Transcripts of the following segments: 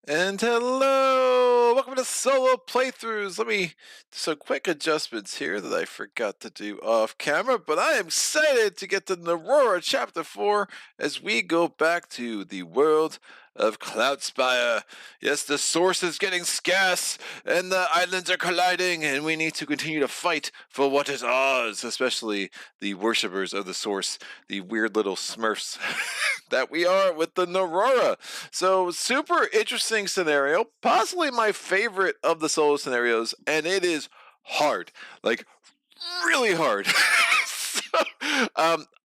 And hello! Welcome to Solo Playthroughs. Let me do some quick adjustments here that I forgot to do off camera, but I am excited to get to Narora Chapter 4 as we go back to the world of Cloudspire. Yes, the source is getting scarce, and the islands are colliding, and we need to continue to fight for what is ours, especially the worshippers of the source, the weird little smurfs that we are with the Narora. So, super interesting scenario, possibly my favorite of the solo scenarios, and it is hard, like really hard.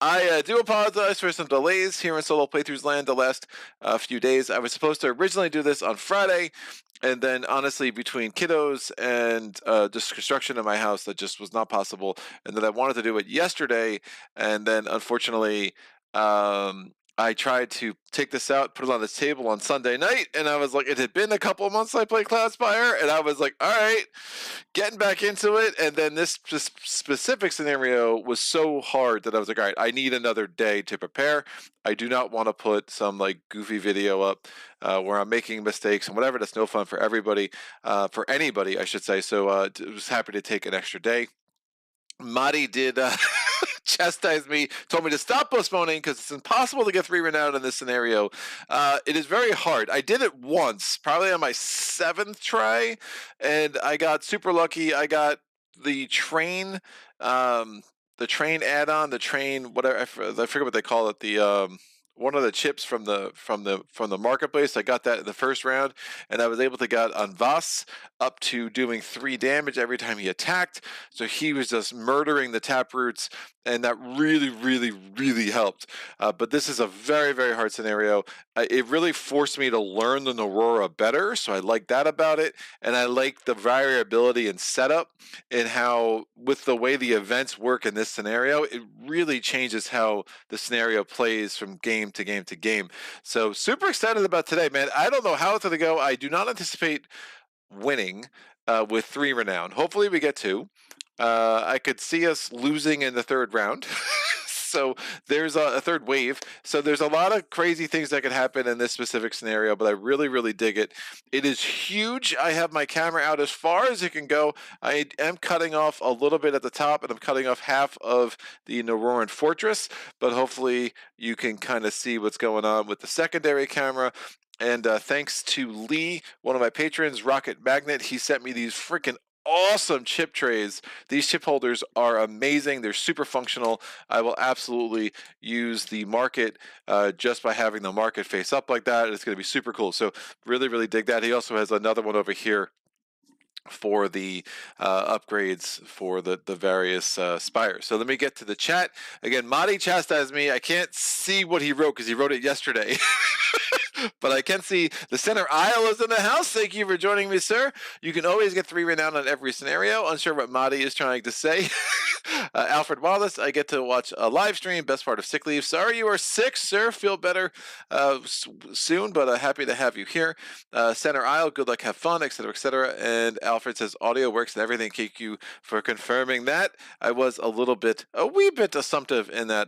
I do apologize for some delays here in Solo Playthroughs land the last few days. I was supposed to originally do this on Friday, and then honestly, between kiddos and just construction in my house, that just was not possible. And then I wanted to do it yesterday, and then unfortunately, I tried to take this out, put it on the table on Sunday night, and I was like, it had been a couple of months I played Cloudspire, and I was like, all right, getting back into it. And then this specific scenario was so hard that I was like, all right, I need another day to prepare. I do not want to put some like goofy video up where I'm making mistakes and whatever. That's no fun for everybody, for anybody, I should say. So I was happy to take an extra day. Madi did chastise me, told me to stop postponing because it's impossible to get 3 renown in this scenario. It is very hard. I did it once, probably on my 7th try, and I got super lucky. I got the train add-on, the train whatever. I forget what they call it. The one of the chips from the marketplace. I got that in the first round, and I was able to get on Voss up to doing 3 damage every time he attacked. So he was just murdering the taproots, and that really helped. But this is a very hard scenario. It really forced me to learn the Narora better, so I like that about it, and I like the variability and setup and how, with the way the events work in this scenario, it really changes how the scenario plays from game to game to game. So super excited about today, man. I don't know how it's going to go. I do not anticipate winning with 3 renown. Hopefully we get 2. I could see us losing in the 3rd round. So there's a 3rd wave. So there's a lot of crazy things that could happen in this specific scenario, but I really dig it. It is huge. I have my camera out as far as it can go. I am cutting off a little bit at the top, and I'm cutting off half of the Naroran fortress, but hopefully you can kind of see what's going on with the secondary camera. And thanks to Lee, one of my patrons, Rocket Magnet, he sent me these freaking awesome chip trays. These chip holders are amazing. They're super functional. I will absolutely use the market just by having the market face up like that. It's going to be super cool. So really dig that. He also has another one over here for the upgrades for the various spires. So let me get to the chat. Again, Madi chastised me. I can't see what he wrote because he wrote it yesterday. But I can see the center aisle is in the house. Thank you for joining me, sir. You can always get 3 renown on every scenario. Unsure what Madi is trying to say. Alfred Wallace, I get to watch a live stream. Best part of sick leave. Sorry you are sick, sir. Feel better soon, but happy to have you here. Center aisle, good luck, have fun, etc. And Alfred says audio works and everything. Thank you for confirming that. I was a wee bit assumptive in that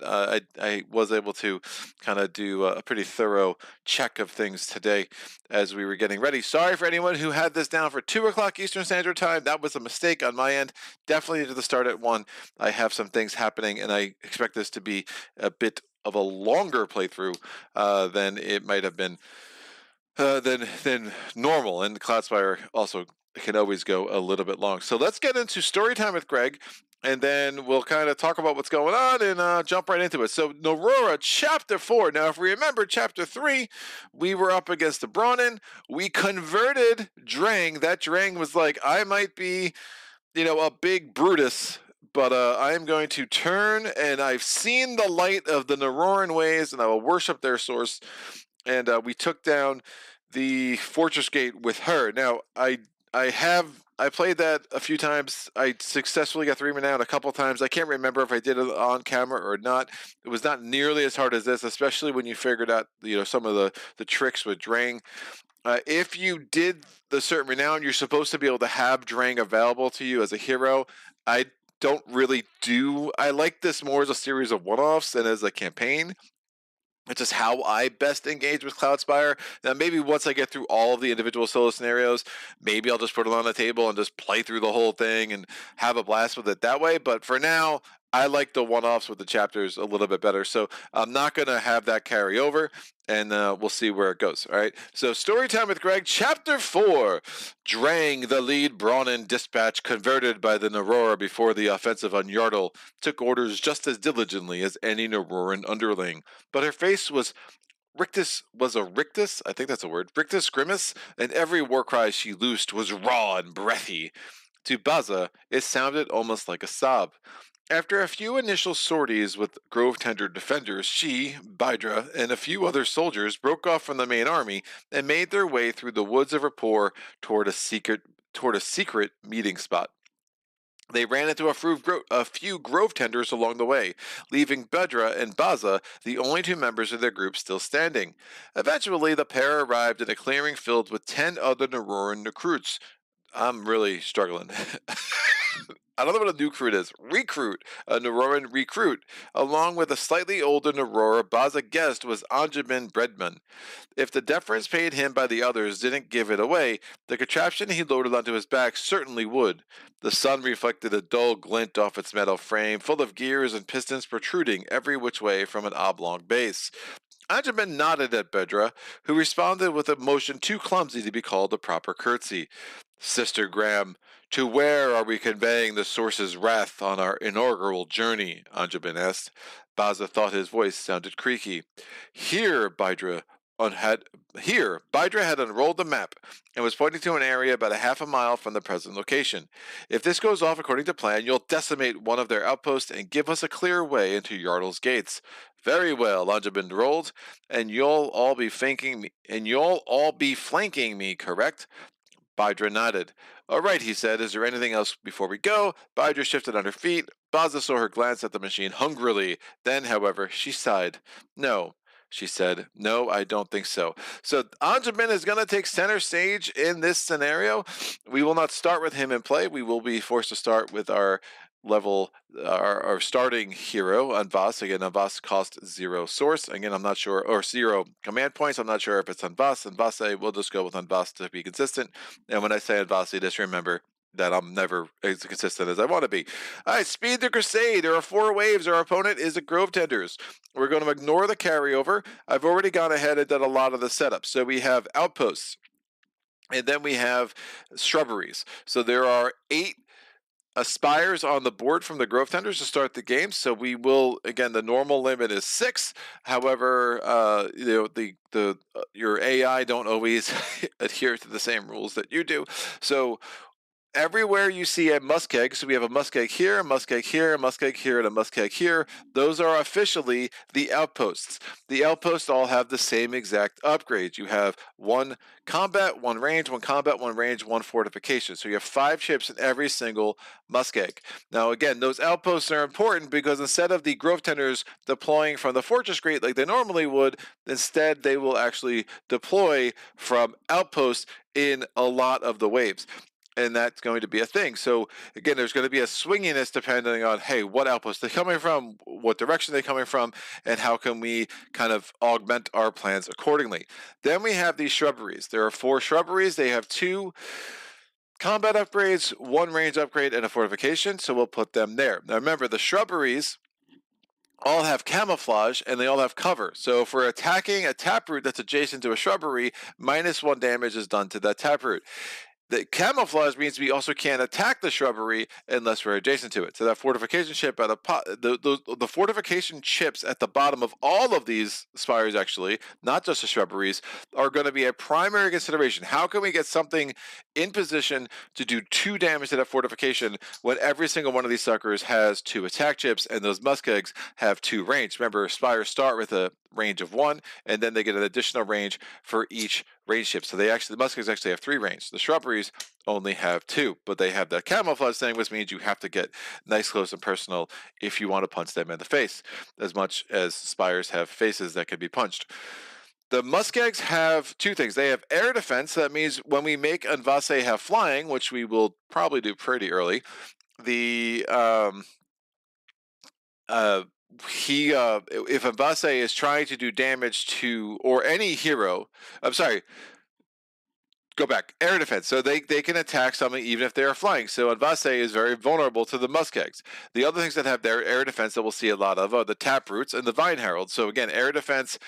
I was able to kind of do a pretty thorough check of things today as we were getting ready. Sorry for anyone who had this down for 2 o'clock Eastern Standard Time. That was a mistake on my end. Definitely needed to start at 1. I have some things happening, and I expect this to be a bit of a longer playthrough than it might have been than normal. And Cloudspire also can always go a little bit long. So let's get into story time with Greg, and then we'll kind of talk about what's going on and jump right into it. So Narora Chapter 4. Now, if we remember Chapter 3, we were up against the Brahmin. We converted Drang. That Drang was like, I might be, a big Brutus, but I am going to turn, and I've seen the light of the Naroran ways, and I will worship their source. And we took down the fortress gate with her. Now, I played that a few times. I successfully got 3 renown a couple times. I can't remember if I did it on camera or not. It was not nearly as hard as this, especially when you figured out some of the tricks with Drang. If you did the certain renown, you're supposed to be able to have Drang available to you as a hero. I don't really do. I like this more as a series of one-offs than as a campaign. It's just how I best engage with Cloudspire. Now, maybe once I get through all of the individual solo scenarios, maybe I'll just put it on the table and just play through the whole thing and have a blast with it that way. But for now, I like the one-offs with the chapters a little bit better. So I'm not going to have that carry over, and we'll see where it goes. All right. So story time with Greg, Chapter 4. Drang, the lead Brahmin dispatch converted by the Narora before the offensive on Yardle, took orders just as diligently as any Naroran underling. But her face was rictus, I think that's a word, rictus grimace, and every war cry she loosed was raw and breathy. To Baza, it sounded almost like a sob. After a few initial sorties with Grovetender defenders, she, Bydra, and a few other soldiers broke off from the main army and made their way through the woods of Rapport toward a secret meeting spot. They ran into a few Grovetenders along the way, leaving Bedra and Baza the only 2 members of their group still standing. Eventually, the pair arrived in a clearing filled with 10 other Naroran recruits. I'm really struggling. I don't know what a new recruit is. A Naroran recruit, along with a slightly older Narora Baza guest was Anjamin Bredman. If the deference paid him by the others didn't give it away, the contraption he loaded onto his back certainly would. The sun reflected a dull glint off its metal frame, full of gears and pistons protruding every which way from an oblong base. Anjamin nodded at Bedra, who responded with a motion too clumsy to be called a proper curtsy. Sister Graham, to where are we conveying the source's wrath on our inaugural journey? Anjamin asked. Baza thought his voice sounded creaky. Here, Bydra had unrolled the map and was pointing to an area about a half a mile from the present location. If this goes off according to plan, you'll decimate one of their outposts and give us a clear way into Yardle's gates. Very well, Anjamin rolled, and you'll all be flanking me, correct? Bydra nodded. All right, he said. Is there anything else before we go? Bydra shifted on her feet. Baza saw her glance at the machine hungrily. Then, however, she sighed. No, she said. No, I don't think so. So Anjamin is going to take center stage in this scenario. We will not start with him in play. We will be forced to start with our our starting hero, Anvas. Again, Anvas cost 0 source. Again, I'm not sure, or 0 command points. I'm not sure if it's Anvas. Anvase, we'll just go with Anvas to be consistent. And when I say Anvasi, just remember that I'm never as consistent as I want to be. All right, speed the Crusade. There are 4 waves. Our opponent is the Grovetenders. We're going to ignore the carryover. I've already gone ahead and done a lot of the setup. So we have outposts, and then we have shrubberies. So there are 8 spires on the board from the Grovetenders to start the game. So we will, again, the normal limit is 6. However, your AI don't always adhere to the same rules that you do. So everywhere you see a muskeg, so we have a muskeg here, a muskeg here, a muskeg here, and a muskeg here, those are officially the outposts. The outposts all have the same exact upgrades. You have 1 combat, 1 range, 1 combat, 1 range, 1 fortification. So you have 5 chips in every single muskeg. Now again, those outposts are important because instead of the Grovetenders deploying from the fortress gate like they normally would, instead they will actually deploy from outposts in a lot of the waves. And that's going to be a thing. So again, there's going to be a swinginess depending on, hey, what outpost they're coming from, what direction they're coming from, and how can we kind of augment our plans accordingly. Then we have these shrubberies. There are 4 shrubberies. They have 2 combat upgrades, 1 range upgrade, and a fortification. So we'll put them there. Now remember, the shrubberies all have camouflage and they all have cover. So if we're attacking a taproot that's adjacent to a shrubbery, -1 damage is done to that taproot. The camouflage means we also can't attack the shrubbery unless we're adjacent to it. So that fortification chip at the fortification chips at the bottom of all of these spires, actually, not just the shrubberies, are going to be a primary consideration. How can we get something in position to do 2 damage to that fortification when every single one of these suckers has 2 attack chips and those muskegs have 2 range? Remember, spires start with a range of 1, and then they get an additional range for each range chip. So the muskegs actually have 3 range. The shrubberies only have 2, but they have that camouflage thing, which means you have to get nice, close, and personal if you want to punch them in the face, as much as spires have faces that can be punched. The muskegs have 2 things. They have air defense. So that means when we make Anvase have flying, which we will probably do pretty early, the if Anvase is trying to do damage to, or any hero, I'm sorry, go back, air defense. So they can attack something even if they are flying. So Anvase is very vulnerable to the muskegs. The other things that have their air defense that we'll see a lot of are the taproots and the vine herald. So again, air defense,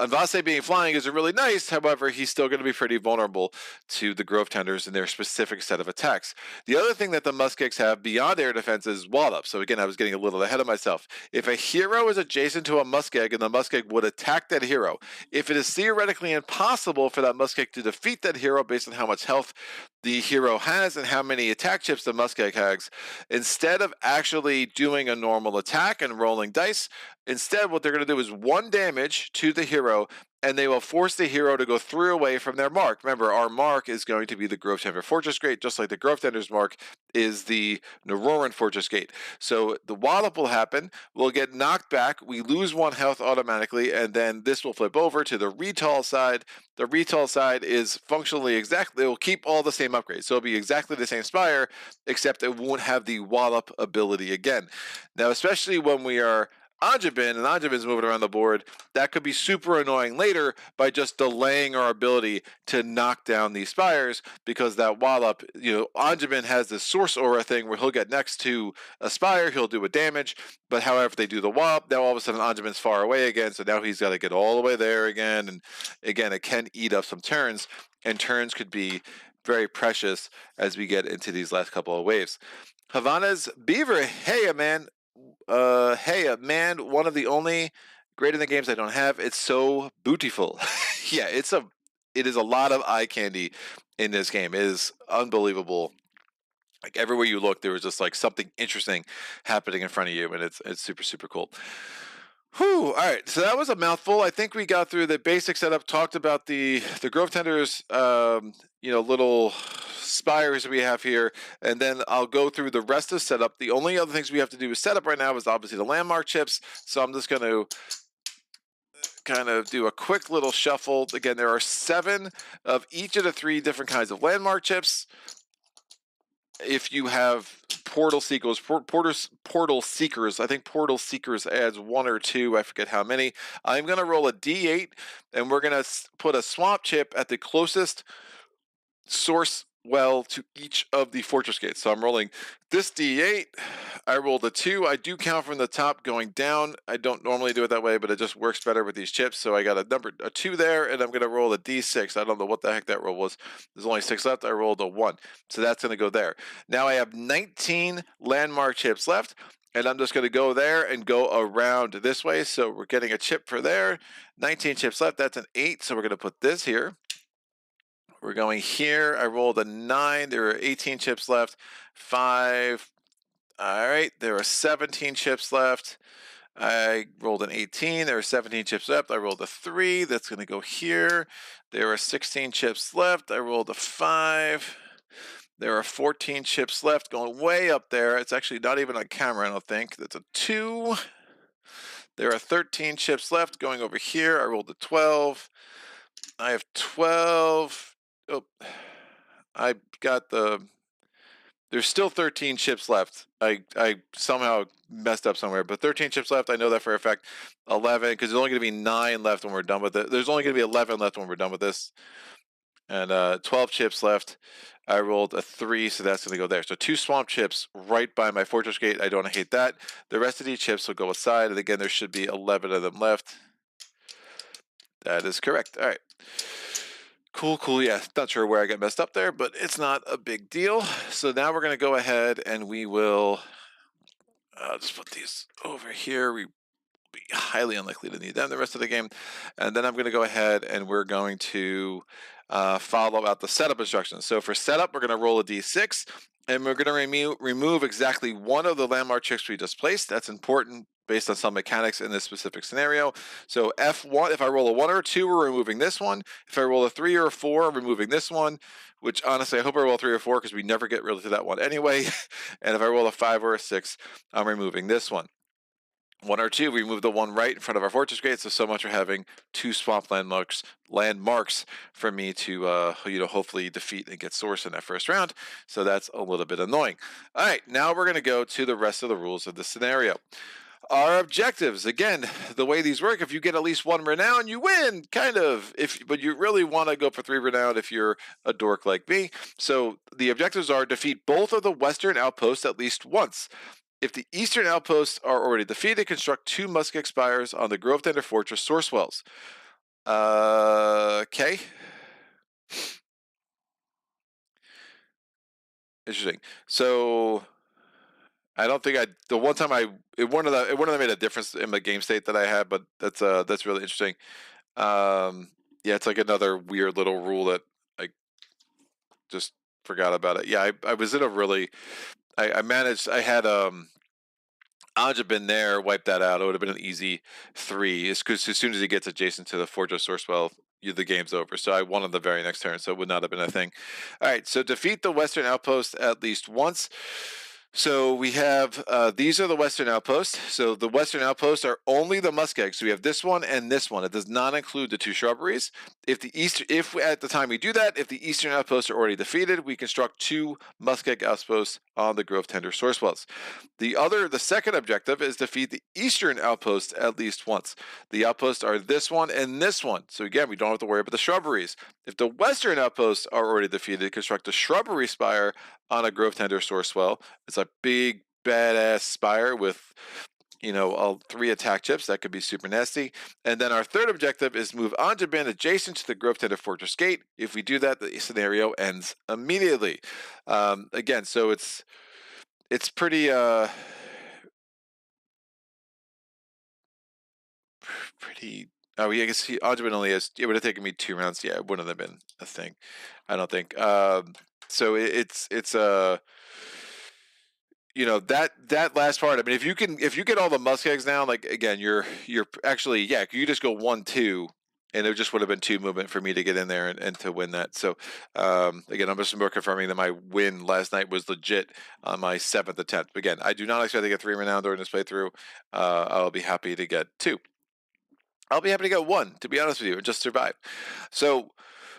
Anvase being flying is really nice. However, he's still going to be pretty vulnerable to the Grovetenders and their specific set of attacks. The other thing that the muskegs have beyond air defense is wallop. So again, I was getting a little ahead of myself. If a hero is adjacent to a muskeg and the muskeg would attack that hero, if it is theoretically impossible for that muskeg to defeat that hero based on how much health the hero has and how many attack chips the muskeg has, instead of actually doing a normal attack and rolling dice, instead what they're going to do is 1 damage to the hero, and they will force the hero to go 3 away from their mark. Remember, our mark is going to be the Grovetender Fortress Gate, just like the Grovetender's mark is the Naroran Fortress Gate. So the wallop will happen, we'll get knocked back, we lose 1 health automatically, and then this will flip over to the retall side. The retall side is functionally exactly, it will keep all the same upgrades. So it'll be exactly the same spire, except it won't have the wallop ability again. Now, especially when we are Anjabin, and Anjabin's moving around the board, that could be super annoying later by just delaying our ability to knock down these spires, because that wallop, Anjabin has this source aura thing where he'll get next to a spire, he'll do a damage, but however, if they do the wallop, now all of a sudden Anjabin's far away again, so now he's got to get all the way there again, and again, it can eat up some turns, and turns could be very precious as we get into these last couple of waves. Havana's Beaver, hey man, one of the only great in the games I don't have. It's so beautiful. Yeah, it is a lot of eye candy in this game. It is unbelievable. Like everywhere you look, there was just like something interesting happening in front of you, and it's super, super cool. Whew, all right, so that was a mouthful. I think we got through the basic setup, talked about the Grovetenders, little spires that we have here, and then I'll go through the rest of the setup. The only other things we have to do with setup right now is obviously the landmark chips, so I'm just going to kind of do a quick little shuffle. Again, there are 7 of each of the 3 different kinds of landmark chips. If you have portal seekers, I think portal seekers adds 1 or 2, I forget how many. I'm going to roll a d8, and we're going to put a swamp chip at the closest source well to each of the fortress gates. So I'm rolling this d8. I rolled a 2. I do count from the top going down. I don't normally do it that way, but it just works better with these chips. So I got a 2 there, and I'm going to roll a d6. I don't know what the heck that roll was. There's only 6 left. I rolled a 1. So that's going to go there. Now I have 19 landmark chips left, and I'm just going to go there and go around this way. So we're getting a chip for there. 19 chips left. That's an 8. So we're going to put this here. We're going here. I rolled a 9. There are 18 chips left. 5. All right. There are 17 chips left. I rolled an 18. There are 17 chips left. I rolled a 3. That's going to go here. There are 16 chips left. I rolled a 5. There are 14 chips left going way up there. It's actually not even on camera, I don't think. That's a 2. There are 13 chips left going over here. I rolled a 12. I have 12. Oh, I got there's still 13 chips left. I somehow messed up somewhere, but 13 chips left. I know that for a fact. 11, because there's only going to be 9 left when we're done with it. There's only going to be 11 left when we're done with this. And 12 chips left. I rolled a 3, so that's going to go there. So 2 swamp chips right by my fortress gate. I don't hate that. The rest of these chips will go aside. And again, there should be 11 of them left. That is correct. All right. Cool. Yeah, not sure where I got messed up there, but it's not a big deal. So now we're going to go ahead and we will just put these over here. We be highly unlikely to need them the rest of the game. And then I'm going to go ahead and we're going to follow out the setup instructions. So for setup, we're going to roll a d6, and we're going to remove exactly one of the landmark checks we just placed. That's important based on some mechanics in this specific scenario. So F1, if I roll a 1 or a 2, we're removing this one. If I roll a 3 or a 4, I'm removing this one, which honestly, I hope I roll a 3 or 4 because we never get really to that one anyway. And if I roll a 5 or a 6, I'm removing this one. 1 or 2, we move the one right in front of our fortress gate, so much for having 2 swamp landmarks for me to hopefully defeat and get source in that first round. So that's a little bit annoying. All right, now we're going to go to the rest of the rules of the scenario. Our objectives, again, the way these work, if you get at least 1 renown, you win, kind of. But you really want to go for 3 renown if you're a dork like me. So the objectives are defeat both of the western outposts at least once. If the eastern outposts are already defeated, construct 2 muskeg spires on the Grovetender Fortress source wells. Okay. Interesting. So I don't think the one time it wouldn't have made a difference in the game state that I had, but that's really interesting. Yeah, it's like another weird little rule that I just forgot about it. Yeah, I was in a really I managed. I had Anja been there, wipe that out. It would have been an easy 3. It's because as soon as he gets adjacent to the fortress source well, the game's over. So I won on the very next turn, so it would not have been a thing. All right, so defeat the western outpost at least once. So we have these are the western outposts. So the western outposts are only the muskegs. So we have this one and this one. It does not include the 2 shrubberies. If at the time we do that, if the eastern outposts are already defeated, we construct 2 muskeg outposts on the Grovetender source wells. The second objective is defeat the eastern outpost at least once. The outposts are this one and this one. So again, we don't have to worry about the shrubberies. If the western outposts are already defeated, construct a shrubbery spire on a Grovetender source well. It's a big badass spire with 3 attack chips. That could be super nasty. And then our third objective is move Anjabin adjacent to the Grovetender Fortress Gate. If we do that, the scenario ends immediately. Again, so it's pretty pretty. Oh, yeah, I guess Anjabin only has. It would have taken me 2 rounds. Yeah, it wouldn't have been a thing. I don't think. So it's that last part. I mean, if you get all the muskegs now, like again, you're actually you just go 1-2, and it just would have been 2 movement for me to get in there and to win that. So again, I'm just more confirming that my win last night was legit on my 7th attempt. Again, I do not expect to get 3 renown during this playthrough. I'll be happy to get 2. I'll be happy to get 1, to be honest with you, and just survive. So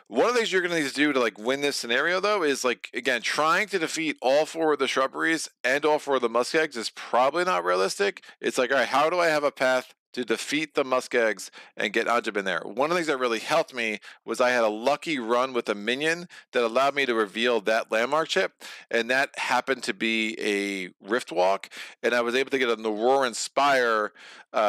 one of the things you're going to need to do to win this scenario, though, is again, trying to defeat all 4 of the shrubberies and all 4 of the muskegs is probably not realistic. It's all right, how do I have a path to defeat the muskegs and get Anjab in there? One of the things that really helped me was I had a lucky run with a minion that allowed me to reveal that landmark chip, and that happened to be a rift walk, and I was able to get a Naroran spire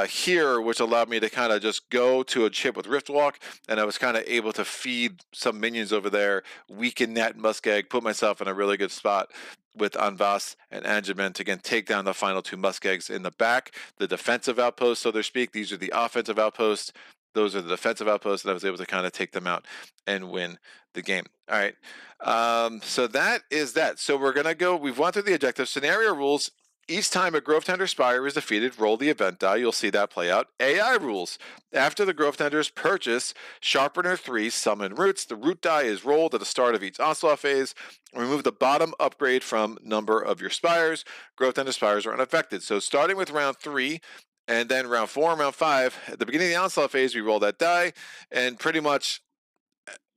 here, which allowed me to kind of just go to a chip with rift walk, and I was kind of able to feed some minions over there, weaken that muskeg, put myself in a really good spot with Anvas and Anjamin to again take down the final 2 muskegs in the back, the defensive outposts, so to speak. These are the offensive outposts. Those are the defensive outposts, and I was able to kind of take them out and win the game. All right. So that is that. So we're going to go, we've gone through the objective scenario rules. Each time a Grovetender Spire is defeated, roll the event die. You'll see that play out. AI rules. After the Grovetenders purchase Sharpener 3 summon roots, the root die is rolled at the start of each onslaught phase. Remove the bottom upgrade from number of your spires. Grovetender Spires are unaffected. So starting with round 3, and then round 4 and round 5, at the beginning of the onslaught phase, we roll that die, and pretty much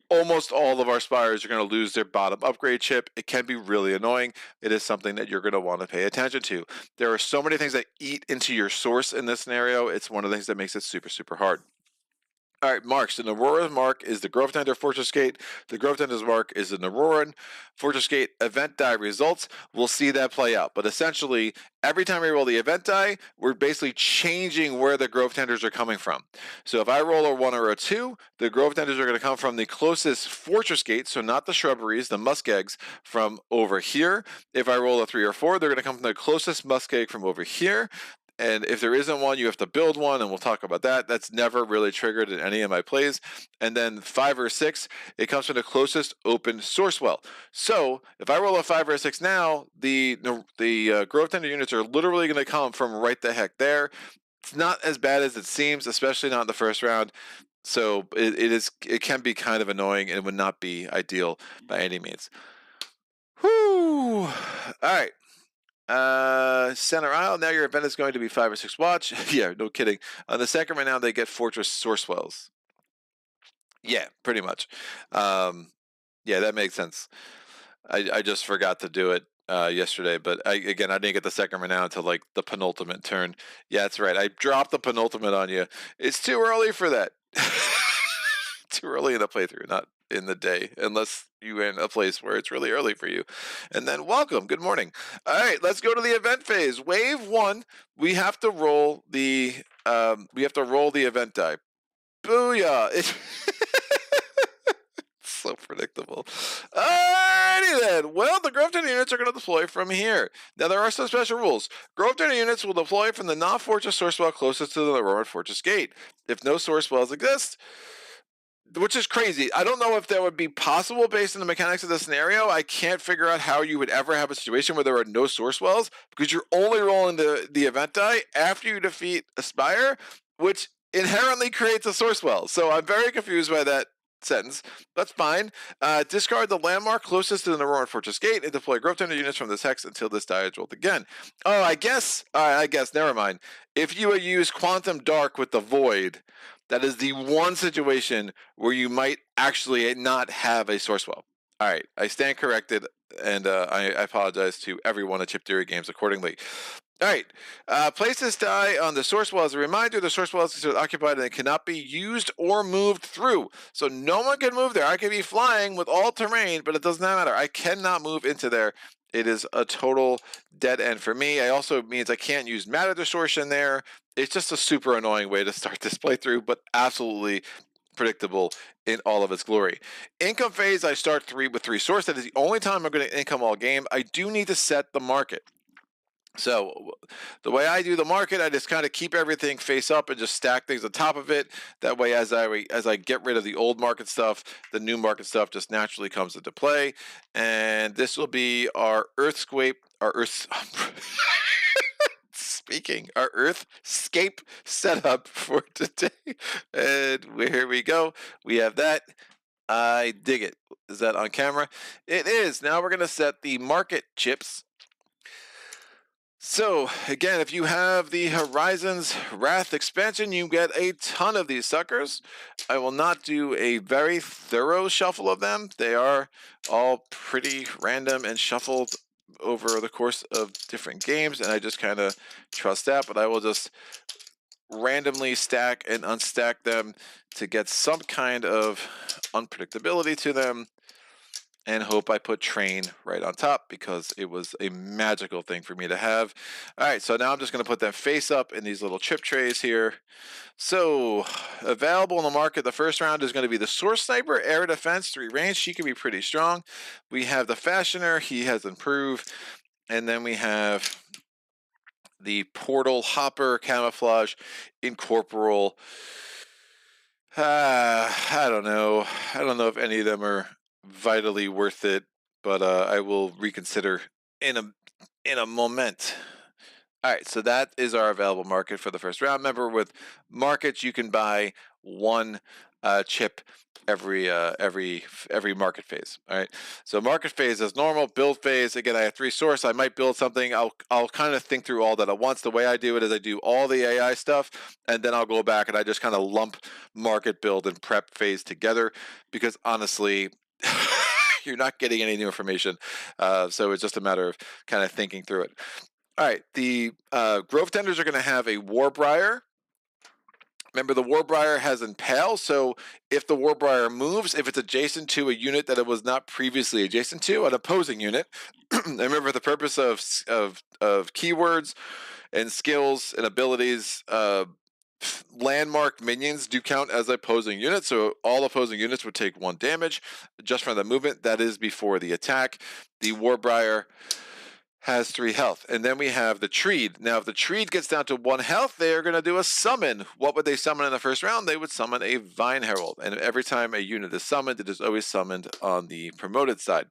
almost all of our spires are going to lose their bottom upgrade chip. It can be really annoying. It is something that you're going to want to pay attention to. There are so many things that eat into your source in this scenario. It's one of the things that makes it super, super hard. All right, marks. The Narora mark is the Grovetender Fortress Gate. The Grovetenders mark is the Naroran Fortress Gate event die results. We'll see that play out. But essentially, every time we roll the event die, we're basically changing where the Grovetenders are coming from. So if I roll a 1 or a 2, the Grovetenders are going to come from the closest Fortress Gate, so not the shrubberies, the muskegs from over here. If I roll a 3 or 4, they're going to come from the closest muskeg from over here. And if there isn't one, you have to build one, and we'll talk about that. That's never really triggered in any of my plays. And then 5 or 6, it comes from the closest open source well. So if I roll a 5 or a 6 now, the Grovetender units are literally going to come from right the heck there. It's not as bad as it seems, especially not in the first round. So it can be kind of annoying, and it would not be ideal by any means. Whew. All right. Center aisle. Now your event is going to be 5 or 6 watch. Yeah, no kidding. On the second right now, they get Fortress Source Wells. Yeah, pretty much. Yeah, that makes sense. I just forgot to do it yesterday, but I didn't get the second renown until like the penultimate turn. Yeah, that's right. I dropped the penultimate on you. It's too early for that. Too early in the playthrough, not in the day, unless you're in a place where it's really early for you. And then welcome, good morning. All right, let's go to the event phase. Wave 1, we have to roll the event die. Booyah! So predictable. Alrighty then. Well, the Grovetender units are going to deploy from here. Now, there are some special rules. Grovetender units will deploy from the non-fortress source well closest to the Naroran Fortress Gate. If no source wells exist, which is crazy. I don't know if that would be possible based on the mechanics of the scenario. I can't figure out how you would ever have a situation where there are no source wells, because you're only rolling the event die after you defeat Aspire, which inherently creates a source well. So I'm very confused by that sentence. That's fine. Discard the landmark closest to the Naroran Fortress Gate and deploy Grovetender units from this hex until this die is rolled again. Oh, I guess, never mind. If you use Quantum Dark with the Void, that is the one situation where you might actually not have a source well. All right, I stand corrected, and I apologize to everyone at Chip Theory Games accordingly. All right, place this die on the source well as a reminder. The source well is considered occupied and it cannot be used or moved through. So no one can move there. I can be flying with all terrain, but it does not matter. I cannot move into there. It is a total dead end for me. It also means I can't use matter distortion there. It's just a super annoying way to start this playthrough, but absolutely predictable in all of its glory. Income phase, I start with 3 source. That is the only time I'm going to income all game. I do need to set the market. So the way I do the market, I just kind of keep everything face up and just stack things on top of it. That way, as I get rid of the old market stuff, the new market stuff just naturally comes into play. And this will be our Earthscape, our Earthscape setup for today. And here we go. We have that. I dig it. Is that on camera? It is. Now we're going to set the market chips. So, again, if you have the Horizons Wrath expansion, you get a ton of these suckers. I will not do a very thorough shuffle of them. They are all pretty random and shuffled over the course of different games, and I just kind of trust that, but I will just randomly stack and unstack them to get some kind of unpredictability to them, and hope I put train right on top because it was a magical thing for me to have. All right, so now I'm just going to put them face up in these little chip trays here. So available in the market, the first round is going to be the Source Sniper, Air Defense, 3 range. She can be pretty strong. We have the Fashioner. He has improved. And then we have the Portal Hopper, Camouflage, Incorporeal. I don't know. I don't know if any of them are vitally worth it, but I will reconsider in a moment. All right, so that is our available market for the first round. Remember, with markets, you can buy 1 chip every market phase. All right, so market phase is normal. Build phase, again, I have 3 source. I might build something. I'll kind of think through all that at once. The way I do it is I do all the AI stuff, and then I'll go back and I just kind of lump market, build, and prep phase together, because honestly, you're not getting any new information. So it's just a matter of kind of thinking through it. All right, the Grovetenders are going to have a Warbriar, Remember, the Warbriar has Impale, so if the Warbriar moves, if it's adjacent to a unit that it was not previously adjacent to, an opposing unit, and remember, for the purpose of keywords and skills and abilities, landmark minions do count as opposing units, so all opposing units would take 1 damage just from the movement. That is before the attack. The Warbriar has 3 health. And then we have the Treed. Now, if the Treed gets down to 1 health, they are going to do a summon. What would they summon in the first round? They would summon a Vine Herald. And every time a unit is summoned, it is always summoned on the promoted side.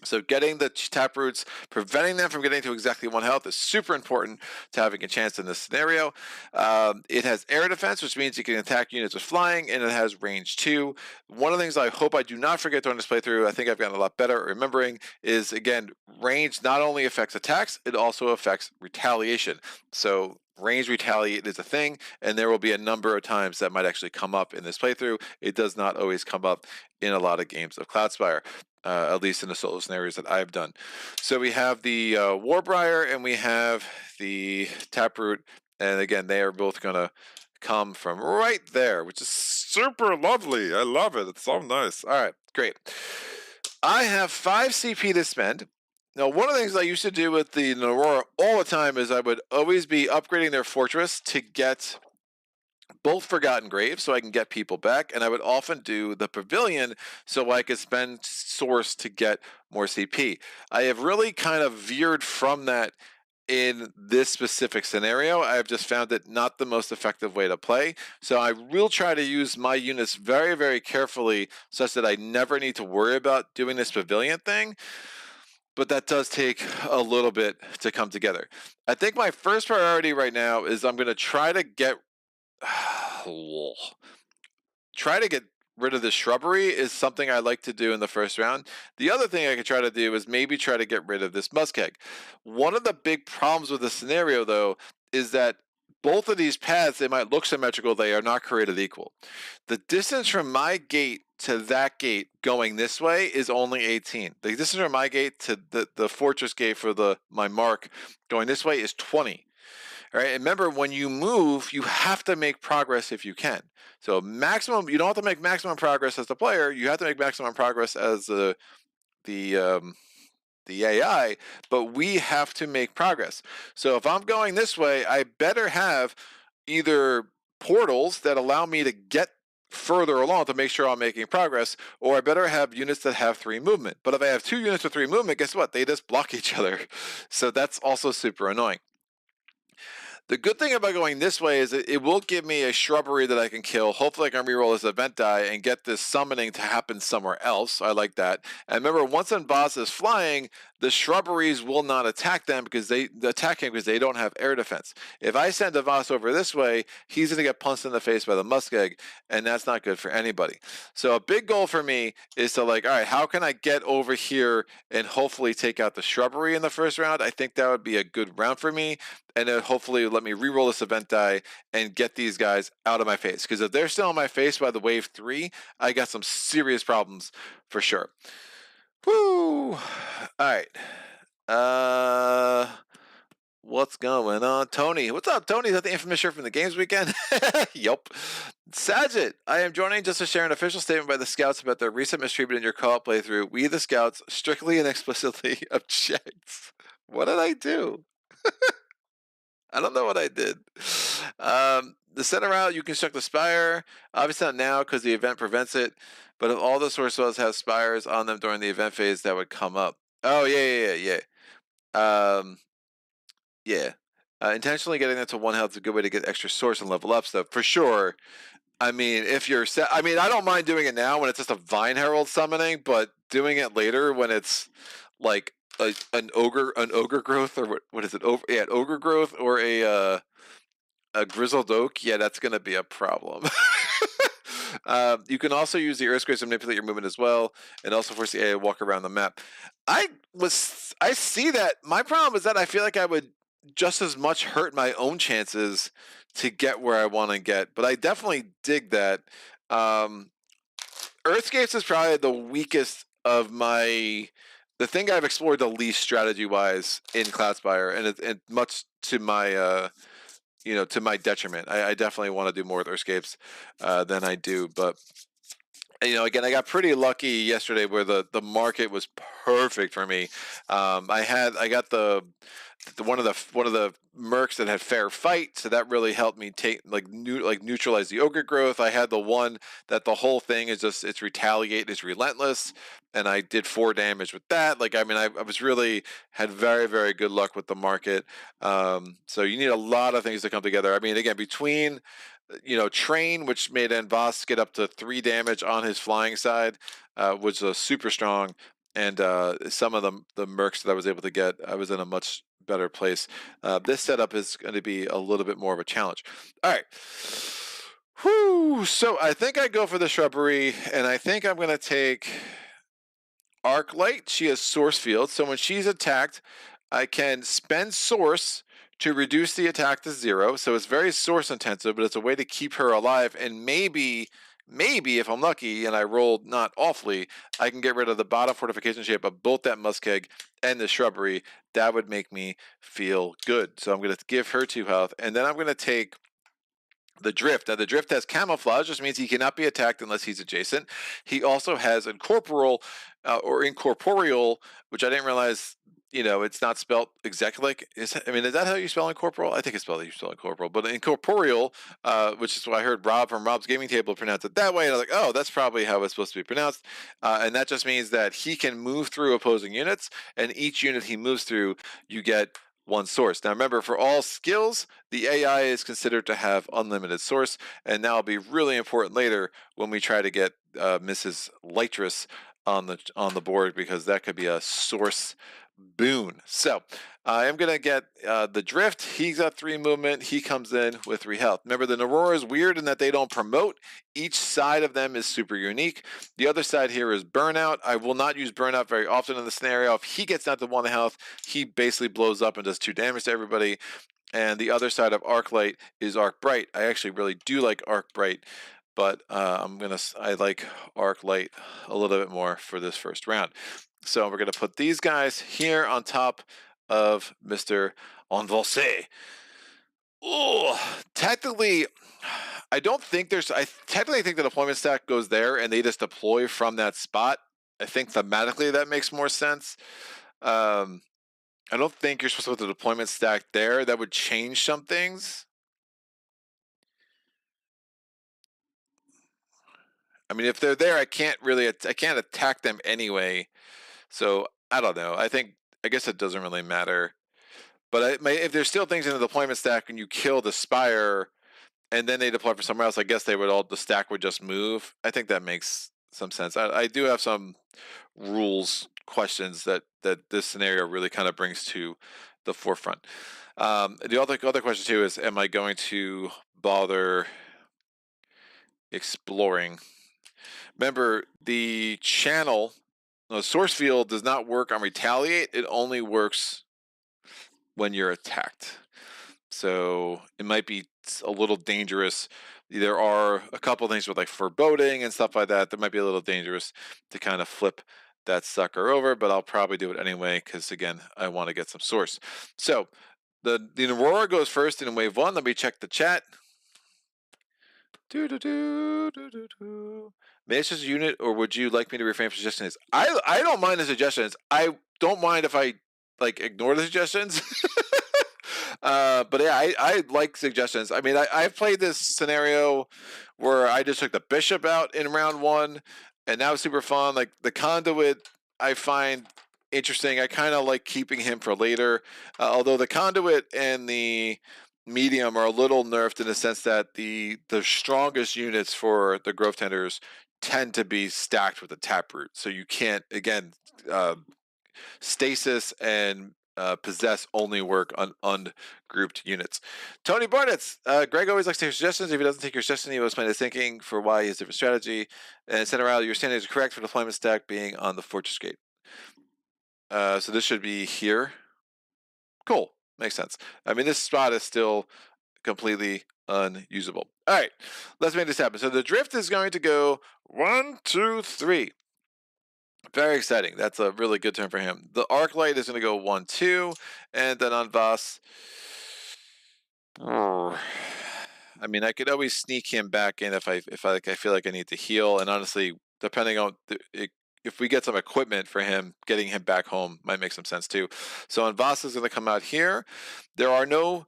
So getting the taproots, preventing them from getting to exactly 1 health is super important to having a chance in this scenario. It has air defense, which means you can attack units with flying, and it has range 2. One of the things I hope I do not forget during this playthrough, I think I've gotten a lot better at remembering, is, again, range not only affects attacks, it also affects retaliation. So range retaliate is a thing, and there will be a number of times that might actually come up in this playthrough. It does not always come up in a lot of games of Cloudspire. At least in the solo scenarios that I've done. So we have the Warbriar and we have the Taproot, and again, they are both going to come from right there, which is super lovely. I love it. It's so nice. All right, great. I have 5 CP to spend. Now, one of the things I used to do with the Narora all the time is I would always be upgrading their fortress to get both Forgotten Graves so I can get people back, and I would often do the Pavilion so I could spend Source to get more CP. I have really kind of veered from that in this specific scenario. I've just found it not the most effective way to play, so I will try to use my units very, very carefully such that I never need to worry about doing this Pavilion thing. But that does take a little bit to come together. I think my first priority right now is I'm going to try to get rid of the shrubbery is something I like to do in the first round. The other thing I could try to do is maybe try to get rid of this muskeg. One of the big problems with the scenario, though, is that both of these paths, they might look symmetrical, they are not created equal. The distance from my gate to that gate going this way is only 18. The distance from my gate to the fortress gate for my mark going this way is 20. All right, and remember, when you move, you have to make progress if you can. So maximum, you don't have to make maximum progress as the player. You have to make maximum progress as the AI, but we have to make progress. So if I'm going this way, I better have either portals that allow me to get further along to make sure I'm making progress, or I better have units that have 3 movement. But if I have 2 units with 3 movement, guess what? They just block each other. So that's also super annoying. The good thing about going this way is it will give me a shrubbery that I can kill. Hopefully I can reroll this event die and get this summoning to happen somewhere else. I like that. And remember, once a boss is flying, the shrubberies will not attack them because they don't have air defense. If I send a boss over this way, he's going to get punched in the face by the muskeg, and that's not good for anybody. So a big goal for me is to, like, all right, how can I get over here and hopefully take out the shrubbery in the first round? I think that would be a good round for me. And then hopefully let me reroll this event die and get these guys out of my face. Because if they're still in my face by the wave 3, I got some serious problems for sure. Woo! All right. What's going on? Tony. What's up, Tony? Is that the infamous shirt from the games weekend? Yup. Saget, I am joining just to share an official statement by the Scouts about their recent mistreatment in your co-op playthrough. We, the Scouts, strictly and explicitly object. What did I do? I don't know what I did. The center route, you construct the spire. Obviously not now because the event prevents it. But if all the source spells have spires on them during the event phase, that would come up. Oh, yeah. Intentionally getting them to 1 health is a good way to get extra source and level up stuff, for sure. I mean, if you're I don't mind doing it now when it's just a Vine Herald summoning, but doing it later when it's like an ogre growth, or what is it? An ogre growth or a grizzled oak. Yeah, that's going to be a problem. You can also use the earthquakes to manipulate your movement as well, and also force the AI to walk around the map. I see that. My problem is that I feel like I would just as much hurt my own chances to get where I want to get, but I definitely dig that. Earthscapes is probably the weakest of the thing I've explored the least strategy-wise in Cloudspire, and much to my you know, to my detriment. I definitely want to do more with Earthscapes than I do, but you know, again, I got pretty lucky yesterday where the market was perfect for me. I got the one of the mercs that had fair fight, so that really helped me take neutralize the ogre growth. I had the one that the whole thing is just it's retaliate, it's relentless, and I did 4 damage with that. Like I mean, I was really had very good luck with the market. So you need a lot of things to come together. I mean, again, between you know, Train, which made Envas get up to 3 damage on his flying side, was super strong. And some of the mercs that I was able to get, I was in a much better place. This setup is going to be a little bit more of a challenge. All right. Whew. So I think I go for the shrubbery, and I think I'm going to take Arclight. She has Source Field, so when she's attacked, I can spend Source to reduce the attack to 0. So it's very source intensive, but it's a way to keep her alive. And maybe if I'm lucky and I rolled not awfully, I can get rid of the bottom fortification shape of both that muskeg and the shrubbery. That would make me feel good. So I'm going to give her 2 health, and then I'm going to take the Drift. Now, the Drift has camouflage, which means he cannot be attacked unless he's adjacent. He also has incorporeal, which I didn't realize, you know, it's not spelled exactly like, is that how you spell incorporeal? I think it's spelled how you spell incorporeal, but incorporeal, which is what I heard Rob from Rob's Gaming Table pronounce it that way, and I was like, oh, that's probably how it's supposed to be pronounced, and that just means that he can move through opposing units, and each unit he moves through, you get 1 source. Now remember, for all skills, the AI is considered to have unlimited source, and that will be really important later when we try to get Mrs. Lightress on the board, because that could be a source boon. So I am going to get the Drift. He's got 3 movement. He comes in with 3 health. Remember, the Narora is weird in that they don't promote. Each side of them is super unique. The other side here is Burnout. I will not use Burnout very often in the scenario. If he gets down to 1 health, he basically blows up and does 2 damage to everybody. And the other side of Arclight is Arc Bright. I actually really do like Arc Bright, but I like Arclight a little bit more for this first round. So we're going to put these guys here on top of Mr. Envolcé. Oh, technically, I don't think I technically think the deployment stack goes there and they just deploy from that spot. I think thematically that makes more sense. I don't think you're supposed to put the deployment stack there. That would change some things. I mean, if they're there, I can't attack them anyway. So I don't know. I guess it doesn't really matter. But if there's still things in the deployment stack and you kill the Spire and then they deploy for somewhere else, I guess the stack would just move. I think that makes some sense. I do have some rules questions that this scenario really kind of brings to the forefront. The other question too is, am I going to bother exploring? Remember, the channel, the source field does not work on retaliate. It only works when you're attacked. So it might be a little dangerous. There are a couple things with like foreboding and stuff like that that might be a little dangerous to kind of flip that sucker over, but I'll probably do it anyway because, again, I want to get some source. So the Narora goes first in wave 1. Let me check the chat. May I suggest a unit, or would you like me to refrain from suggestions? I don't mind the suggestions. I don't mind if I like ignore the suggestions. But yeah, I like suggestions. I mean, I've played this scenario where I just took the bishop out in round 1, and that was super fun. Like the conduit, I find interesting. I kind of like keeping him for later, although the conduit and the medium are a little nerfed in the sense that the strongest units for the Grovetenders tend to be stacked with the taproot, so you can't, again, stasis and possess only work on ungrouped units. Tony Barnett's, Greg always likes to hear suggestions. If he doesn't take your suggestion, he will explain his thinking for why he has different strategy. And Senator, your standing is correct for deployment stack being on the fortress gate. So this should be here. Cool. Makes sense. I mean, this spot is still completely unusable. All right, let's make this happen. So the Drift is going to go 1, 2, 3. Very exciting. That's a really good turn for him. The Arclight is going to go 1, 2, and then on Voss, Oh. I mean, I could always sneak him back in if I feel like I need to heal, and honestly, depending on if we get some equipment for him, getting him back home might make some sense too. So Anvas is going to come out here. There are no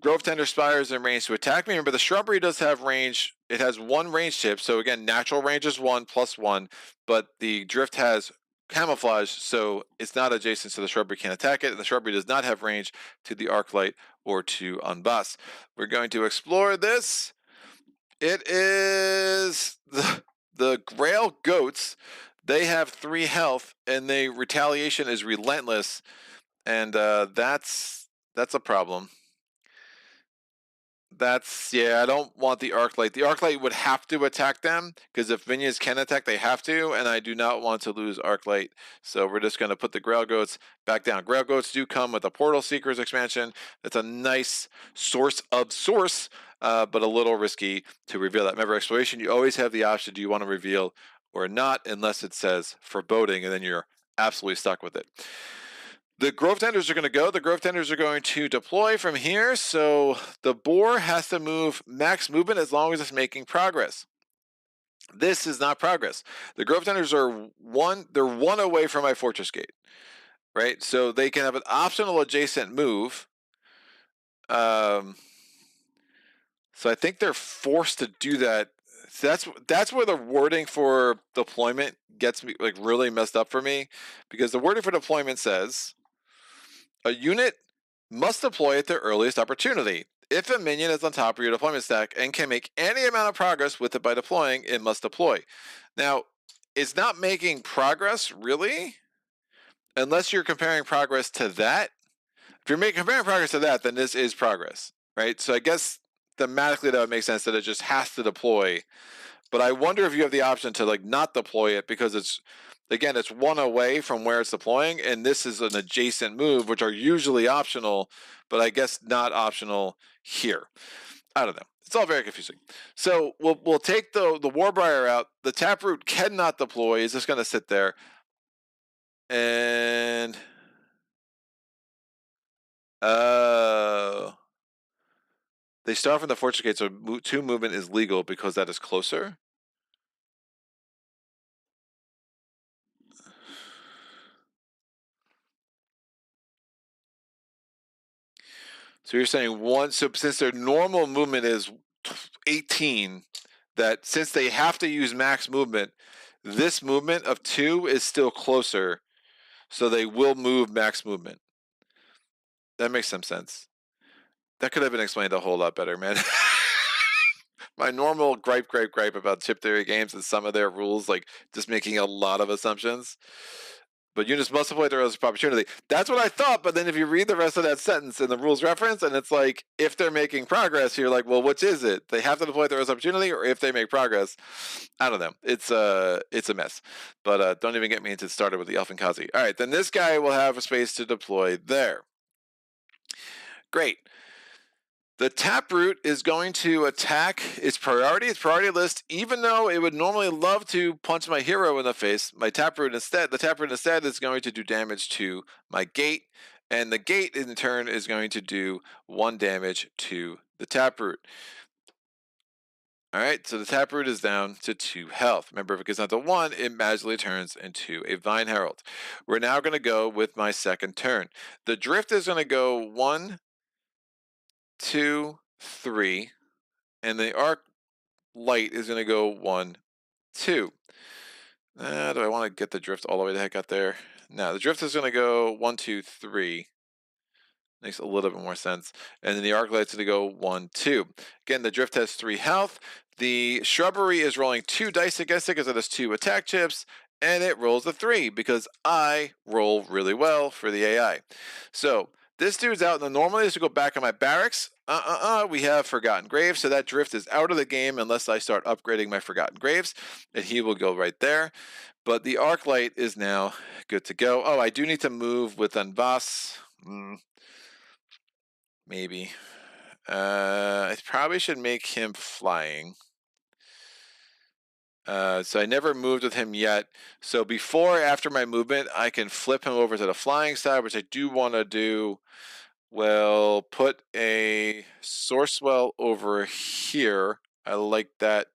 Grovetender Spires in range to attack me. Remember, the shrubbery does have range. It has one range tip. So again, natural range is 1+1, but the drift has camouflage, so it's not adjacent, so the shrubbery can't attack it. And the shrubbery does not have range to the Arclight or to Unboss. We're going to explore this. It is the Grail Goats. They have 3 health, and the retaliation is relentless, and that's a problem. Yeah, I don't want the Arclight. The Arclight would have to attack them, because if minions can attack, they have to, and I do not want to lose Arclight. So we're just going to put the Grail Goats back down. Grail Goats do come with a Portal Seekers expansion. That's a nice source of source, but a little risky to reveal that. Remember, exploration, you always have the option, do you want to reveal or not, unless it says foreboding, and then you're absolutely stuck with it. The Grovetenders are going to go. The Grovetenders are going to deploy from here. So the boar has to move max movement as long as it's making progress. This is not progress. The Grovetenders are they're 1 away from my fortress gate, right? So they can have an optional adjacent move. So I think they're forced to do that. So that's where the wording for deployment gets me like really messed up for me, because the wording for deployment says a unit must deploy at their earliest opportunity. If a minion is on top of your deployment stack and can make any amount of progress with it by deploying, it must deploy. Now, it's not making progress, really, unless you're comparing progress to that. If you're comparing progress to that, then this is progress, right? So I guess thematically that would make sense that it just has to deploy. But I wonder if you have the option to like not deploy it, because it's 1 away from where it's deploying, and this is an adjacent move, which are usually optional, but I guess not optional here. I don't know. It's all very confusing. So we'll take the Warbriar out. The Taproot cannot deploy. It's just going to sit there. And they start from the Fortress Gate, so 2 movement is legal because that is closer. So you're saying 1, so since their normal movement is 18, that since they have to use max movement, this movement of 2 is still closer, so they will move max movement. That makes some sense. That could have been explained a whole lot better, man. My normal gripe about chip theory games is some of their rules, like just making a lot of assumptions. But units must deploy their earliest opportunity. That's what I thought, but then if you read the rest of that sentence in the rules reference, and it's like, if they're making progress, you're like, well, which is it? They have to deploy their earliest opportunity, or if they make progress? I don't know. It's a mess. But don't even get me into started with the Elfinkazi. All right, then this guy will have a space to deploy there. Great. The Taproot is going to attack its priority list, even though it would normally love to punch my hero in the face. The Taproot instead is going to do damage to my gate, and the gate in turn is going to do 1 damage to the Taproot. All right, so the Taproot is down to 2 health. Remember, if it gets down to 1, it magically turns into a Vine Herald. We're now going to go with my second turn. The Drift is going to go 1, 2, 3, and the Arc Light is going to go 1, 2. Do I want to get the Drift all the way the heck out there? No, the Drift is going to go 1, 2, 3. Makes a little bit more sense. And then the Arc Light's going to go 1, 2. Again, the Drift has 3 health. The Shrubbery is rolling 2 dice against it because it has 2 attack chips, and it rolls a 3 because I roll really well for the AI. So this dude's out, and normally this would go back on my barracks. We have Forgotten Graves, so that Drift is out of the game unless I start upgrading my Forgotten Graves, and he will go right there. But the Arc Light is now good to go. Oh, I do need to move with Anvas. Maybe. I probably should make him flying. So I never moved with him yet. So before or after my movement, I can flip him over to the flying side, which I do want to do We'll put a source well over here. I like that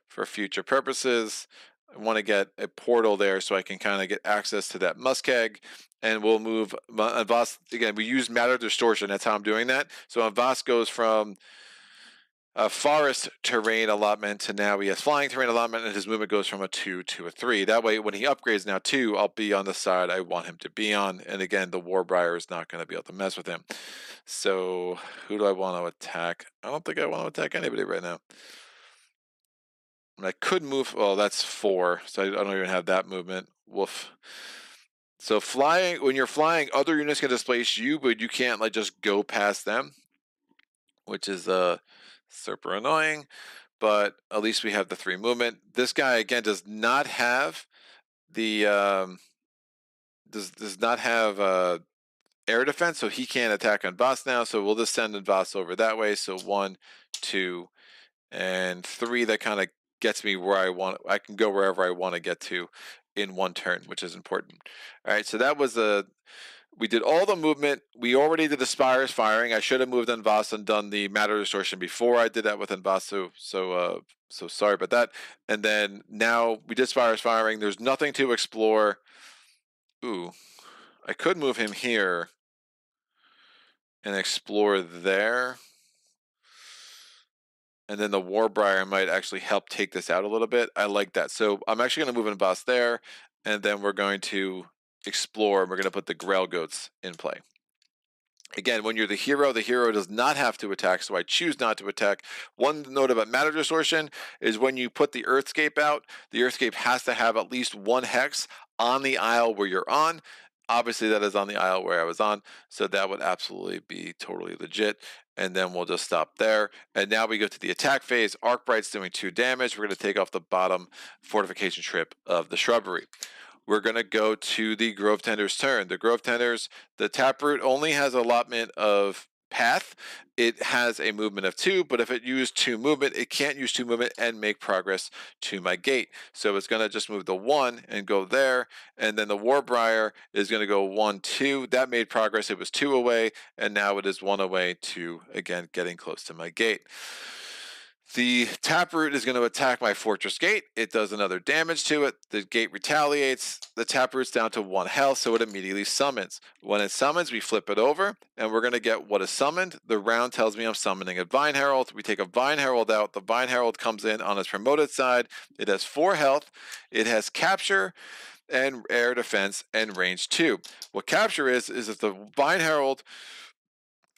for future purposes. I want to get a portal there so I can kind of get access to that muskeg. And we'll move Voss again. We use matter distortion. That's how I'm doing that. So Voss goes from a forest terrain allotment to now he has flying terrain allotment, and his movement goes from a 2 to a 3. That way, when he upgrades now 2, I'll be on the side I want him to be on. And again, the Warbriar is not going to be able to mess with him. So who do I want to attack? I don't think I want to attack anybody right now. I could move. Well, that's 4, so I don't even have that movement. Woof. So flying, when you're flying, other units can displace you, but you can't like just go past them, which is super annoying. But at least we have the 3 movement. This guy again does not have the does not have air defense, so he can't attack on Voss now. So we'll just send Voss over that way. So 1, 2, and 3. That kind of gets me where I want. I can go wherever I want to get to in one turn, which is important. All right, so that was we did all the movement. We already did the Spires firing. I should have moved on Voss and done the matter distortion before I did that with Voss. So sorry about that. And then now we did Spires firing. There's nothing to explore. Ooh, I could move him here and explore there. And then the Warbriar might actually help take this out a little bit. I like that. So I'm actually going to move in Voss there, and then we're going to explore, and we're going to put the Grail Goats in play. Again, when you're the hero does not have to attack, so I choose not to attack. One note about matter distortion is when you put the Earthscape out, the Earthscape has to have at least 1 hex on the isle where you're on. Obviously, that is on the isle where I was on, so that would absolutely be totally legit. And then we'll just stop there. And now we go to the attack phase. Arcbright's doing 2 damage. We're going to take off the bottom fortification trip of the shrubbery. We're going to go to the Grovetenders' turn. The Grovetenders, the Taproot only has allotment of path. It has a movement of 2, but if it used 2 movement, it can't use 2 movement and make progress to my gate. So it's going to just move the 1 and go there, and then the Warbriar is going to go 1, 2. That made progress. It was 2 away, and now it is 1 away to, again, getting close to my gate. The Taproot is going to attack my Fortress Gate. It does another damage to it. The gate retaliates. The Taproot's down to 1 health, so it immediately summons. When it summons, we flip it over, and we're going to get what is summoned. The round tells me I'm summoning a Vine Herald. We take a Vine Herald out. The Vine Herald comes in on its promoted side. It has 4 health. It has Capture and Air Defense and Range 2. What Capture is if the Vine Herald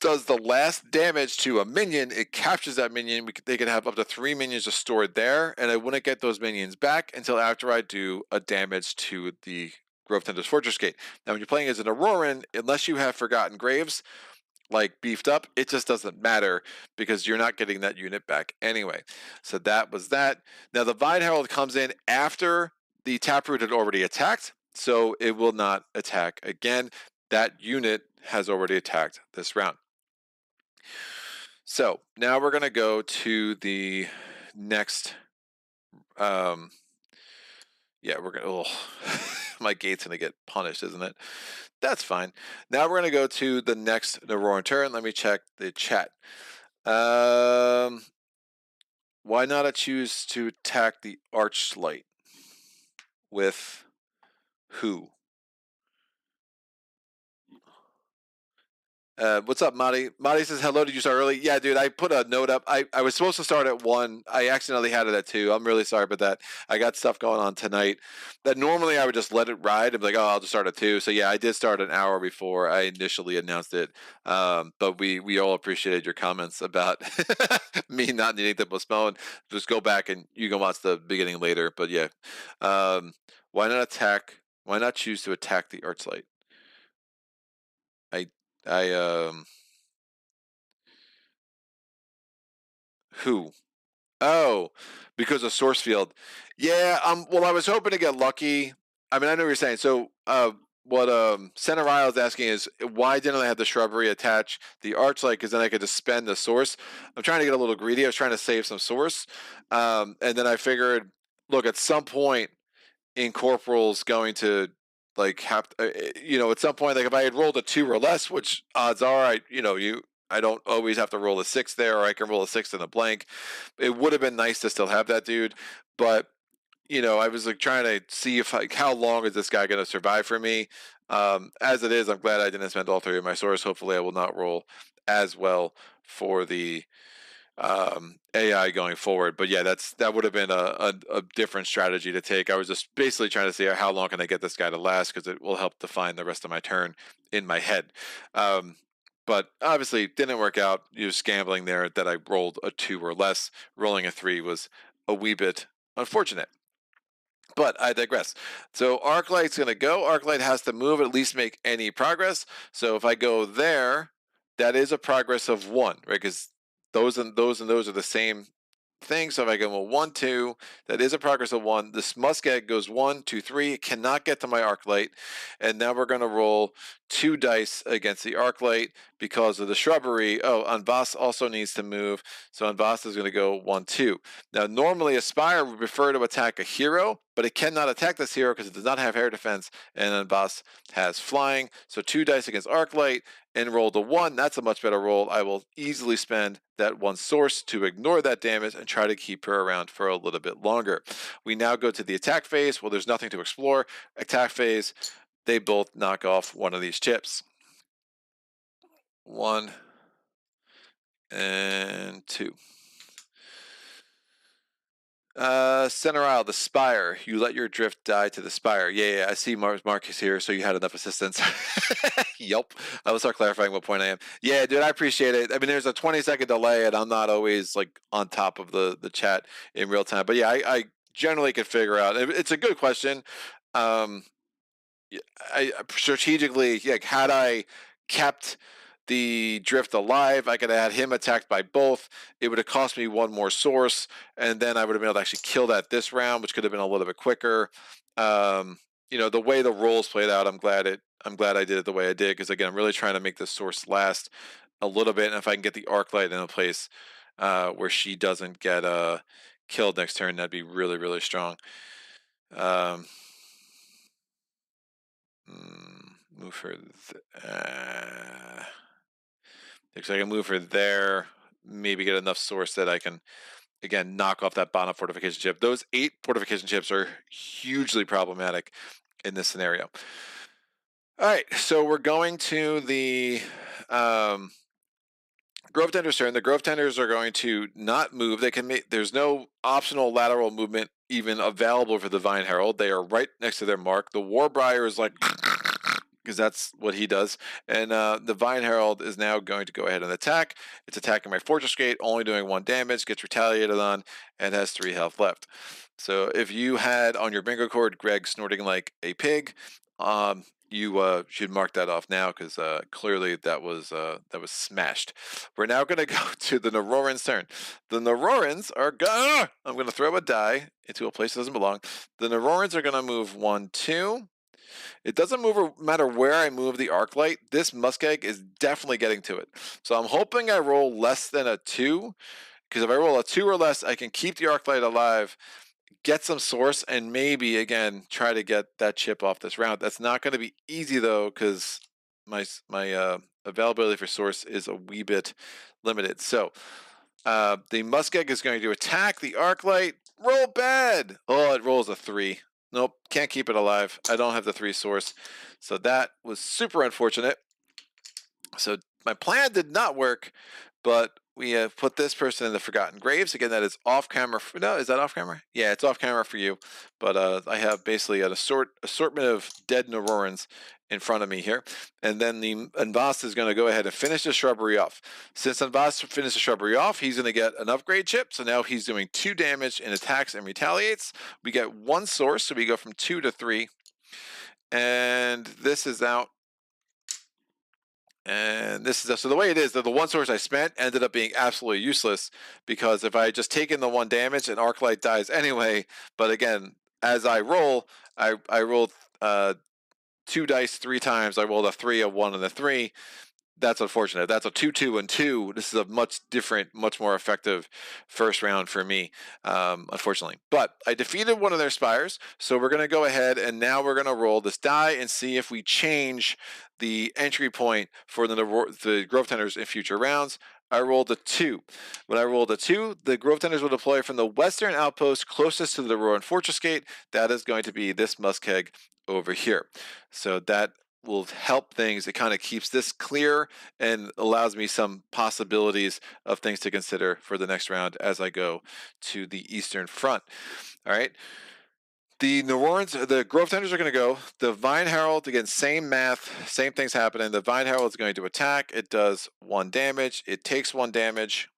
does the last damage to a minion, it captures that minion. They can have up to 3 minions just stored there, and I wouldn't get those minions back until after I do a damage to the Grovetenders Fortress Gate. Now, when you're playing as a Naroran, unless you have Forgotten Graves, like beefed up, it just doesn't matter because you're not getting that unit back anyway. So that was that. Now, the Vine Herald comes in after the Taproot had already attacked, so it will not attack again. That unit has already attacked this round. So now we're going to go to the next. Yeah, we're going to. Oh, my gate's going to get punished, isn't it? That's fine. Now we're going to go to the next Naroran turn. Let me check the chat. Why not I choose to attack the Archlight with who? What's up, Marty? Marty says, hello, did you start early? Yeah, dude, I put a note up. I was supposed to start at 1. I accidentally had it at 2. I'm really sorry about that. I got stuff going on tonight that normally I would just let it ride. I'm like, oh, I'll just start at 2. So yeah, I did start an hour before I initially announced it. But we all appreciated your comments about me not needing to postpone. Just go back and you can watch the beginning later. But yeah, why not attack? Why not choose to attack the Archlight? Who? Oh, because of source field. Yeah, well, I was hoping to get lucky. I mean, I know what you're saying. So, what Center Isle is asking is, why didn't I have the shrubbery attach the Archlight? Because then I could just spend the source. I'm trying to get a little greedy. I was trying to save some source. And then I figured, look, at some point, Incorporal's going to like have at some point, like if I had rolled a 2 or less, which odds are I don't always have to roll a 6 there, or I can roll a 6 in a blank. It would have been nice to still have that dude, but I was like trying to see if like how long is this guy going to survive for me. As it is, I'm glad I didn't spend all 3 of my source. Hopefully, I will not roll as well for the AI going forward. But yeah, that would have been a different strategy to take. I was just basically trying to see how long can I get this guy to last, because it will help define the rest of my turn in my head. But obviously didn't work out. You was gambling there that I rolled a 2 or less. Rolling a 3 was a wee bit unfortunate. But I digress. So Arclight's going to go. Arclight has to move, at least make any progress. So if I go there, that is a progress of 1, right? Because those and those are the same thing. So if I go 1, 2, that is a progress of 1. This Muskeg goes 1, 2, 3. It cannot get to my Arclight. And now we're going to roll 2 dice against the Arclight because of the shrubbery. Oh, Anvas also needs to move. So Anvas is going to go 1, 2. Now, normally Aspire would prefer to attack a hero, but it cannot attack this hero because it does not have air defense, and Anvas has flying. So 2 dice against Arclight and roll the 1. That's a much better roll. I will easily spend that 1 source to ignore that damage and try to keep her around for a little bit longer. We now go to the attack phase. Well, there's nothing to explore. Attack phase, they both knock off 1 of these chips. 1 and 2. Center aisle, the Spire. You let your drift die to the Spire. Yeah, I see Marcus here, so you had enough assistance. Yup. I will start clarifying what point I am. Yeah, dude, I appreciate it. I mean, there's a 20-second delay, and I'm not always like on top of the chat in real time. But yeah, I generally can figure out. It's a good question. I strategically, like, had I kept the drift alive, I could have had him attacked by both. It would have cost me 1 more source, and then I would have been able to actually kill that this round, which could have been a little bit quicker. The way the rolls played out, I'm glad I did it the way I did, because again, I'm really trying to make the source last a little bit, and if I can get the Arclight in a place where she doesn't get killed next turn, that'd be really, really strong. Move her. Looks like I can move her there. Maybe get enough source that I can, again, knock off that bottom fortification chip. Those 8 fortification chips are hugely problematic in this scenario. All right, so we're going to the Grovetenders turn. The Grovetenders are going to not move. They can make. There's no optional lateral movement even available for the Vine Herald. They are right next to their mark. The Warbriar is like, because that's what he does. And the Vine Herald is now going to go ahead and attack. It's attacking my Fortress Gate, only doing 1 damage, gets retaliated on, and has 3 health left. So if you had on your bingo card Greg snorting like a pig, you should mark that off now, because clearly that was smashed. We're now going to go to the Narorans' turn. The Narorans are I'm going to throw a die into a place that doesn't belong. The Narorans are going to move 1, 2. It doesn't matter where I move the Arclight. This Muskeg is definitely getting to it. So I'm hoping I roll less than a 2, because if I roll a 2 or less, I can keep the Arclight alive, get some source, and maybe, again, try to get that chip off this round. That's not going to be easy, though, because my availability for source is a wee bit limited. So the Muskeg is going to attack the Arclight. Roll bad. Oh, it rolls a 3. Nope, can't keep it alive. I don't have the 3 source. So that was super unfortunate. So my plan did not work, but we have put this person in the Forgotten Graves. Again, that is off camera. No, is that off camera? Yeah, it's off camera for you. But I have basically an assortment of dead Narorans in front of me here. And then the Anvas is going to go ahead and finish the shrubbery off. Since Anvas finished the shrubbery off, he's going to get an upgrade chip. So now he's doing 2 damage and attacks and retaliates. We get 1 source, so we go from 2 to 3. And this is out. And this is so the way it is that the 1 source I spent ended up being absolutely useless, because if I had just taken the 1 damage, an Arclight dies anyway. But again, as I roll, I rolled 2 dice 3 times. I rolled a 3, a 1, and a 3. That's unfortunate. That's a 2-2 and 2. This is a much different, much more effective first round for me, unfortunately. But I defeated one of their spires, so we're going to go ahead and now we're going to roll this die and see if we change the entry point for the Grovetenders in future rounds. I rolled a 2. When I rolled a 2, the Grovetenders will deploy from the western outpost closest to the Naroran Fortress Gate. That is going to be this muskeg over here. So that will help things. It kind of keeps this clear and allows me some possibilities of things to consider for the next round as I go to the Eastern Front. All right. The Narorans, the Grovetenders are going to go. The Vine Herald, again, same math, same things happening. The Vine Herald is going to attack. It does 1 damage. It takes 1 damage.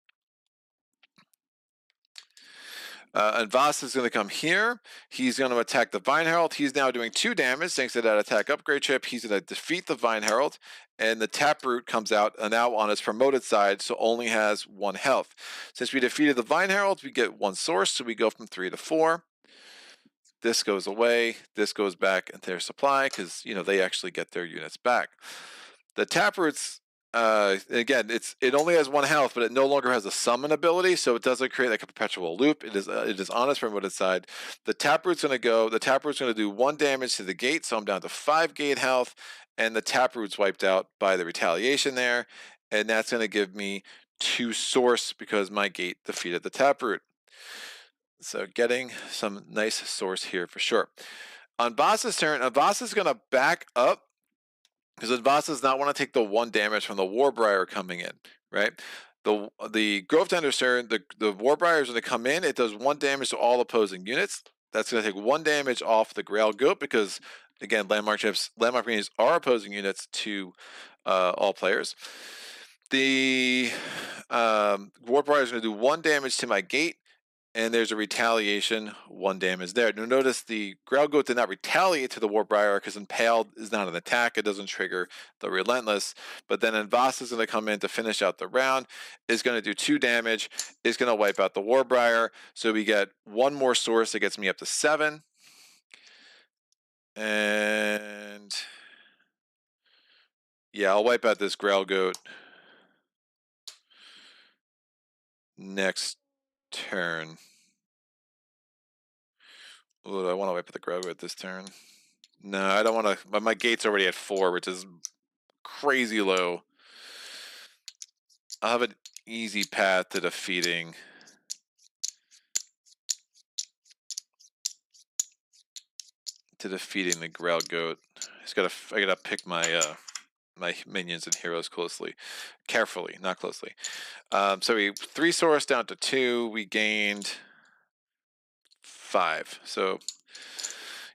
And Voss is going to come here. He's going to attack the Vine Herald. He's now doing 2 damage thanks to that attack upgrade chip. He's going to defeat the Vine Herald. And the Taproot comes out now on its promoted side, so only has 1 health. Since we defeated the Vine Herald, we get 1 source, so we go from 3 to 4. This goes away. This goes back into their supply because, you know, they actually get their units back. The Taproots, again, it only has 1 health, but it no longer has a summon ability, so it doesn't create like a perpetual loop. It is on its promoted side. The Taproot's going to go. The Taproot's going to do 1 damage to the gate, so I'm down to 5 gate health, and the Taproot's wiped out by the retaliation there, and that's going to give me 2 source because my gate defeated the Taproot. So getting some nice source here for sure. On Boss's turn, Boss is going to back up because Boss does not want to take the 1 damage from the Warbriar coming in, right? The Grovetenders turn, the Warbriar is going to come in. It does 1 damage to all opposing units. That's going to take 1 damage off the Grail Goat because, again, landmark minions are opposing units to all players. The Warbriar is going to do 1 damage to my gate. And there's a retaliation, 1 damage there. Now notice the Grail Goat did not retaliate to the Warbriar because Impaled is not an attack. It doesn't trigger the Relentless. But then Envas is going to come in to finish out the round. Is going to do 2 damage. Is going to wipe out the Warbriar. So we get 1 more source that gets me up to 7. And yeah, I'll wipe out this Grail Goat next turn. Oh, do I want to wipe out the Grail Goat this turn? No, I don't want to. My gate's already at 4, which is crazy low. I'll have an easy path to defeating the Grail Goat. I gotta pick my my minions and heroes carefully, not closely. So we 3 source down to 2. We gained 5. So,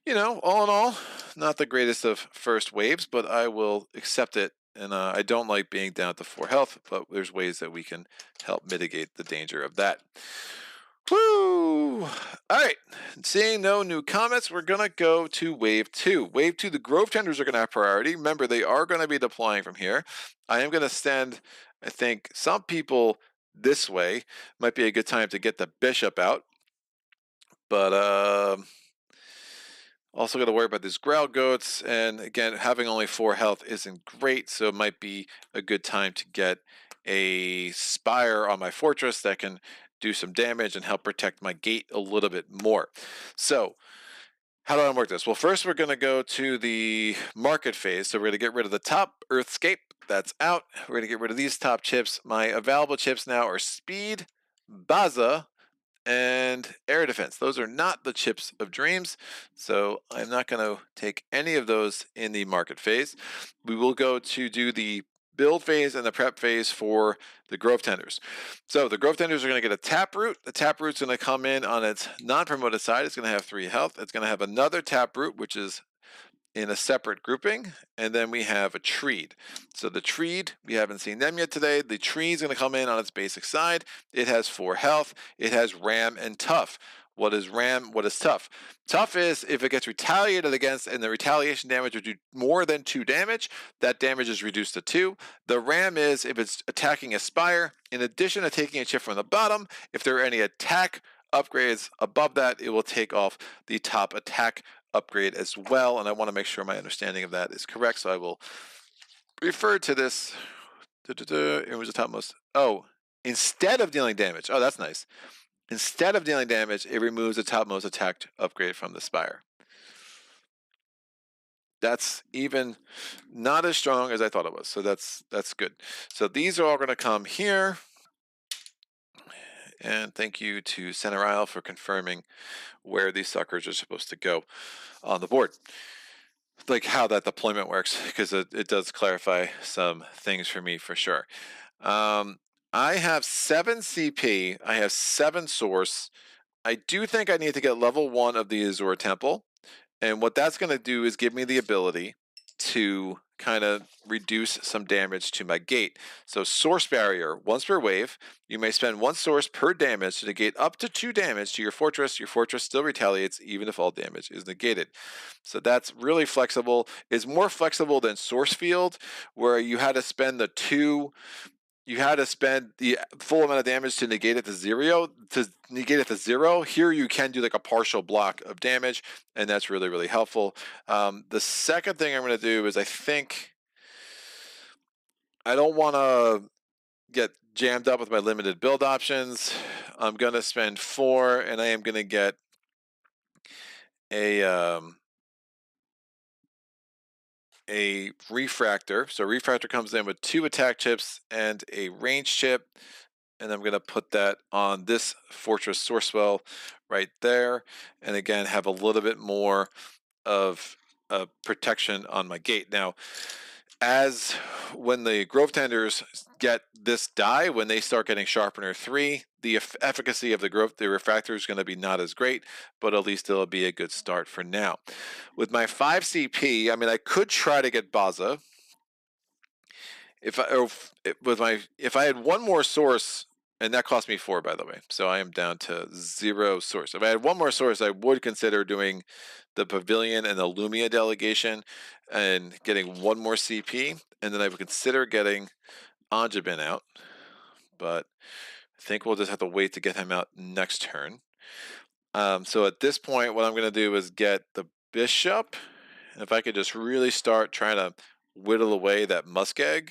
you know, all in all, not the greatest of first waves, but I will accept it. And I don't like being down to 4 health, but there's ways that we can help mitigate the danger of that. Woo! All right, seeing no new comments, we're going to go to Wave 2. Wave 2, the Grovetenders are going to have priority. Remember, they are going to be deploying from here. I am going to send, I think, some people this way. Might be a good time to get the Bishop out. But also got to worry about these Grail Goats, and again, having only 4 health isn't great, so it might be a good time to get a Spire on my fortress that can do some damage and help protect my gate a little bit more. So, how do I work this? Well, first we're going to go to the market phase, so we're going to get rid of the top Earthscape. That's out. We're going to get rid of these top chips. My available chips now are Speed, Baza, and Air Defense. Those are not the chips of dreams, so I'm not going to take any of those in the market phase. We will go to do the build phase and the prep phase for the Grovetenders. So the Grovetenders are going to get a Taproot. The Taproot's going to come in on its non-promoted side. It's going to have 3 health. It's going to have another Taproot, which is in a separate grouping, and then we have a Treed. So the Treed, we haven't seen them yet today. The Treed is going to come in on its basic side. It has 4 health. It has Ram and Tough. What is Ram? What is Tough? Tough is if it gets retaliated against and the retaliation damage would do more than 2 damage, that damage is reduced to 2. The Ram is if it's attacking a Spire, in addition to taking a chip from the bottom, if there are any attack upgrades above that, it will take off the top attack upgrade as well, and I want to make sure my understanding of that is correct, so I will refer to this It removes the topmost. Oh, instead of dealing damage. Oh, that's nice. Instead of dealing damage, it removes the topmost attack upgrade from the spire. That's even not as strong as I thought it was. So that's good. So these are all going to come here. And thank you to Center Isle for confirming where these suckers are supposed to go on the board. Like how that deployment works, because it does clarify some things for me for sure. I have 7 CP. I have 7 source. I do think I need to get level 1 of the Azure Temple. And what that's going to do is give me the ability to kind of reduce some damage to my gate. So source barrier, once per wave, you may spend 1 source per damage to negate up to 2 damage to your fortress. Your fortress still retaliates even if all damage is negated. So that's really flexible. It's more flexible than source field, where you had to spend the 2. You had to spend the full amount of damage to negate it to 0. Here you can do like a partial block of damage, and that's really, really helpful. The second thing I'm going to do is I think I don't want to get jammed up with my limited build options. I'm going to spend 4, and I am going to get a refractor. So refractor comes in with 2 attack chips and a range chip, and I'm going to put that on this fortress sourcewell right there, and again have a little bit more of protection on my gate. Now, as when the Grovetenders get this die, when they start getting Sharpener 3, the efficacy of the refractor is going to be not as great, but at least it'll be a good start for now. With my 5 CP, I mean, I could try to get Baza. If I had 1 more source, and that cost me 4, by the way, so I am down to 0 source. If I had 1 more source, I would consider doing the Pavilion and the Lumia delegation and getting 1 more CP, and then I would consider getting Anjabin out, but I think we'll just have to wait to get him out next turn. So at this point, what I'm going to do is get the Bishop, and if I could just really start trying to whittle away that Muskeg,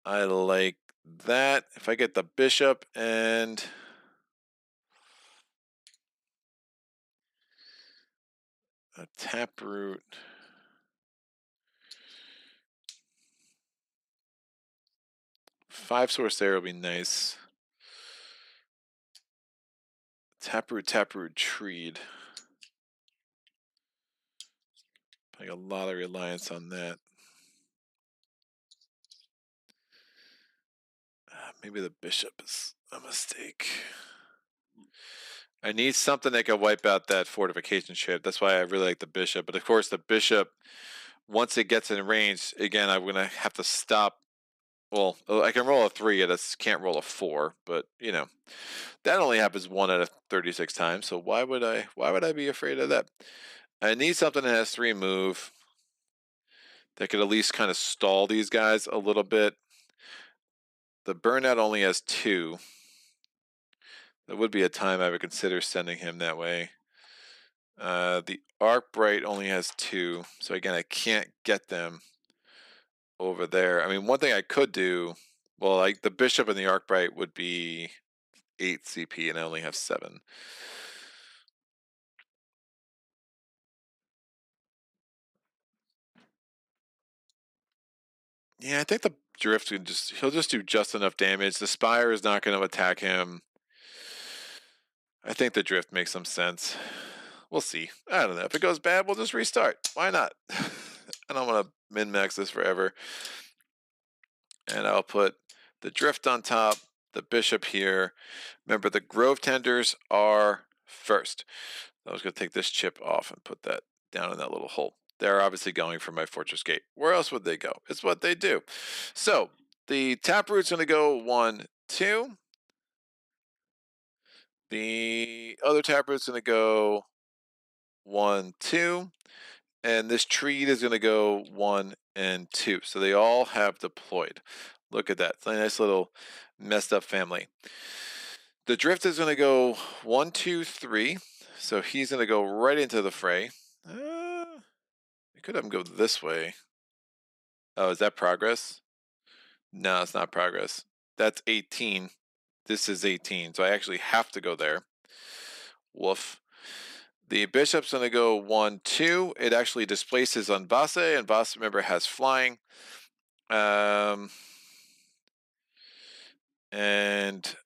I like that. If I get the Bishop and a Taproot, 5 source there will be nice. Taproot, Treed. Like a lot of reliance on that. Maybe the Bishop is a mistake. I need something that can wipe out that fortification ship. That's why I really like the Bishop. But of course, the Bishop, once it gets in range, again, I'm going to have to stop. Well, I can roll a 3. I just can't roll a 4. But, you know, that only happens 1 out of 36 times. So why would I be afraid of that? I need something that has 3 move that could at least kind of stall these guys a little bit. The Burnout only has 2. There would be a time I would consider sending him that way. The Arcbright only has 2, so again, I can't get them over there. I mean, one thing I could do, well, like the Bishop and the Arcbright would be 8 CP, and I only have 7. Yeah, I think the Drift can he'll just do just enough damage. The Spire is not going to attack him. I think the Drift makes some sense. We'll see. I don't know. If it goes bad, we'll just restart. Why not? I don't want to min-max this forever. And I'll put the Drift on top, the Bishop here. Remember, the Grovetenders are first. I was going to take this chip off and put that down in that little hole. They're obviously going for my Fortress Gate. Where else would they go? It's what they do. So the Taproot's going to go 1, 2. The other Taproot's going to go 1, 2. And this Treed is going to go 1 and 2. So they all have deployed. Look at that. It's a nice little messed up family. The Drift is going to go 1, 2, 3. So he's going to go right into the fray. We could have him go this way. Oh, is that progress? No, it's not progress. That's 18. This is 18, so I actually have to go there. Woof. The bishop's going to go 1, 2. It actually displaces on Vase, and Vase, remember, has flying. And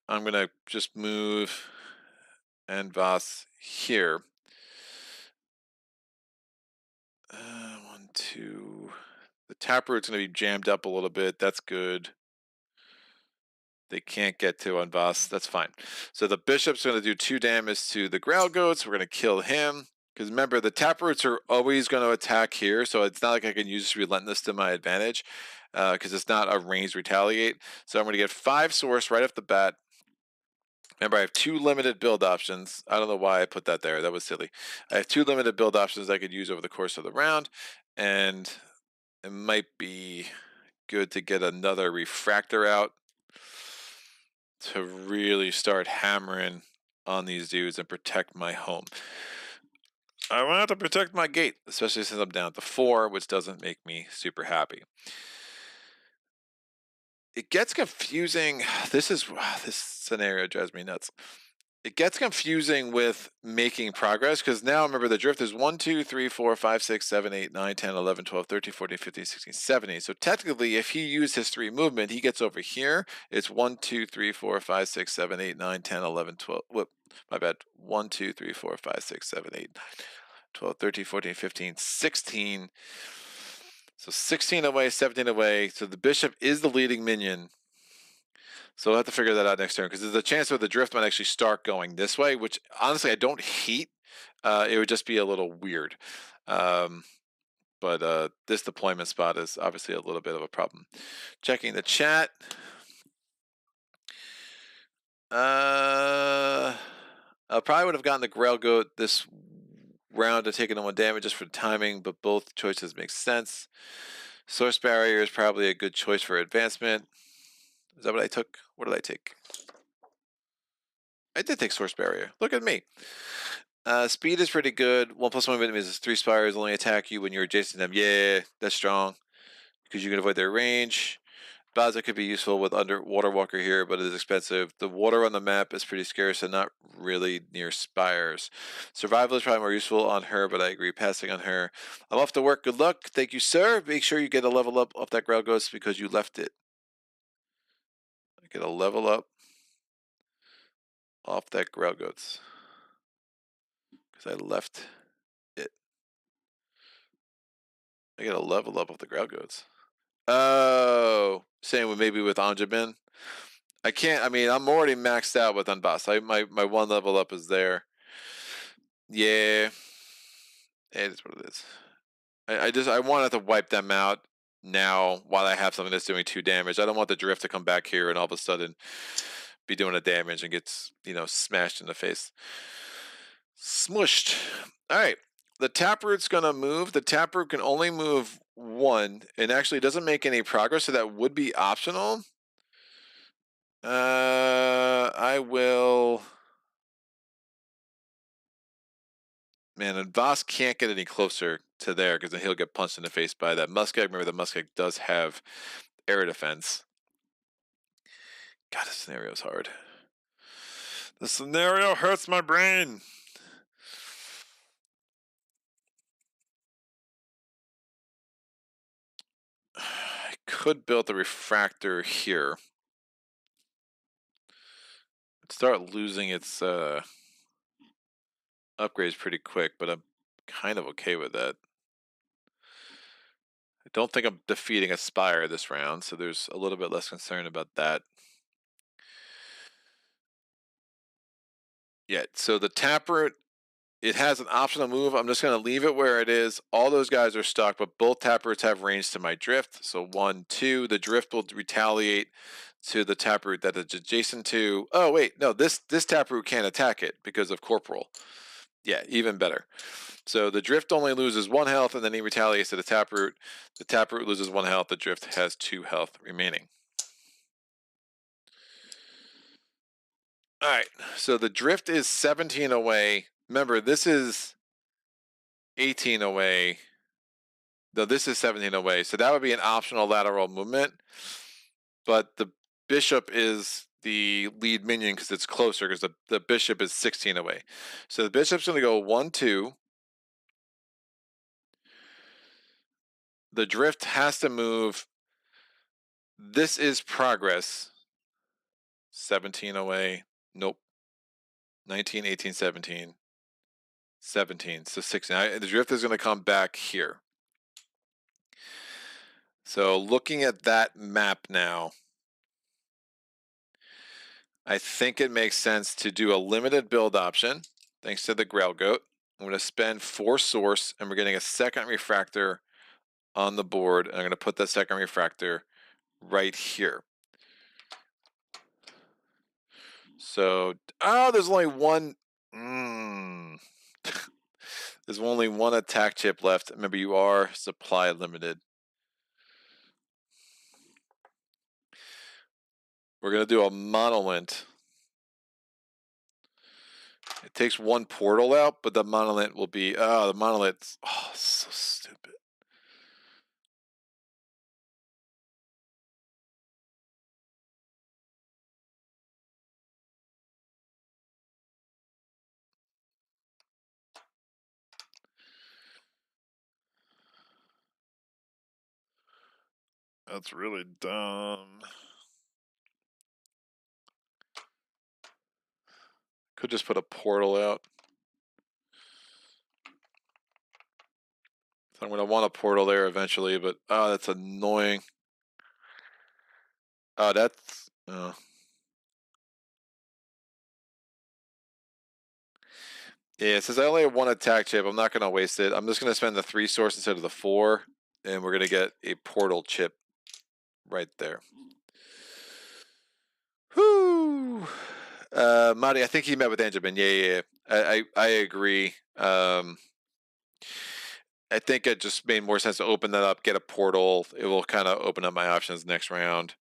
I'm going to just move and Vase here. 1, 2. The taproot's going to be jammed up a little bit. That's good. They can't get to on Vase. That's fine. So the bishop's going to do 2 damage to the Grail Goats. We're going to kill him. Because remember, the taproots are always going to attack here, so it's not like I can use Relentless to my advantage, because it's not a ranged retaliate. So I'm going to get 5 source right off the bat. Remember, I have 2 limited build options. I don't know why I put that there. That was silly. I have 2 limited build options I could use over the course of the round, and it might be good to get another refractor out to really start hammering on these dudes and protect my home. I want to protect my gate, especially since I'm down to 4, which doesn't make me super happy. It gets confusing. This scenario drives me nuts. It gets confusing with making progress, because now remember the drift is 1, 2, 3, 4, 5, 6, 7, 8, 9, 10, 11, 12, 13, 14, 15, 16, 17. So technically, if he used his 3 movement, he gets over here. It's 1, 2, 3, 4, 5, 6, 7, 8, 9, 10, 11, 12. Whoop, my bad. 1, 2, 3, 4, 5, 6, 7, 8, 9, 12, 13, 14, 15, 16. So 16 away, 17 away. So the bishop is the leading minion. So we'll have to figure that out next turn, because there's a chance where the drift might actually start going this way, which honestly I don't hate. It would just be a little weird. But this deployment spot is obviously a little bit of a problem. Checking the chat. I probably would have gotten the Grail Goat this round to take it on 1 damage just for timing, but both choices make sense. Source Barrier is probably a good choice for advancement. Is that what I took? What did I take? I did take Source Barrier. Look at me. Speed is pretty good. 1+1 enemies is 3 spires only attack you when you're adjacent to them. Yeah, that's strong, because you can avoid their range. Baza could be useful with Underwater Walker here, but it is expensive. The water on the map is pretty scarce and not really near spires. Survival is probably more useful on her, but I agree, passing on her. I'm off to work. Good luck. Thank you, sir. Make sure you get a level up off that Grail Ghost because you left it. Get a level up off that Grail Goats because I left it. I get a level up of the Grail Goats. Oh, same with maybe with Anjabin. I can't. I mean, I'm already maxed out with Unboss. My 1 level up is there. Yeah, it is what it is. I wanted to wipe them out now while I have something that's doing 2 damage. I don't want the drift to come back here and all of a sudden be doing a damage and gets, smashed in the face. Smushed. All right. The Taproot's going to move. The Taproot can only move 1 and actually doesn't make any progress, so that would be optional. I will... Man, and Voss can't get any closer to there because then he'll get punched in the face by that Muskeg. Remember, the Muskeg does have air defense. God, this scenario's hard. The scenario hurts my brain. I could build the refractor here. Start losing its upgrades pretty quick, but I'm kind of okay with that. I don't think I'm defeating a Spire this round, so there's a little bit less concern about that. Yeah, so the Taproot, it has an optional move. I'm just going to leave it where it is. All those guys are stuck, but both Taproots have range to my drift. So 1, 2, the drift will retaliate to the Taproot that is adjacent to... Oh, wait, no, this Taproot can't attack it because of Corporal. Yeah, even better. So the drift only loses 1 health, and then he retaliates to the Taproot. The Taproot loses 1 health. The drift has 2 health remaining. All right, so the drift is 17 away. Remember, this is 18 away. No, this is 17 away. So that would be an optional lateral movement. but the bishop is the lead minion because it's closer, because the bishop is 16 away. So the bishop's going to go 1-2. The drift has to move. This is progress. 17 away. Nope. 19, 18, 17. 17. So 16. The drift is going to come back here. So looking at that map now, I think it makes sense to do a limited build option, thanks to the Grail Goat. I'm going to spend 4 source, and we're getting a second refractor on the board. And I'm going to put that second refractor right here. So, there's only one. There's only one attack chip left. Remember, you are supply limited. We're going to do a monolith. It takes 1 portal out, but the monolith will be... the monolith... Oh, so stupid. That's really dumb. Could just put a portal out. So I'm going to want a portal there eventually, but that's annoying. Oh, that's... Yeah, since I only have 1 attack chip, I'm not going to waste it. I'm just going to spend the 3 source instead of the 4, and we're going to get a portal chip right there. Whoo! Marty, I think he met with Anjamin. Yeah. I agree. I think it just made more sense to open that up, get a portal. It will kind of open up my options next round.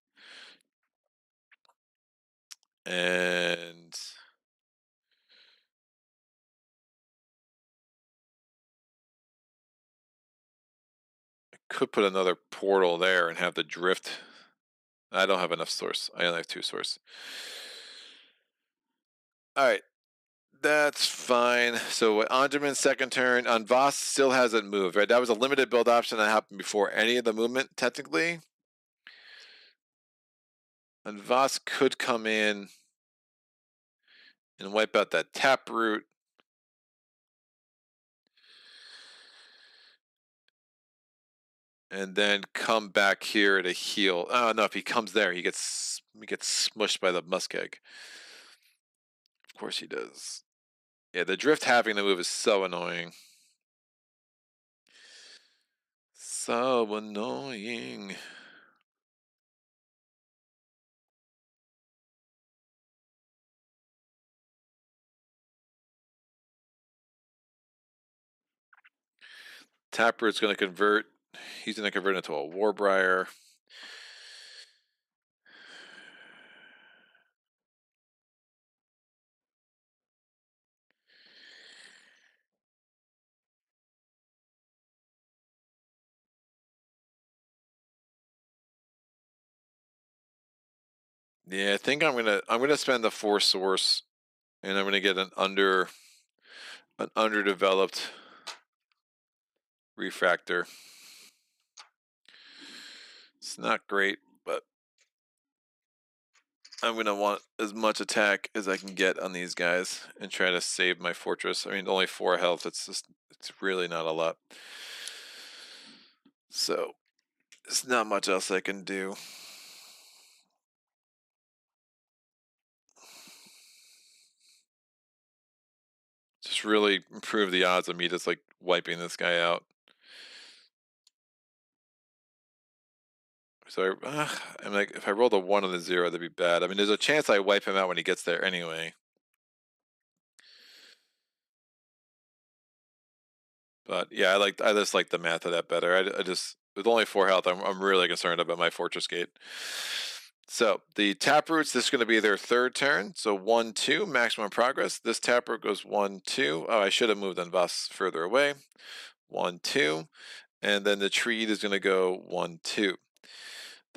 And I could put another portal there and have the drift. I don't have enough source. I only have 2 source. All right. That's fine. So Anjamin's second turn. On Voss still hasn't moved, right? That was a limited build option that happened before any of the movement, technically. And Voss could come in and wipe out that Taproot. And then come back here to heal. Oh no, if he comes there, he gets smushed by the muskeg. Of course he does. Yeah, the drift having to move is so annoying. So annoying. Taproot's going to convert. He's going to convert into a Warbriar. Yeah, I think I'm gonna spend the 4 source, and I'm gonna get an underdeveloped refractor. It's not great, but I'm gonna want as much attack as I can get on these guys and try to save my fortress. I mean, only 4 health. It's really not a lot. So there's not much else I can do. Just really improve the odds of me just like wiping this guy out. So I'm like, if I rolled a 1 and a 0, that'd be bad. I mean, there's a chance I wipe him out when he gets there anyway. But yeah, I just like the math of that better. I just, with only 4 health, I'm really concerned about my Fortress Gate. So the Taproots, this is going to be their 3rd turn. So 1-2, maximum progress. This Taproot goes 1-2. Oh, I should have moved on Voss further away. 1-2. And then the Treed is going to go 1-2.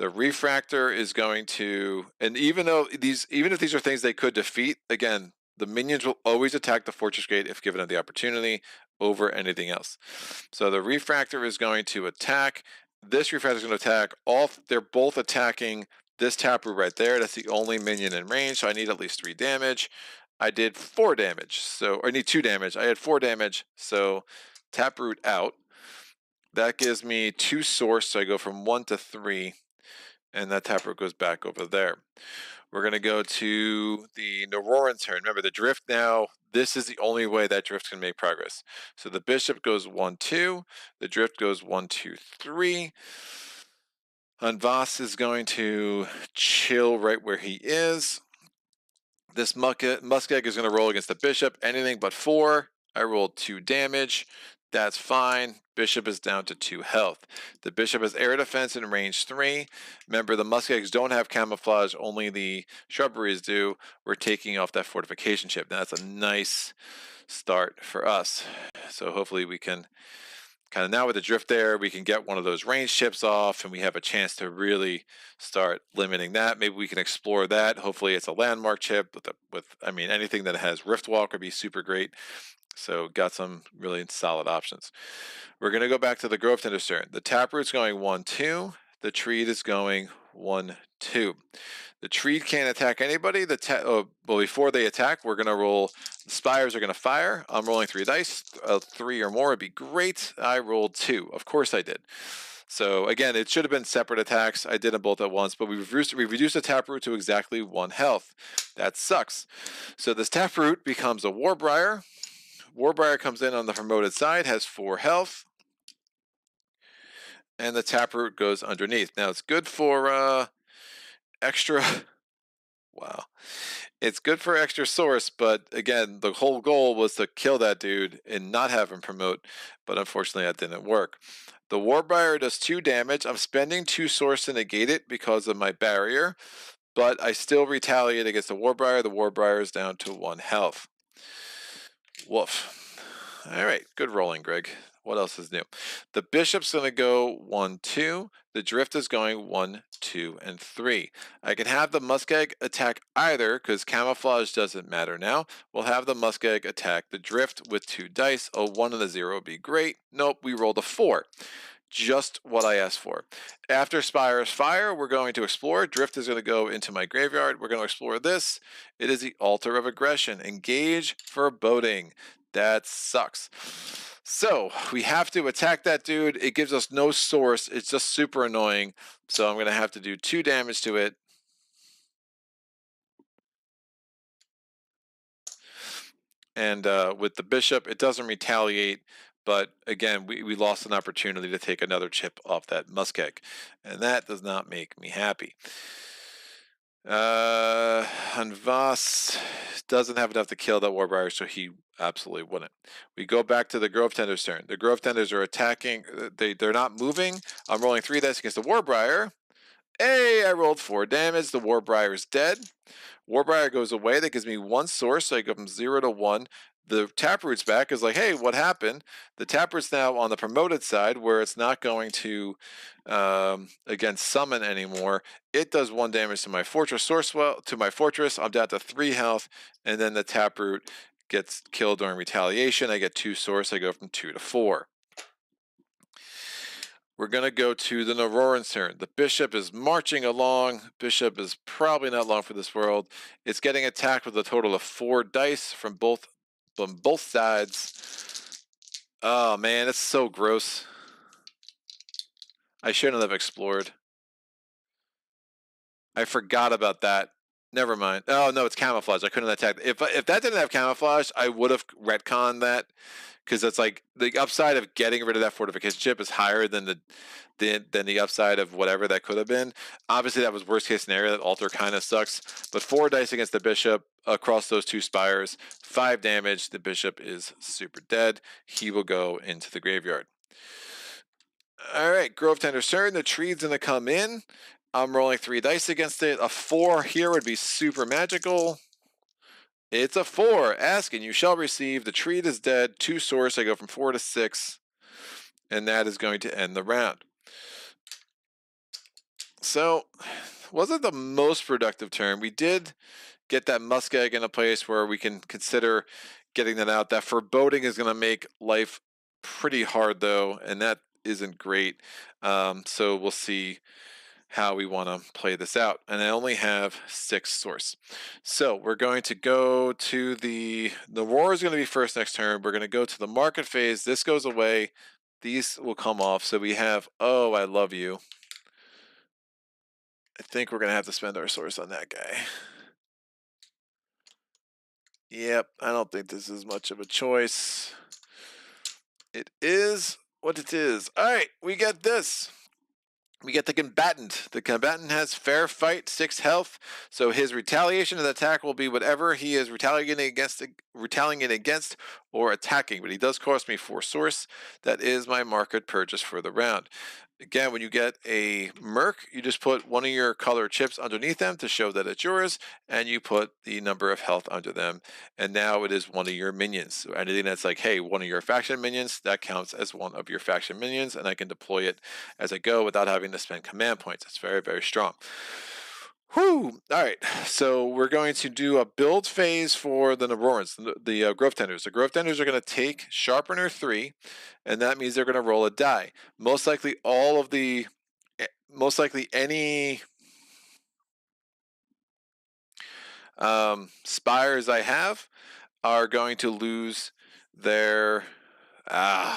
The refractor is going to, and even if these are things they could defeat, again, the minions will always attack the fortress gate if given the opportunity over anything else. So the refractor is going to attack. This refractor is going to attack they're both attacking this taproot right there. That's the only minion in range, so I need at least 3 damage. I did 4 damage, so I need 2 damage. I had 4 damage, so taproot out. That gives me 2 source, so I go from 1 to 3, and that taproot goes back over there. We're going to go to the Naroran turn. Remember, the drift now, this is the only way that drift can make progress. So the bishop goes 1, 2. The drift goes 1, 2, 3. Anvas is going to chill right where he is. This Muskeg is going to roll against the bishop. Anything but 4. I rolled 2 damage. That's fine. Bishop is down to 2 health. The bishop has air defense in range 3. Remember, the Muskegs don't have camouflage. Only the shrubberies do. We're taking off that fortification chip. Now, that's a nice start for us. So hopefully we can kind of, now with the drift there, we can get one of those range chips off, and we have a chance to really start limiting that. Maybe we can explore that. Hopefully it's a landmark chip I mean, anything that has Riftwalk would be super great. So got some really solid options. We're going to go back to the Grovetenders turn. The taproot's going 1, 2. The treat is going 1, 2. The treat can't attack anybody. Well, before they attack, we're going to roll. The spires are going to fire. I'm rolling 3 dice. 3 or more would be great. I rolled 2. Of course I did. So again, it should have been separate attacks. I did them both at once, but we've reduced the taproot to exactly 1 health. That sucks. So this taproot becomes a Warbriar. Warbriar comes in on the promoted side, has 4 health. And the taproot goes underneath. Now it's good for extra. Wow. It's good for extra source, but again, the whole goal was to kill that dude and not have him promote, but unfortunately that didn't work. The Warbriar does 2 damage. I'm spending 2 source to negate it because of my barrier, but I still retaliate against the Warbriar. The Warbriar is down to 1 health. Woof. All right, good rolling, Greg. What else is new? The bishop's going to go 1, 2. The drift is going 1, 2, and 3. I can have the Muskeg attack either because camouflage doesn't matter now. We'll have the Muskeg attack the drift with 2 dice. A 1 and a 0 would be great. Nope, we rolled a 4. Just what I asked for. After Spire's fire, we're going to explore. Drift is going to go into my graveyard. We're going to explore this. It is the Altar of Aggression. Engage foreboding. That sucks. So we have to attack that dude. It gives us no source. It's just super annoying. So I'm going to have to do 2 damage to it. And with the bishop, it doesn't retaliate. But again, we lost an opportunity to take another chip off that Muskeg. And that does not make me happy. Anvas doesn't have enough to kill that Warbriar, so he absolutely wouldn't. We go back to the Grovetenders turn. The Grovetenders are attacking. They're not moving. I'm rolling 3 dice against the Warbriar. Hey, I rolled 4 damage. The Warbriar is dead. Warbriar goes away. That gives me 1 source, so I go from 0 to 1. The taproot's back. Is like, hey, what happened? The taproot's now on the promoted side where it's not going to again summon anymore. It does 1 damage to my fortress to my fortress. I'm down to 3 health, and then the taproot gets killed during retaliation. I get 2 source. I go from 2 to 4. We're going to go to the Naroran's turn. The bishop is marching along. Bishop is probably not long for this world. It's getting attacked with a total of 4 dice from both sides. Oh man, it's so gross. I shouldn't have explored. I forgot about that. Never mind. Oh no, it's camouflage. I couldn't attack. If that didn't have camouflage, I would have retconned that. Because it's like the upside of getting rid of that fortification chip is higher than the upside of whatever that could have been. Obviously, that was worst case scenario. That altar kind of sucks. But 4 dice against the bishop across those 2 spires, 5 damage. The bishop is super dead. He will go into the graveyard. All right, Grovetenders turn. The tree's gonna come in. I'm rolling 3 dice against it. A 4 here would be super magical. It's a 4. Ask and you shall receive. The treat is dead. 2 source. I go from 4 to 6. And that is going to end the round. So, wasn't the most productive turn. We did get that muskeg in a place where we can consider getting that out. That foreboding is going to make life pretty hard, though, and that isn't great. So we'll see how we want to play this out. And I only have 6 source. So we're going to go to the war is going to be first next turn. We're going to go to the market phase. This goes away. These will come off. So we have, oh, I love you. I think we're going to have to spend our source on that guy. Yep, I don't think this is much of a choice. It is what it is. All right, we get this. We get the combatant. The combatant has fair fight, 6 health, so his retaliation and attack will be whatever he is retaliating against or attacking, but he does cost me 4 source. That is my market purchase for the round. Again, when you get a merc, you just put one of your color chips underneath them to show that it's yours, and you put the number of health under them, and now it is one of your minions. So anything that's like, hey, one of your faction minions, that counts as one of your faction minions, and I can deploy it as I go without having to spend command points. It's very, very strong. Whew! All right, so we're going to do a build phase for the Narorans, the Grovetenders. The Grovetenders are going to take Sharpener 3, and that means they're going to roll a die. Most likely any spires I have are going to lose their... man,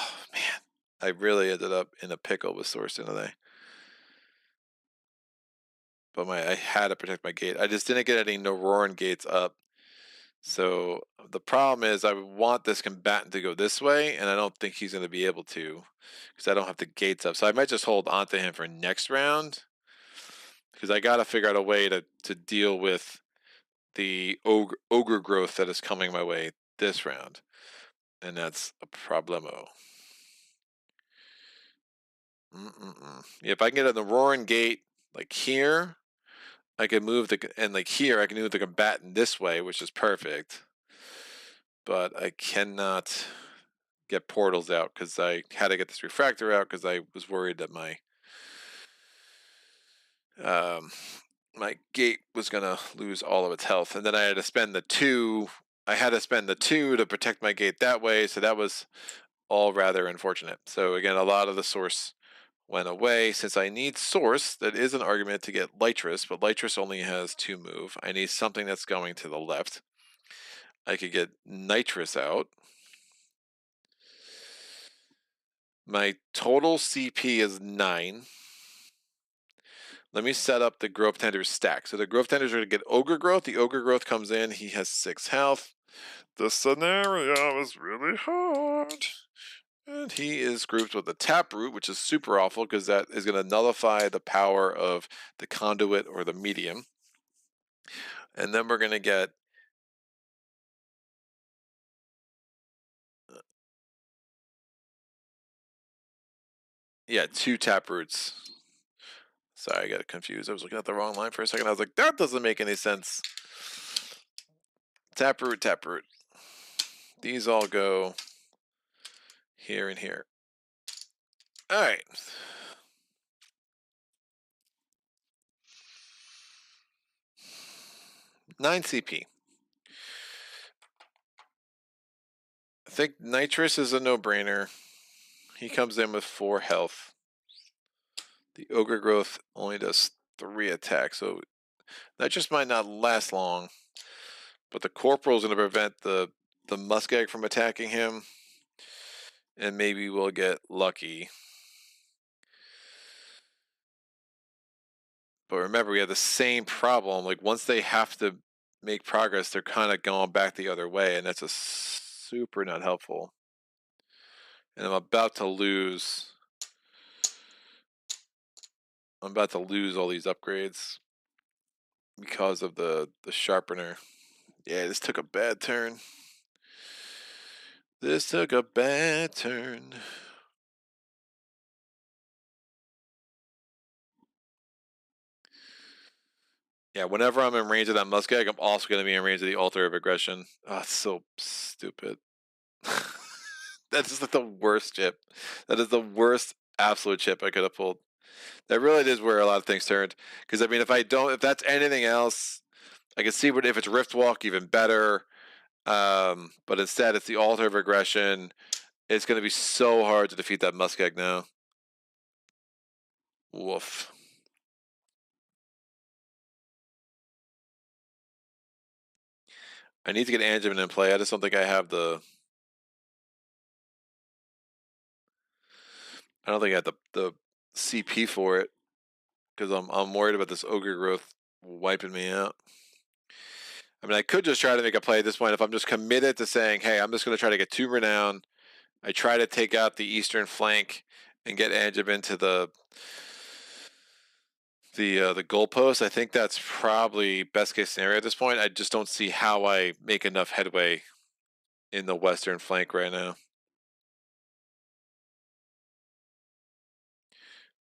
I really ended up in a pickle with source, didn't I? But I had to protect my gate. I just didn't get any Naroran gates up. So the problem is I want this combatant to go this way, and I don't think he's going to be able to because I don't have the gates up. So I might just hold onto him for next round because I got to figure out a way to deal with the ogre growth that is coming my way this round. And that's a problemo. If I can get a Naroran gate like here, I can move here I can move the combatant this way, which is perfect. But I cannot get portals out because I had to get this refractor out because I was worried that my my gate was gonna lose all of its health, and then I had to spend the 2. I had to spend the 2 to protect my gate that way, so that was all rather unfortunate. So again, a lot of the source went away. Since I need source, that is an argument to get Lytris, but Lytris only has 2 move. I need something that's going to the left. I could get Nitrous out. My total CP is 9. Let me set up the Grovetenders stack. So the Grovetenders are going to get Ogre Growth. The Ogre Growth comes in. He has 6 health. The scenario is really hard. And he is grouped with the Taproot, which is super awful because that is going to nullify the power of the Conduit or the Medium. And then we're going to get... yeah, 2 Taproots. Sorry, I got confused. I was looking at the wrong line for a second. I was like, that doesn't make any sense. Taproot, Taproot. These all go here and here. All right. Nine CP. I think Nitrous is a no-brainer. He comes in with 4 health. The Ogre Growth only does 3 attacks, so that just might not last long. But the Corporal is going to prevent the Muskeg from attacking him. And maybe we'll get lucky. But remember, we have the same problem. Like, once they have to make progress, they're kind of going back the other way, and that's a super not helpful. And I'm about to lose all these upgrades because of the Sharpener. Yeah, this took a bad turn. This took a bad turn. Yeah, whenever I'm in range of that Muskeg, I'm also going to be in range of the Altar of Aggression. Oh, it's so stupid. That's just like the worst chip. That is the worst absolute chip I could have pulled. That really is where a lot of things turned. Because I mean, if that's anything else, I can see what if it's Riftwalk, even better. But instead, it's the Altar of Aggression. It's going to be so hard to defeat that Muskeg now. Woof. I need to get Anjamin in play. I just don't think I have the. I don't think I have the CP for it because I'm worried about this ogre growth wiping me out. I mean, I could just try to make a play at this point if I'm just committed to saying, hey, I'm just going to try to get 2 renown. I try to take out the eastern flank and get Anjamin to the goalpost. I think that's probably best case scenario at this point. I just don't see how I make enough headway in the western flank right now.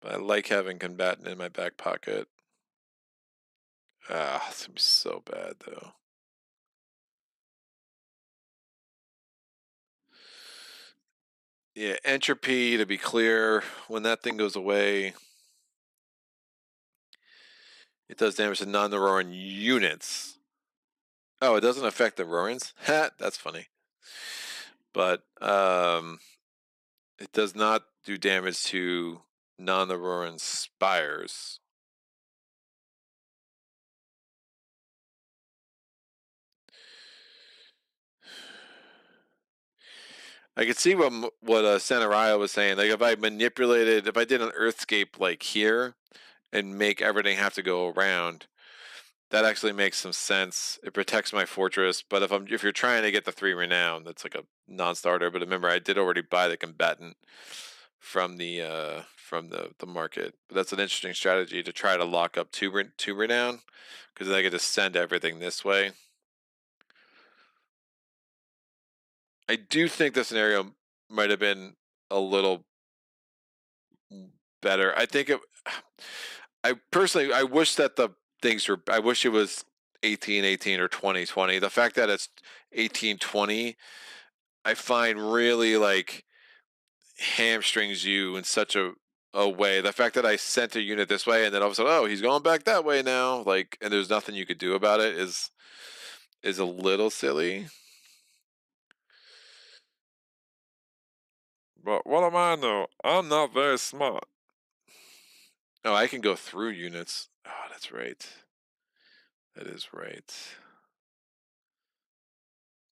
But I like having combatant in my back pocket. It's gonna be so bad though. Yeah, entropy, to be clear, when that thing goes away, it does damage to non-Naroran units. Oh, it doesn't affect the Narorans? That's funny. But it does not do damage to non-Naroran spires. I could see what Sanaraya was saying. Like if I did an Earthscape like here, and make everything have to go around, that actually makes some sense. It protects my fortress. But if you're trying to get the 3 renown, that's like a non-starter. But remember, I did already buy the combatant from the market. But that's an interesting strategy to try to lock up 2 renown, because then I get to send everything this way. I do think the scenario might have been a little better. I think I personally, I wish that I wish it was 18-18 or 20-20. The fact that it's 18-20, I find really like hamstrings you in such a way. The fact that I sent a unit this way and then all of a sudden, oh, he's going back that way now, like, and there's nothing you could do about it is a little silly. But what am I know? I'm not very smart. Oh, I can go through units. Oh, that's right. That is right.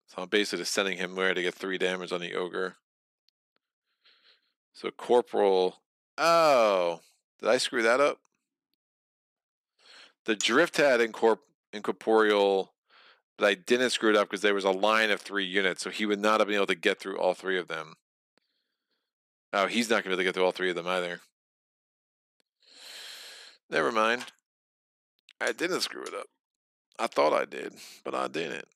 So I'm basically just sending him where to get 3 damage on the ogre. So corporal. Oh, did I screw that up? The drift had incorporeal, but I didn't screw it up because there was a line of 3 units, so he would not have been able to get through all 3 of them. Oh, he's not going to be able to get through all 3 of them either. Never mind. I didn't screw it up. I thought I did, but I didn't.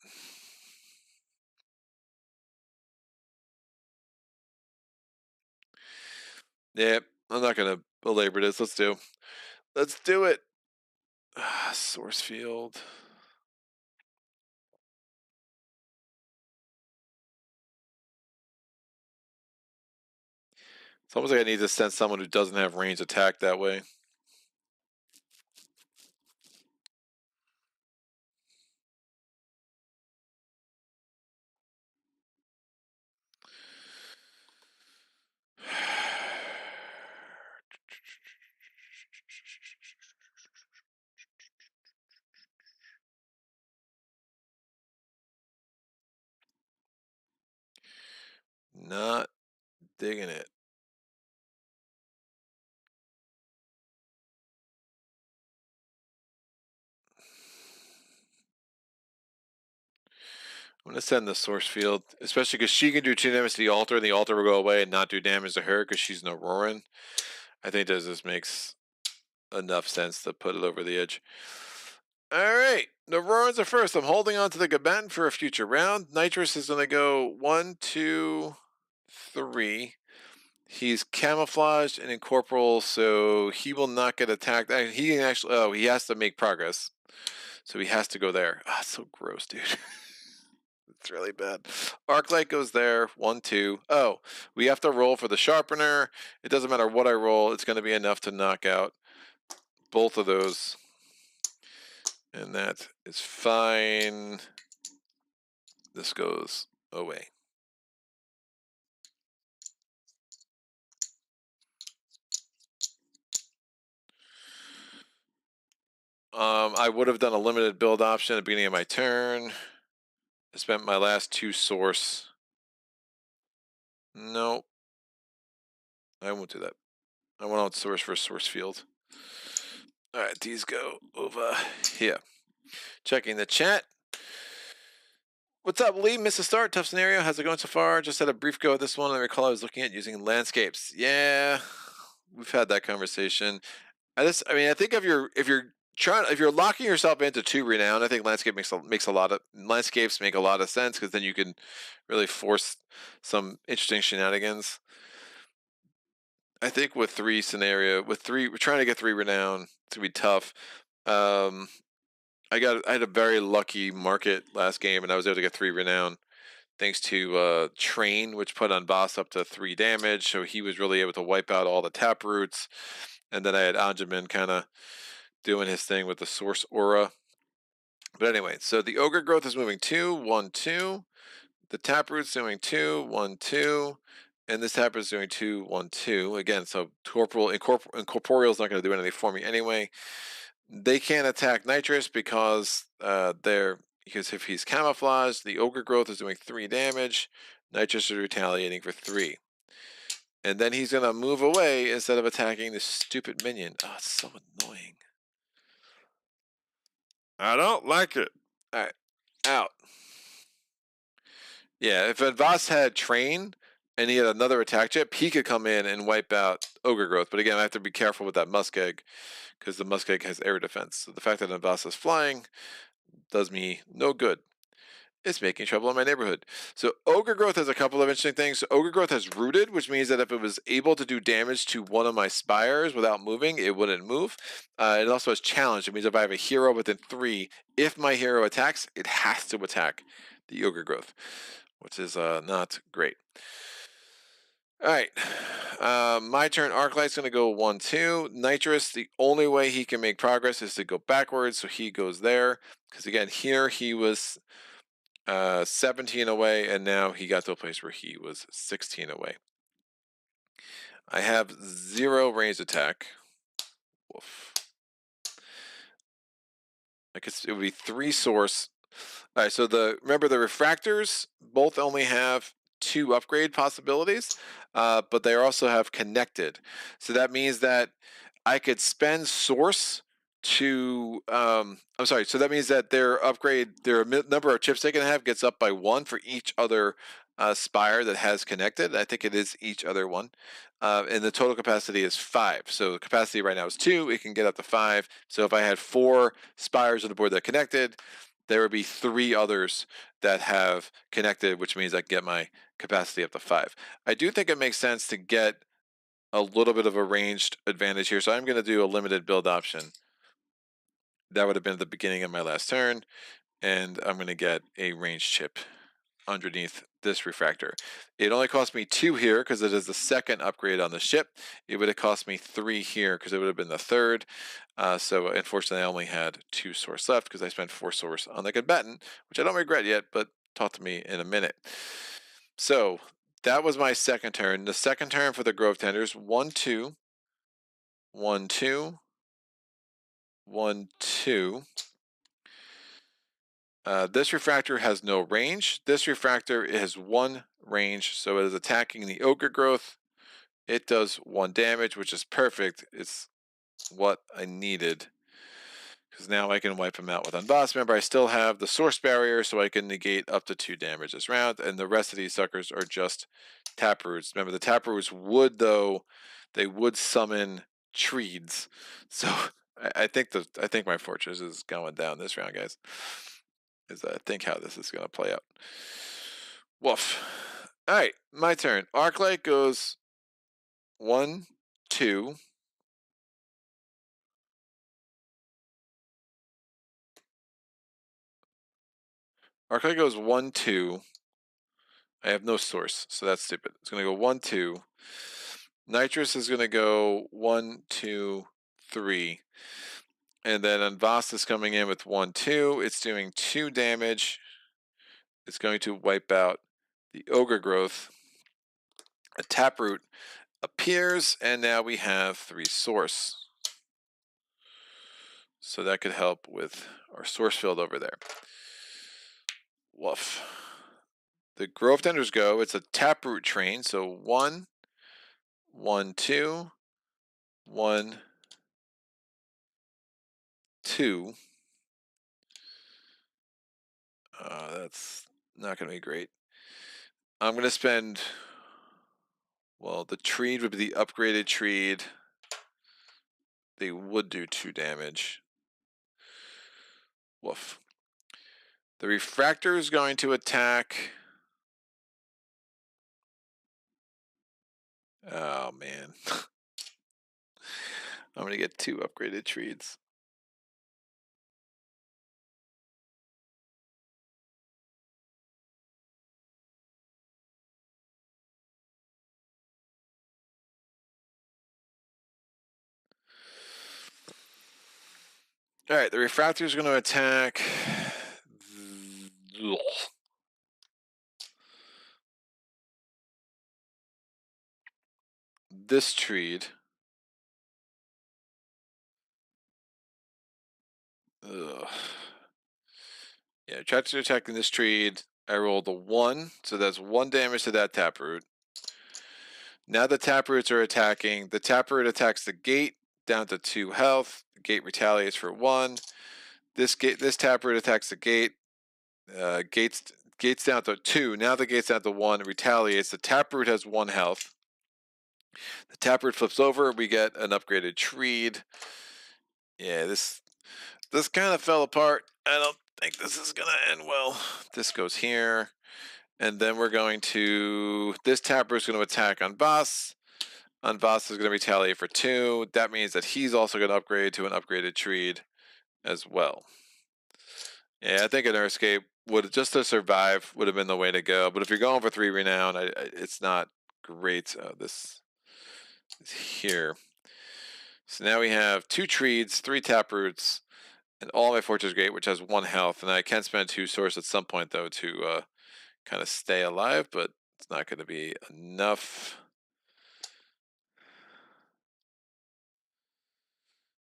Yep, I'm not going to belabor this. Let's do it. Source field. It's almost like I need to send someone who doesn't have range attack that way. Not digging it. I'm going to send the source field, especially because she can do 2 damage to the altar, and the altar will go away and not do damage to her because she's Naroran. I think that just makes enough sense to put it over the edge. Alright, Narorans are first. I'm holding on to the combatant for a future round. Nitrous is going to go 1, 2, 3. He's camouflaged and incorporeal, so he will not get attacked. He can actually, he has to make progress. So he has to go there. It's so gross, dude. It's really bad. Arclight goes there. 1, 2. Oh, we have to roll for the sharpener. It doesn't matter what I roll. It's going to be enough to knock out both of those. And that is fine. This goes away. I would have done a limited build option at the beginning of my turn. I spent my last 2 source. Nope. I won't do that. I want out source for source field. Alright, these go over here. Checking the chat. What's up, Lee? Missed the start. Tough scenario. How's it going so far? Just had a brief go at this one. I recall I was looking at using landscapes. Yeah, we've had that conversation. I think if you're locking yourself into 2 renown, I think landscape makes a lot of landscapes make a lot of sense, because then you can really force some interesting shenanigans. I think with 3 scenario, we're trying to get 3 renown. It's gonna be tough. I had a very lucky market last game, and I was able to get 3 renown thanks to Train, which put on boss up to 3 damage, so he was really able to wipe out all the tap roots. And then I had Anjamin kind of doing his thing with the source aura. But anyway, so the ogre growth is moving 2, 1, 2. The taproot's doing 2, 1, 2. And this taproot's doing 2, 1, 2. Again, so incorporeal's not going to do anything for me anyway. They can't attack nitrous because if he's camouflaged, the ogre growth is doing 3 damage. Nitrous is retaliating for 3. And then he's going to move away instead of attacking this stupid minion. Oh, it's so annoying. I don't like it. All right, out. Yeah, if Advas had Train and he had another attack chip, he could come in and wipe out ogre growth. But again, I have to be careful with that muskeg, because the muskeg has air defense. So the fact that Advas is flying does me no good. It's making trouble in my neighborhood. So ogre growth has a couple of interesting things. So ogre growth has rooted, which means that if it was able to do damage to one of my spires without moving, it wouldn't move. It also has challenge. It means if I have a hero within 3, if my hero attacks, it has to attack the ogre growth, which is not great. All right, my turn. Arclight's going to go 1, 2. Nitrous, the only way he can make progress is to go backwards, so he goes there. Because again, here he was 17 away, and now he got to a place where he was 16 away. I have 0 ranged attack. Woof. It would be 3 source. All right, so remember the refractors both only have 2 upgrade possibilities, but they also have connected. So that means that I could spend source to so that means that their number of chips they can have gets up by 1 for each other spire that has connected. I think it is each other one, and the total capacity is 5. So the capacity right now is 2. It can get up to 5. So if I had 4 spires on the board that connected, there would be 3 others that have connected, which means I can get my capacity up to 5. I do think it makes sense to get a little bit of a ranged advantage here, so I'm going to do a limited build option. That would have been at the beginning of my last turn, and I'm going to get a ranged chip underneath this refractor. It only cost me 2 here because it is the 2nd upgrade on the ship. It would have cost me 3 here because it would have been the 3rd. So unfortunately, I only had 2 source left because I spent 4 source on the combatant, which I don't regret yet, but talk to me in a minute. So that was my 2nd turn. The 2nd turn for the Grovetenders: 1, 2, 1, 2, 1, 2. This refractor has no range. This refractor has 1 range, so it is attacking the ogre growth. It does 1 damage, which is perfect. It's what I needed, because now I can wipe him out with Unboss. Remember, I still have the source barrier, so I can negate up to 2 damage this round, and the rest of these suckers are just taproots. Remember, the taproots would, though, they would summon treeds. So I think my fortress is going down this round, guys. Is I think how this is going to play out. Woof. All right, my turn. Arclight goes 1, 2. Arclight goes 1, 2. I have no source, so that's stupid. It's going to go 1, 2. Nitrous is going to go 1, 2, 3. And then Unvast is coming in with 1, 2. It's doing 2 damage. It's going to wipe out the Ogre Growth. A Taproot appears, and now we have 3 source. So that could help with our source field over there. Woof. The Grovetenders go. It's a Taproot train, so 1, 1, 2, 1, 2. That's not going to be great. I'm going to spend, well, the Treed would be the upgraded Treed. They would do 2 damage. Woof. The Refractor is going to attack. Oh, man. I'm going to get 2 upgraded Treeds. All right, the Refractor is going to attack. This Treed. Ugh. Yeah, tried to attack in this Treed. I rolled a 1, so that's 1 damage to that Taproot. Now the Taproots are attacking. The Taproot attacks the gate down to 2 health. The gate retaliates for 1. This Taproot attacks the gate. Gate's down to 2. Now the gate's down to 1. It retaliates. The Taproot has 1 health. The Taproot flips over. We get an upgraded Treed. Yeah, this kind of fell apart. I don't think this is gonna end well. This goes here. And then we're going to, this Taproot is going to attack on Boss. Unvast is going to retaliate for 2. That means that he's also going to upgrade to an upgraded Treed as well. Yeah, I think an Escape would, just to survive, would have been the way to go. But if you're going for 3 renown, it's not great. This is here. So now we have 2 Treeds, 3 Taproots, and all my Fortress Gate, which has 1 health. And I can spend 2 source at some point, though, to kind of stay alive, but it's not going to be enough.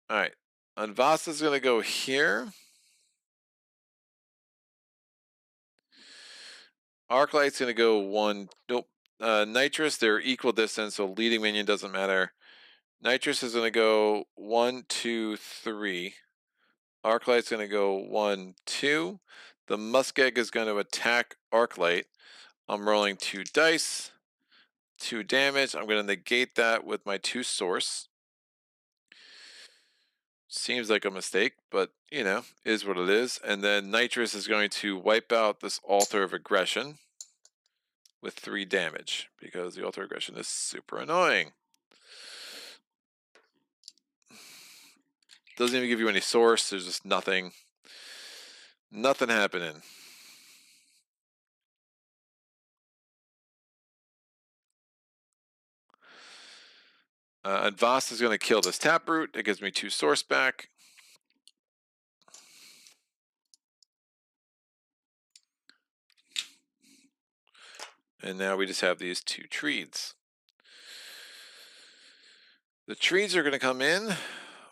All right, Unvast is going to go here. Arclight's going to go 1. Nope. Nitrous, they're equal distance, so leading minion doesn't matter. Nitrous is going to go 1, 2, 3. Arclight's going to go 1, 2. The Muskeg is going to attack Arclight. I'm rolling 2 dice. 2 damage. I'm going to negate that with my 2 source. Seems like a mistake, but, you know, is what it is. And then Nitrous is going to wipe out this Altar of Aggression with 3 damage, because the Altar of Aggression is super annoying. Doesn't even give you any source. There's just nothing happening. Advast is going to kill this Taproot. It gives me 2 source back. And now we just have these 2 Treeds. The Treeds are going to come in.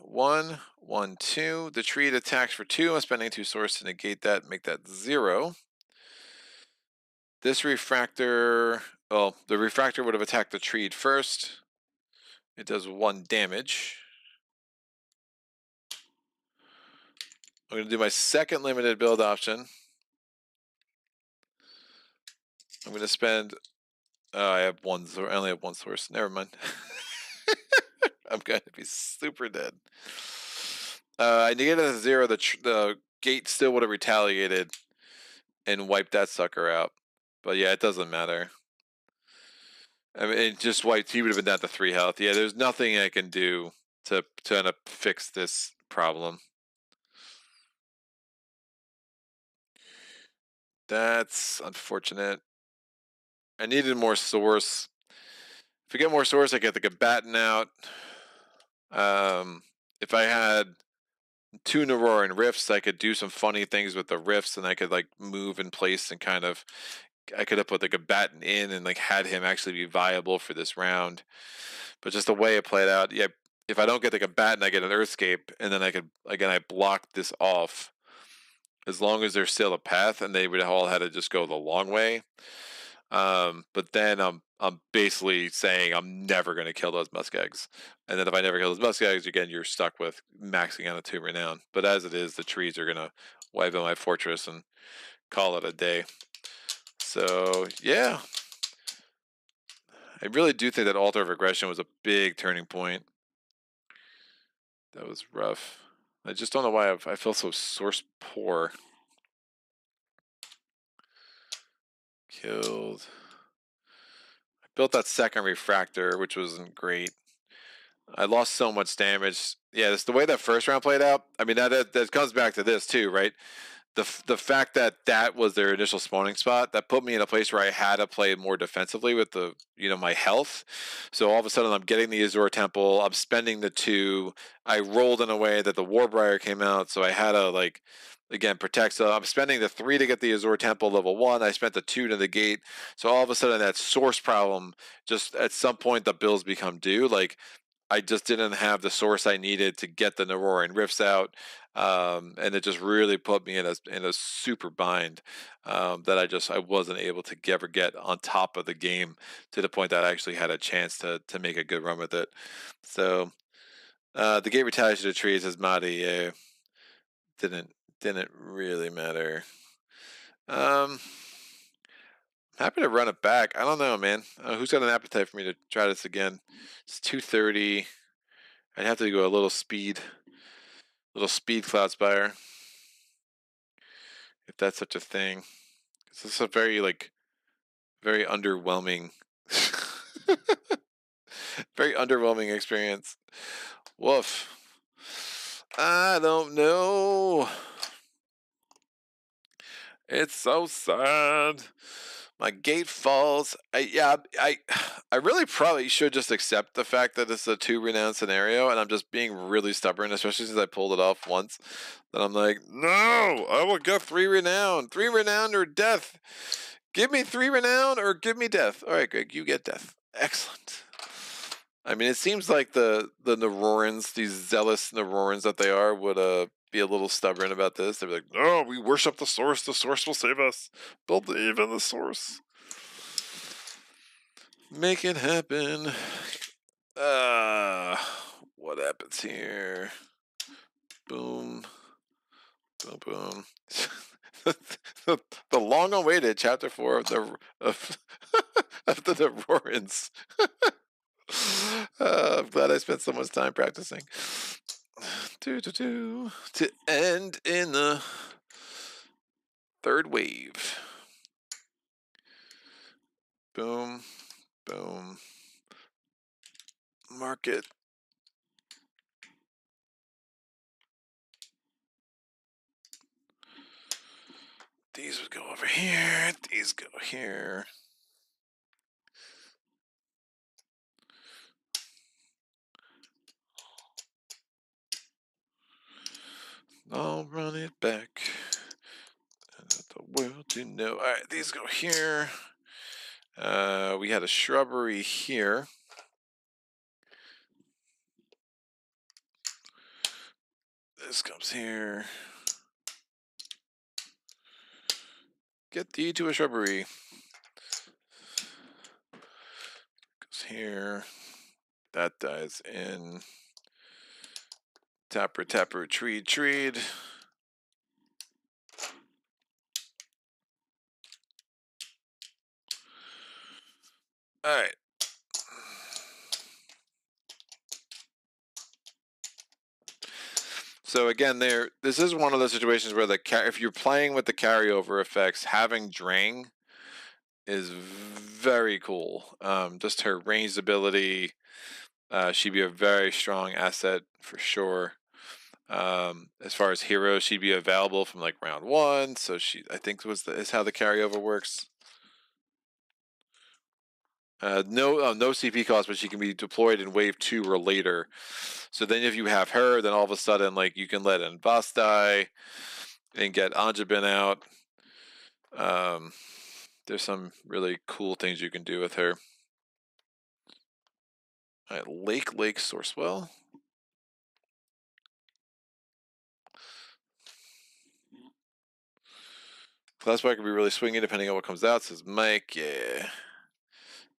1, 1, 2. The Treed attacks for 2. I'm spending 2 source to negate that, make that 0. This Refractor, well, the Refractor would have attacked the Treed first. It does 1 damage. I'm going to do my second limited build option. I'm going to spend, I have 1, I only have 1 source. Never mind. I'm going to be super dead. I negated a 0. The gate still would have retaliated and wiped that sucker out. But yeah, it doesn't matter. I mean, it just wiped. He would have been down to 3 health. Yeah, there's nothing I can do to kind of fix this problem. That's unfortunate. I needed more source. If I get more source, I get the Gabatin out. If I had 2 Naroran rifts, I could do some funny things with the rifts, and I could like move in place and kind of, I could have put the Gabatin in and like had him actually be viable for this round. But just the way it played out, yeah. If I don't get the Gabatin, I get an Earthscape, and then I could again I block this off. As long as there's still a path, and they would all had to just go the long way. But then I'm basically saying I'm never going to kill those muskegs, and then if I never kill those muskegs, again you're stuck with maxing out a 2 renown. But as it is, the trees are gonna wipe out my fortress and call it a day. So yeah, I really do think that Altar of Aggression was a big turning point. That was rough. I just don't know why I feel so source poor. Killed. I built that second refractor, which wasn't great. I lost so much damage. Yeah, it's the way that first round played out. I mean, that comes back to this too, right? The fact that that was their initial spawning spot, that put me in a place where I had to play more defensively with the, my health. So all of a sudden I'm getting the Azure Temple, I'm spending the 2, I rolled in a way that the Warbriar came out, so I had to like again protect. So I'm spending the 3 to get the Azure Temple level 1, I spent the 2 to the gate. So all of a sudden that source problem, just at some point the bills become due. Like I just didn't have the source I needed to get the Naroran rifts out, and it just really put me in a super bind, that I wasn't able to ever get on top of the game to the point that I actually had a chance to make a good run with it. So the gate retaliation to the trees as Madi didn't really matter. Happy to run it back. I don't know, man. Who's got an appetite for me to try this again? It's 2:30. I'd have to go a little speed Cloudspire, if that's such a thing. This is a very very underwhelming, very underwhelming experience. Woof. I don't know. It's so sad. My gate falls. I really probably should just accept the fact that it's a 2 renown scenario, and I'm just being really stubborn, especially since I pulled it off once. That I'm like, no, I will get 3 renown. 3 renown or death. Give me 3 renown or give me death. All right, Greg, you get death. Excellent. I mean, it seems like the Narorans, these zealous Narorans that they are, would be a little stubborn about this. They'd be like, no, we worship the source will save us. Believe in the source. Make it happen. What happens here? Boom. Boom, boom. The long-awaited chapter 4 of the of the Narorans. I'm glad I spent so much time practicing. To end in the 3rd wave. Boom, boom. Mark it. These would go over here. These go here. I'll run it back. And let the world to know. All right, these go here. We had a shrubbery here. This comes here. Get thee to a shrubbery. Goes here. That dies in. Tapper, tapper, treed, treed. All right. So again, this is one of those situations where if you're playing with the carryover effects, having Drang is very cool. Just her ranged ability, she'd be a very strong asset for sure. As far as heroes, she'd be available from like round 1, so she, I think, is how the carryover works. No CP cost, but she can be deployed in wave 2 or later. So then, if you have her, then all of a sudden, like, you can let in Vastai and get Anjabin out. There's some really cool things you can do with her. All right, Lake Sourcewell. Cloudspire can be really swingy depending on what comes out, says Mike. Yeah.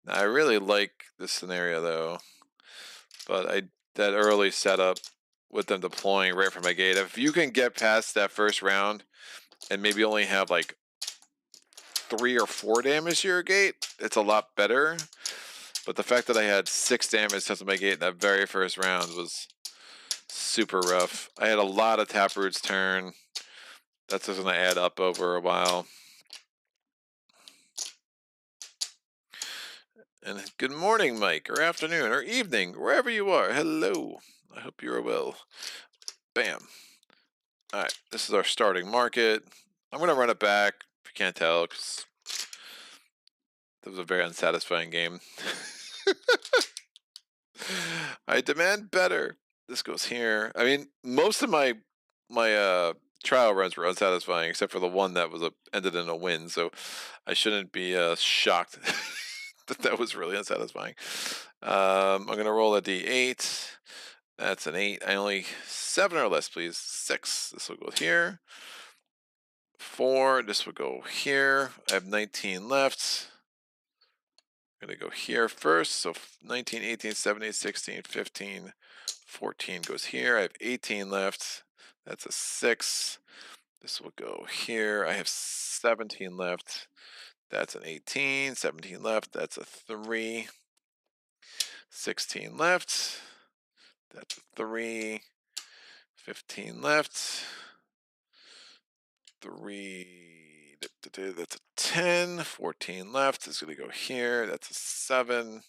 I really like this scenario though, but that early setup with them deploying right from my gate. If you can get past that first round and maybe only have like 3 or 4 damage to your gate, it's a lot better. But the fact that I had 6 damage to my gate in that very first round was super rough. I had a lot of Taproots turn. That's just going to add up over a while. And good morning, Mike, or afternoon, or evening, wherever you are. Hello. I hope you are well. Bam. All right, this is our starting market. I'm going to run it back, if you can't tell, because that was a very unsatisfying game. I demand better. This goes here. I mean, most of my trial runs were unsatisfying, except for the one that was ended in a win. So I shouldn't be shocked that was really unsatisfying. I'm gonna roll a d8. That's an 8. I only 7 or less, please. 6. This will go here. 4. This will go here. I have 19 left. I'm going to go here first. So 19, 18, 17, 16, 15, 14 goes here. I have 18 left. That's a 6. This will go here. I have 17 left. That's an 18. 17 left. That's a 3. 16 left. That's a 3. 15 left. 3. That's a 10. 14 left. It's going to go here. That's a 7.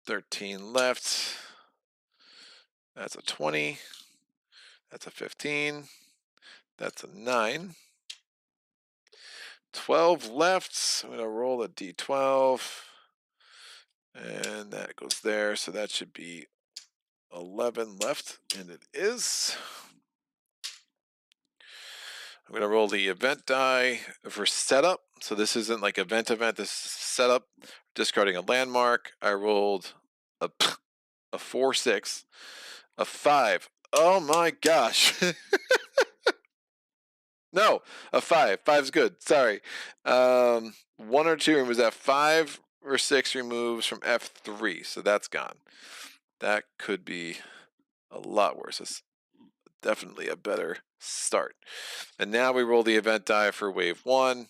13 left. That's a 20. That's a 15. That's a 9. 12 left. I'm going to roll a d12. And that goes there. So that should be 11 left. And it is. I'm going to roll the event die for setup. So this isn't like event. This is setup. Discarding a landmark. I rolled a 4-6. A 5. Oh my gosh. No, a 5. 5's good. Sorry. 1 or 2 removes that. 5 or 6 removes from F3. So that's gone. That could be a lot worse. It's definitely a better start. And now we roll the event die for wave 1.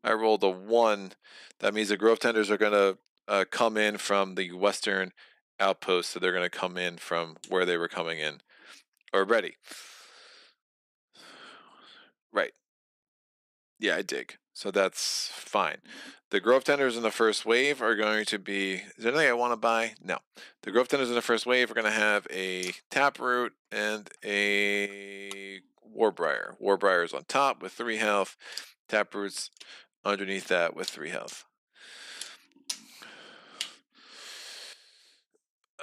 I rolled a 1. That means the Grovetenders are going to come in from the western outpost. So they're going to come in from where they were coming in already. Right. Yeah, I dig. So that's fine. The Grovetenders in the first wave are going to be... Is there anything I want to buy? No. The Grovetenders in the first wave are going to have a Taproot and a Warbriar. Warbriar's on top with 3 health. Taproot's underneath that with 3 health.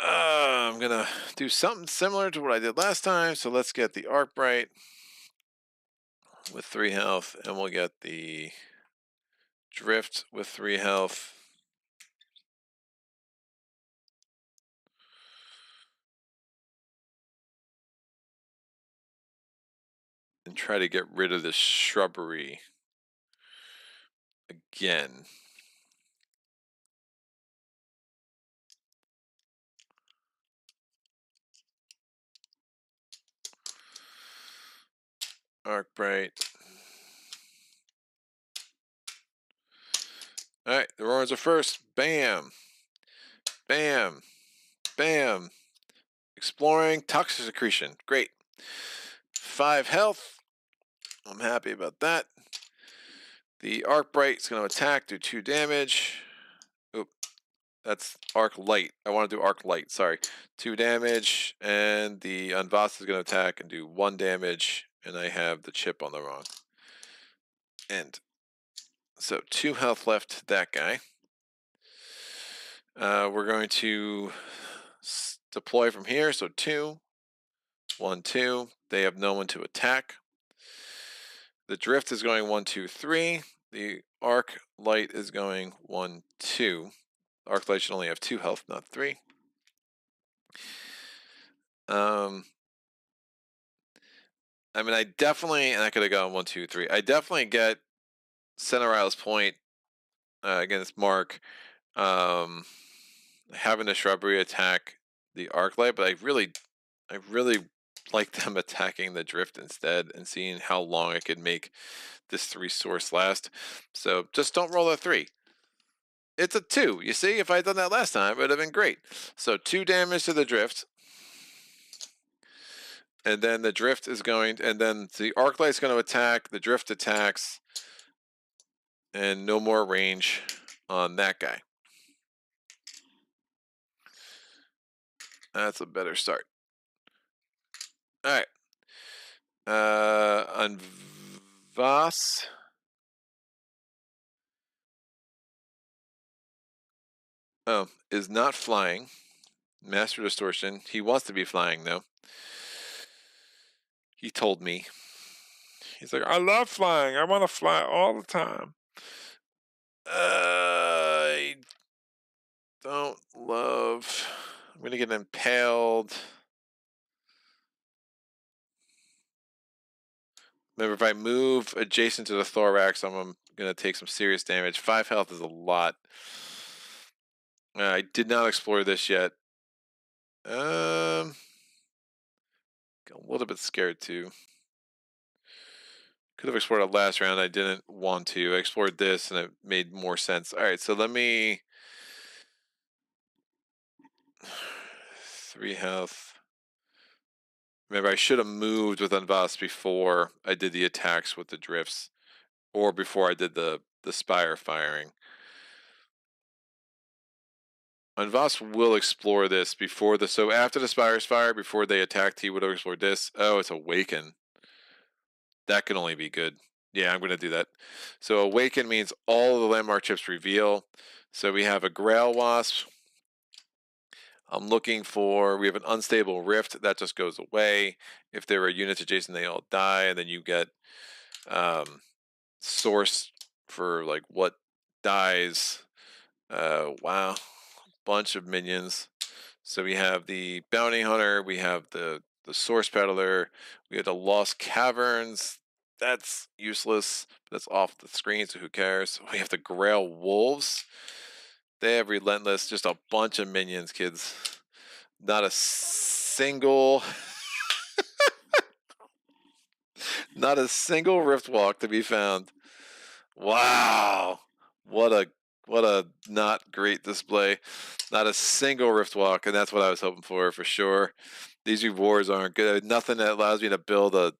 I'm going to do something similar to what I did last time. So let's get the Arcbright with 3 health, and we'll get the Drift with 3 health. And try to get rid of this shrubbery again. Arcbright. All right, the Narorans are first. Bam. Bam. Bam. Exploring toxic secretion. Great. 5 health. I'm happy about that. The Arcbright is going to attack, do 2 damage. Oop. That's arc light. I want to do arc light. Sorry. 2 damage, and the Unvas is going to attack and do 1 damage, and I have the chip on the wrong end. So 2 health left to that guy. We're going to deploy from here. So 2, 1, 2. They have no one to attack. The drift is going 1, 2, 3. The arc light is going 1, 2. Arc light should only have 2 health, not 3. I mean, I definitely, and I could have gone 1, 2, 3. I definitely get Senorile's point against Mark, having the shrubbery attack the arc light, but I really like them attacking the drift instead and seeing how long I could make this 3 source last. So just don't roll a 3. It's a 2. You see, if I had done that last time, it would have been great. So 2 damage to the drift. And then the drift is going, and then the arc light's going to attack, the drift attacks, and no more range on that guy. That's a better start. All right. On Voss. Oh, is not flying. Master Distortion. He wants to be flying, though. He told me. He's like, I love flying. I want to fly all the time. I don't love. I'm going to get impaled. Remember, if I move adjacent to the thorax, I'm going to take some serious damage. 5 health is a lot. I did not explore this yet. A little bit scared too. Could have explored it last round. I didn't want to. I explored this and it made more sense. All right, so let me 3 health. Remember, I should have moved with Unvas before I did the attacks with the drifts, or before I did the spire firing. Unvas will explore this before the, so after the spires fire, before they attacked, he would have explored this. Oh, it's Awaken. That can only be good. Yeah, I'm going to do that. So Awaken means all of the landmark chips reveal. So we have a Grail Wasp. I'm looking for, we have an Unstable Rift. That just goes away. If there are units adjacent, they all die. And then you get source for like what dies. Wow. Bunch of minions. So we have the Bounty Hunter. We have the Source Peddler. We have the Lost Caverns. That's useless. That's off the screen, so who cares? We have the Grail Wolves. They have Relentless. Just a bunch of minions, kids. Not a single... not a single Riftwalk to be found. Wow. What a not great display. Not a single Riftwalk, and that's what I was hoping for sure. These rewards aren't good. Nothing that allows me to build a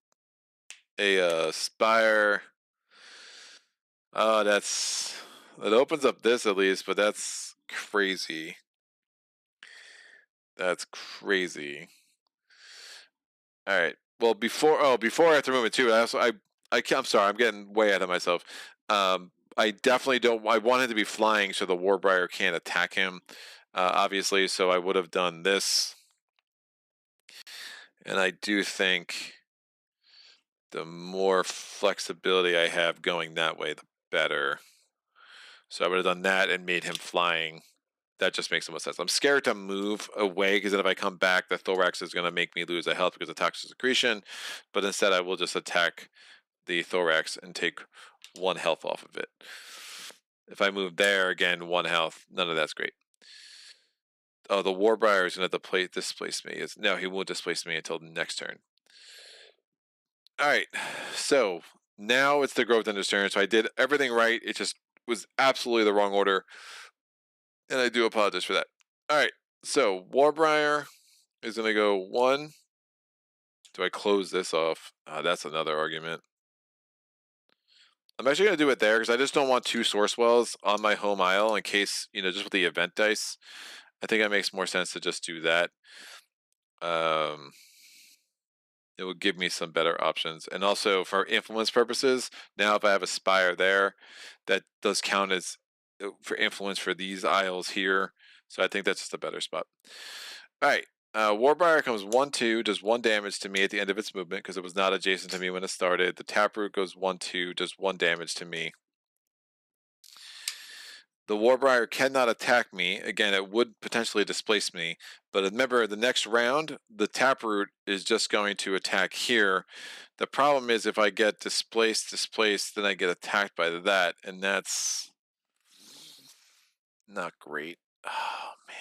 spire. Oh, it opens up this at least, but that's crazy. That's crazy. All right. Well, before I have to move it too. I'm sorry. I'm getting way ahead of myself. I definitely don't. I want him to be flying so the Warbriar can't attack him. Obviously, so I would have done this. And I do think the more flexibility I have going that way, the better. So I would have done that and made him flying. That just makes the most sense. I'm scared to move away because then if I come back, the Thorax is going to make me lose a health because of toxic secretion. But instead, I will just attack the Thorax and take 1 health off of it. If I move there, again, 1 health. None of that's great. Oh, the Warbriar is going to displace me. No, he won't displace me until next turn. All right, so now it's the Grovetenders' turn. So I did everything right. It just was absolutely the wrong order. And I do apologize for that. All right, so Warbriar is going to go 1. Do I close this off? That's another argument. I'm actually going to do it there because I just don't want 2 source wells on my home isle in case, just with the event dice. I think it makes more sense to just do that. It will give me some better options. And also for influence purposes, now if I have a spire there, that does count as for influence for these isles here. So I think that's just a better spot. All right. Warbriar comes 1/2, does 1 damage to me at the end of its movement because it was not adjacent to me when it started. The Taproot goes 1/2, does 1 damage to me. The Warbriar cannot attack me. Again, it would potentially displace me. But remember, the next round, the Taproot is just going to attack here. The problem is if I get displaced, then I get attacked by that. And that's not great. Oh, man.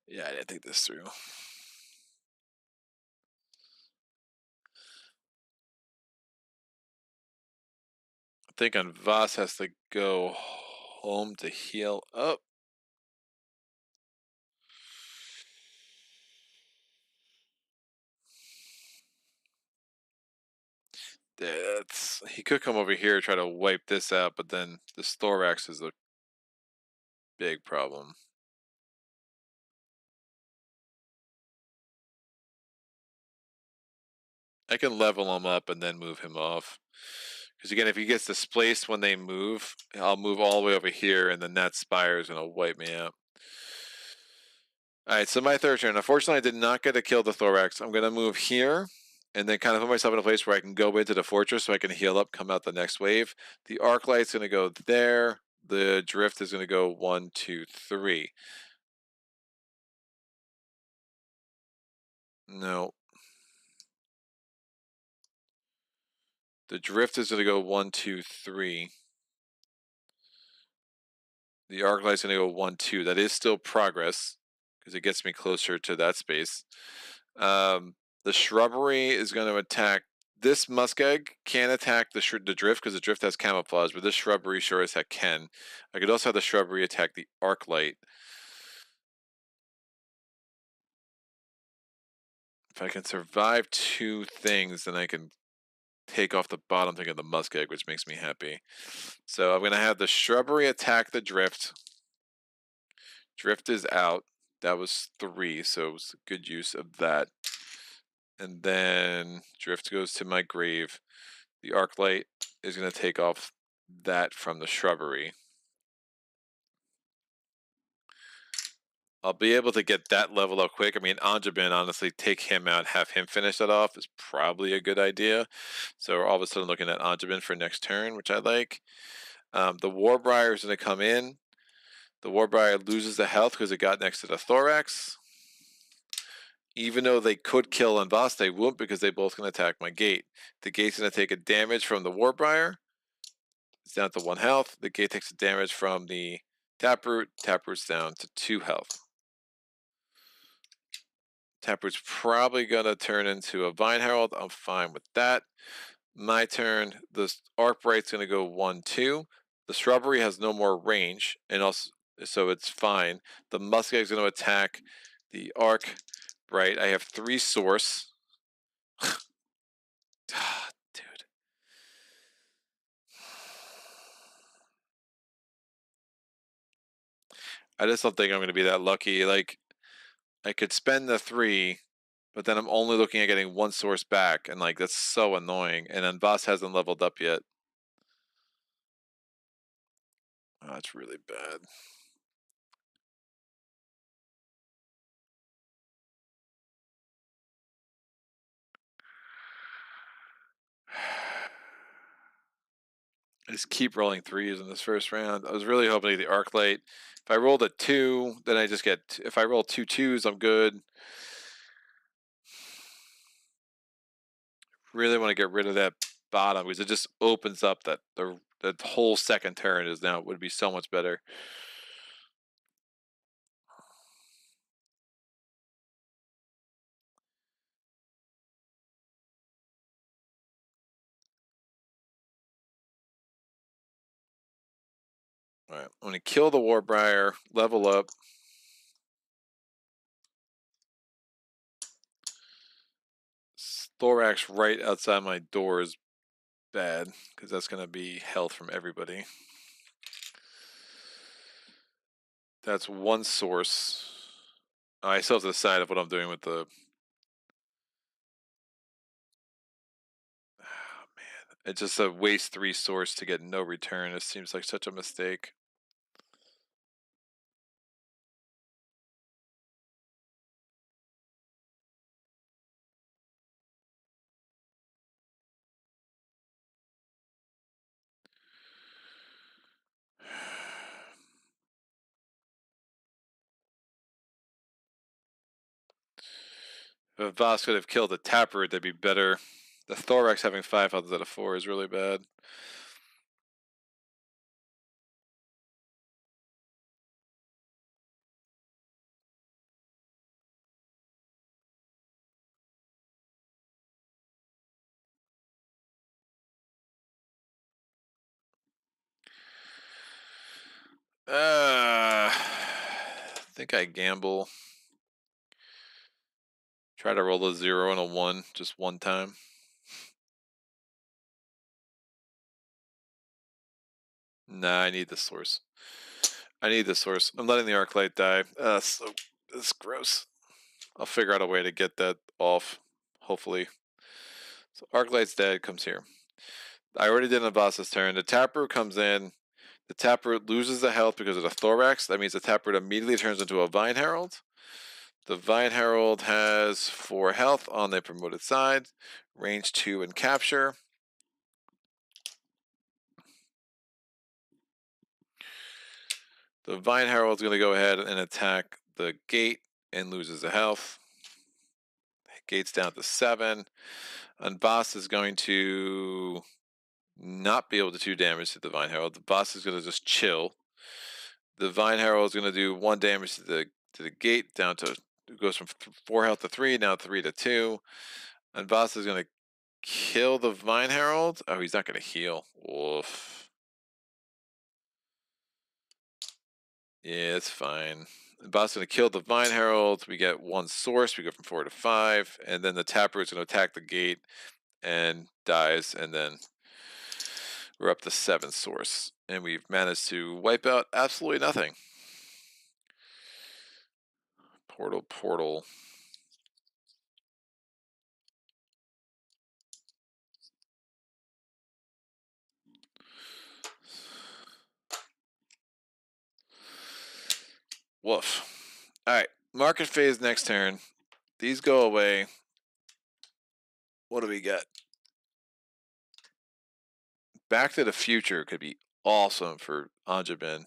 Yeah, I didn't think this through. I think on Voss has to go home to heal up. He could come over here try to wipe this out, but then this thorax is a big problem. I can level him up and then move him off. Because again, if he gets displaced when they move, I'll move all the way over here, and then that spire is going to wipe me out. All right, so my third turn. Unfortunately, I did not get to kill the thorax. I'm going to move here, and then kind of put myself in a place where I can go into the fortress so I can heal up, come out the next wave. The arc light's going to go there. The drift is going to go 1, 2, 3. No. The drift is going to go 1, 2, 3. The arc light's going to go 1, 2. That is still progress because it gets me closer to that space. The shrubbery is going to attack. This muskeg can attack the drift because the drift has camouflage, but this shrubbery sure as heck can. I could also have the shrubbery attack the arc light. If I can survive 2 things, then I can take off the bottom thing of the muskeg, which makes me happy. So I'm going to have the shrubbery attack the drift. Drift is out. That was 3, so it was a good use of that. And then drift goes to my grave. The arc light is going to take off that from the shrubbery. I'll be able to get that level up quick. I mean, Anjabin, honestly, take him out, have him finish that off is probably a good idea. So we're all of a sudden looking at Anjabin for next turn, which I like. The Warbriar is going to come in. The Warbriar loses the health because it got next to the Thorax. Even though they could kill and boss, they won't because they both can attack my gate. The gate's going to take a damage from the Warbriar. It's down to 1 health. The gate takes a damage from the Taproot. Taproot's down to 2 health. Taproot's probably going to turn into a Vine Herald. I'm fine with that. My turn. The Arc Bright's going to go 1, 2. The Shrubbery has no more range, and also so it's fine. The Muskeg is going to attack the Arc Bright. I have 3 source. Dude. I just don't think I'm going to be that lucky. Like, I could spend the 3, but then I'm only looking at getting 1 source back, and like that's so annoying. And then Voss hasn't leveled up yet. Oh, that's really bad. I just keep rolling 3s in this first round. I was really hoping the arc light. If I rolled a 2, then I just get. If I roll 2 2s, I'm good. Really want to get rid of that bottom because it just opens up that the whole second turn is now would be so much better. Alright, I'm going to kill the Warbriar, level up. Thorax right outside my door is bad, because that's going to be health from everybody. That's one source. I still have to decide of what I'm doing with the... Oh, man. It's just a waste 3 source to get no return. It seems like such a mistake. If Voss could have killed the Taproot, that'd be better. The Thorax having 5 health instead of 4 is really bad. I think I gamble. Try to roll a 0 and a 1 just one time. Nah, I need the source. I need the source. I'm letting the Arclight die. So it's gross. I'll figure out a way to get that off, hopefully. So Arclight's dead, comes here. I already did on Boss's turn. The Taproot comes in. The Taproot loses the health because of the Thorax. That means the Taproot immediately turns into a Vine Herald. The Vine Herald has 4 health on the promoted side, range 2 and capture. The Vine Herald's going to go ahead and attack the gate and loses the health. Gate's down to 7. And Boss is going to not be able to do damage to the Vine Herald. The Boss is going to just chill. The Vine Herald is going to do 1 damage to the gate, down to... It goes from 4 health to 3, now 3 to 2. And Boss is going to kill the Vine Herald. Oh, he's not going to heal. Oof. Yeah, it's fine. The Boss is going to kill the Vine Herald. We get 1 source. We go from 4 to 5. And then the Taproot is going to attack the gate and dies. And then we're up to 7 source. And we've managed to wipe out absolutely nothing. Portal. Woof. Alright, market phase next turn. These go away. What do we get? Back to the Future could be awesome for Anjabin.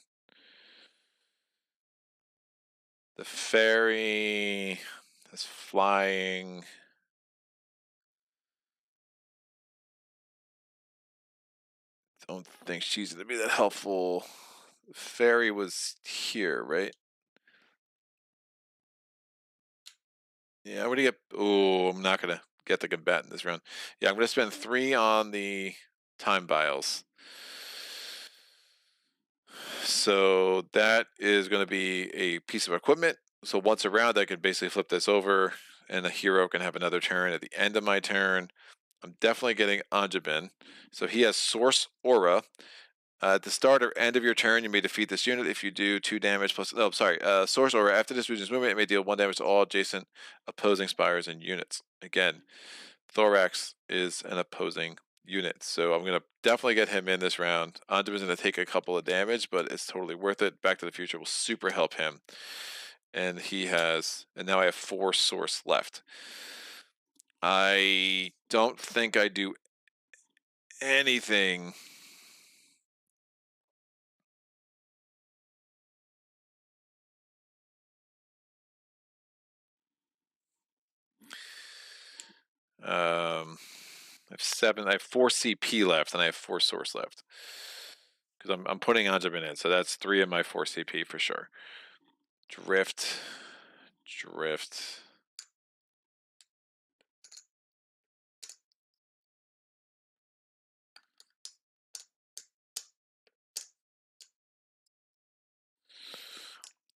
The fairy is flying. Don't think she's going to be that helpful. The fairy was here, right? Yeah, I'm going to get... Oh, I'm not going to get the combatant this round. Yeah, I'm going to spend 3 on the time vials. So that is going to be a piece of equipment. So once around, I could basically flip this over, and a hero can have another turn at the end of my turn. I'm definitely getting Anjabin. So he has Source Aura. At the start or end of your turn, you may defeat this unit. If you do 2 damage plus... No, sorry. Source Aura. After this region's movement, it may deal 1 damage to all adjacent opposing spires and units. Again, Thorax is an opposing unit. So I'm going to definitely get him in this round. Anjabin's going to take a couple of damage, but it's totally worth it. Back to the Future will super help him. And he has... And now I have 4 source left. I don't think I do anything. I have 7. I have 4 CP left, and I have 4 source left. Because I'm putting Anjabin in, so that's 3 of my 4 CP for sure. Drift.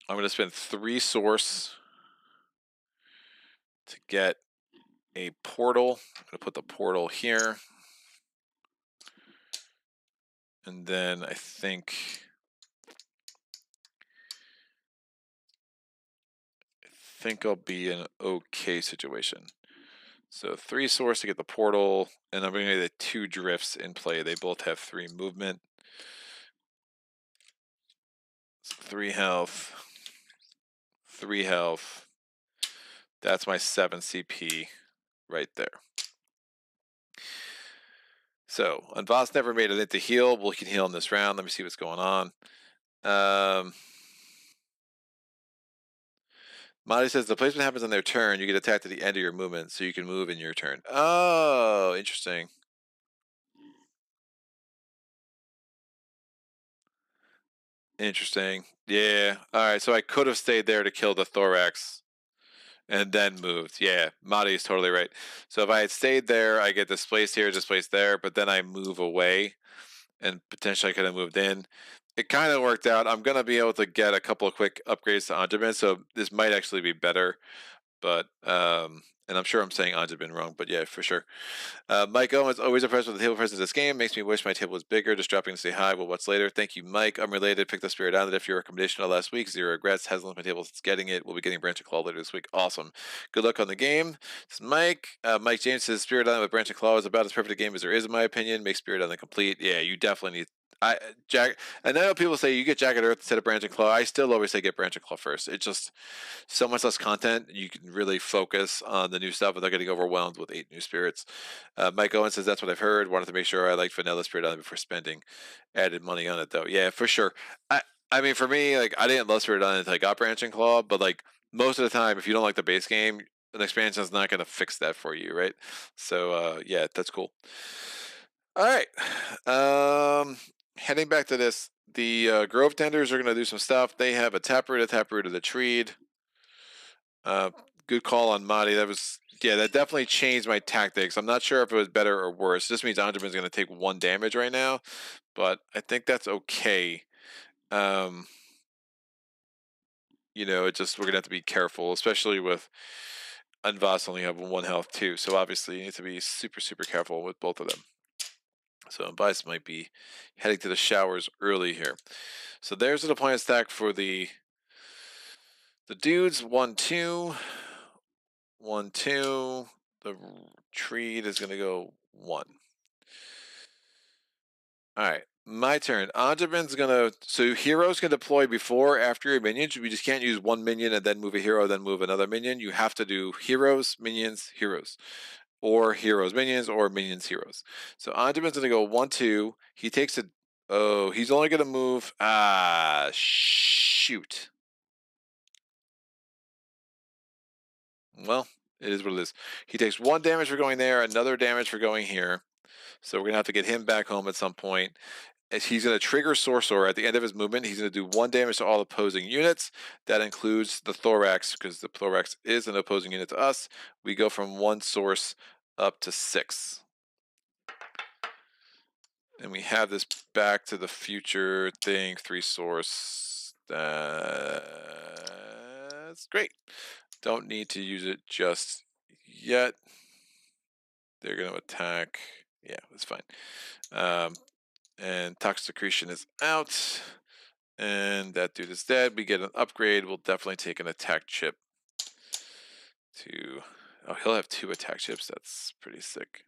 I'm going to spend 3 source to get a portal. I'm going to put the portal here. And then I think I'll be in an okay situation. So 3 source to get the portal, and I'm going to get the 2 drifts in play. They both have 3 movement. So 3 health, 3 health. That's my 7 CP right there. So Unvoss never made it into heal. We can heal in this round. Let me see what's going on. Madi says the placement happens on their turn. You get attacked at the end of your movement, so you can move in your turn. Oh, interesting. Interesting. Yeah. All right. So I could have stayed there to kill the thorax and then moved. Yeah. Madi is totally right. So if I had stayed there, I get displaced here, displaced there, but then I move away and potentially I could have moved in. It kind of worked out. I'm going to be able to get a couple of quick upgrades to Anjabin, so this might actually be better. But and I'm sure I'm saying Anjabin wrong, but yeah, for sure. Mike Owens, always impressed with the table presence of this game. Makes me wish my table was bigger. Just dropping to say hi. Well, what's later? Thank you, Mike. Unrelated. Picked the Spirit Island after your recommendation of last week. 0 regrets. Hasn't left my table since getting it. We'll be getting Branch and Claw later this week. Awesome. Good luck on the game. This is Mike. Mike James says Spirit Island with Branch and Claw is about as perfect a game as there is, in my opinion. Makes Spirit Island complete. Yeah, you definitely need. Jack. I know people say you get Jagged Earth instead of Branch and Claw. I still always say get Branch and Claw first. It's just so much less content. You can really focus on the new stuff without getting overwhelmed with 8 new spirits. Mike Owen says that's what I've heard. Wanted to make sure I liked Vanilla Spirit Island before spending added money on it, though. Yeah, for sure. I mean, for me, like I didn't love Spirit Island until I got Branch and Claw, but like most of the time, if you don't like the base game, an expansion is not going to fix that for you, right? So yeah, that's cool. All right. Heading back to this, the Grovetenders are going to do some stuff. They have a taproot of the Treed. Good call on Madi. That definitely changed my tactics. I'm not sure if it was better or worse. This means Anjabin's going to take 1 damage right now, but I think that's okay. It just we're gonna have to be careful, especially with Unvoss only have 1 health too. So obviously you need to be super, super careful with both of them. So Unvoss might be heading to the showers early here. So there's an appliance stack for the dudes. 1, 2, 1, 2. The Treed is gonna go 1. All right, my turn. Anjabin's gonna. So heroes can deploy before, after your minions. We just can't use 1 minion and then move a hero, then move another minion. You have to do heroes, minions, heroes, or heroes, minions, or minions, heroes. So Anjabin's gonna go 1, 2. He takes a. Oh, he's only gonna move. Shoot. Well, it is what it is. He takes 1 damage for going there, another damage for going here. So we're gonna have to get him back home at some point. He's going to trigger Sorcerer at the end of his movement. He's going to do 1 damage to all opposing units. That includes the Thorax, because the Thorax is an opposing unit to us. We go from 1 source up to 6. And we have this Back to the Future thing, 3 source. That's great. Don't need to use it just yet. They're going to attack. Yeah, that's fine. And Toxic Secretion is out. And that dude is dead. We get an upgrade. We'll definitely take an attack chip to... Oh, he'll have 2 attack chips. That's pretty sick.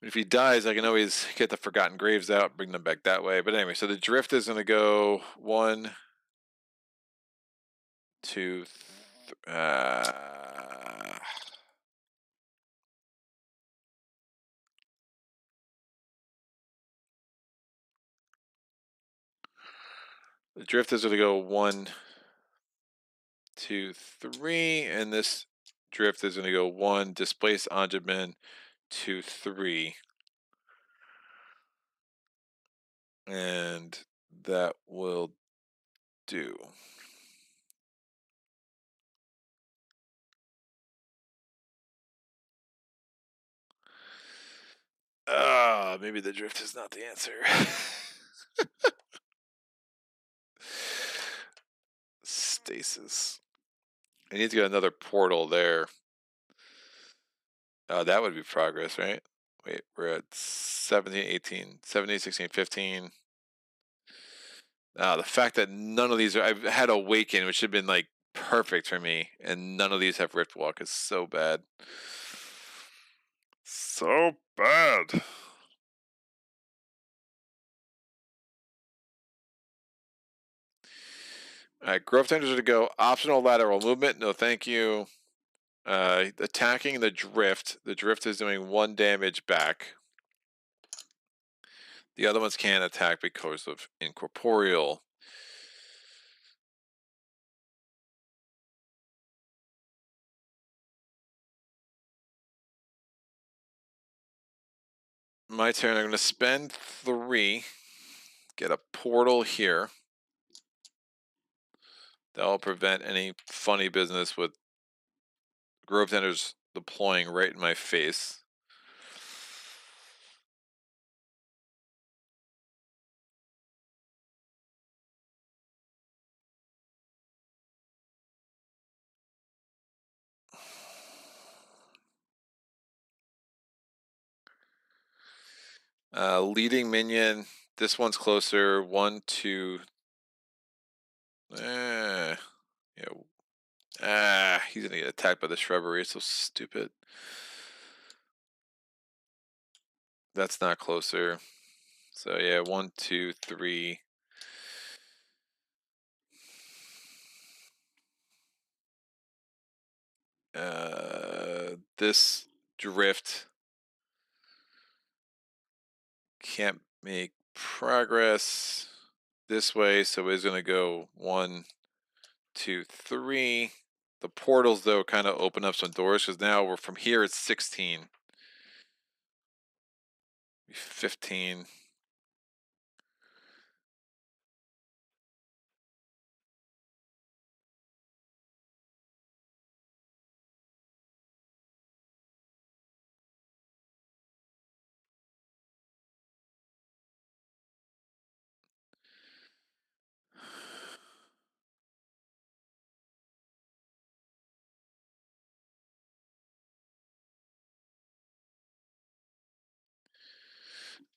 If he dies, I can always get the Forgotten Graves out, bring them back that way. But anyway, so the Drift is going to go 1, 2, the Drift is going to go 1, 2, 3, and this Drift is going to go 1, displace Anjabin, 2, 3. And that will do? Maybe the drift is not the answer. Stasis. I need to get another portal there. That would be progress, right? Wait, we're at 17, 18, 17, 16, 15. The fact that none of these are... I've had Awaken, which should have been, like, perfect for me, and none of these have Riftwalk is so bad. So bad. Alright, Grovetenders are to go. Optional lateral movement, no thank you. Attacking the drift. The drift is doing 1 damage back. The other ones can't attack because of incorporeal. My turn. I'm going to spend 3. Get a portal here. That'll prevent any funny business with Grovetenders deploying right in my face. Leading minion. This one's closer. 1, 2. Yeah. He's gonna get attacked by the shrubbery. It's so stupid. That's not closer. So yeah, 1, 2, 3. This drift can't make progress this way, so it's gonna go 1, 2, 3. The portals though kind of open up some doors because now we're from here. It's 16, 15.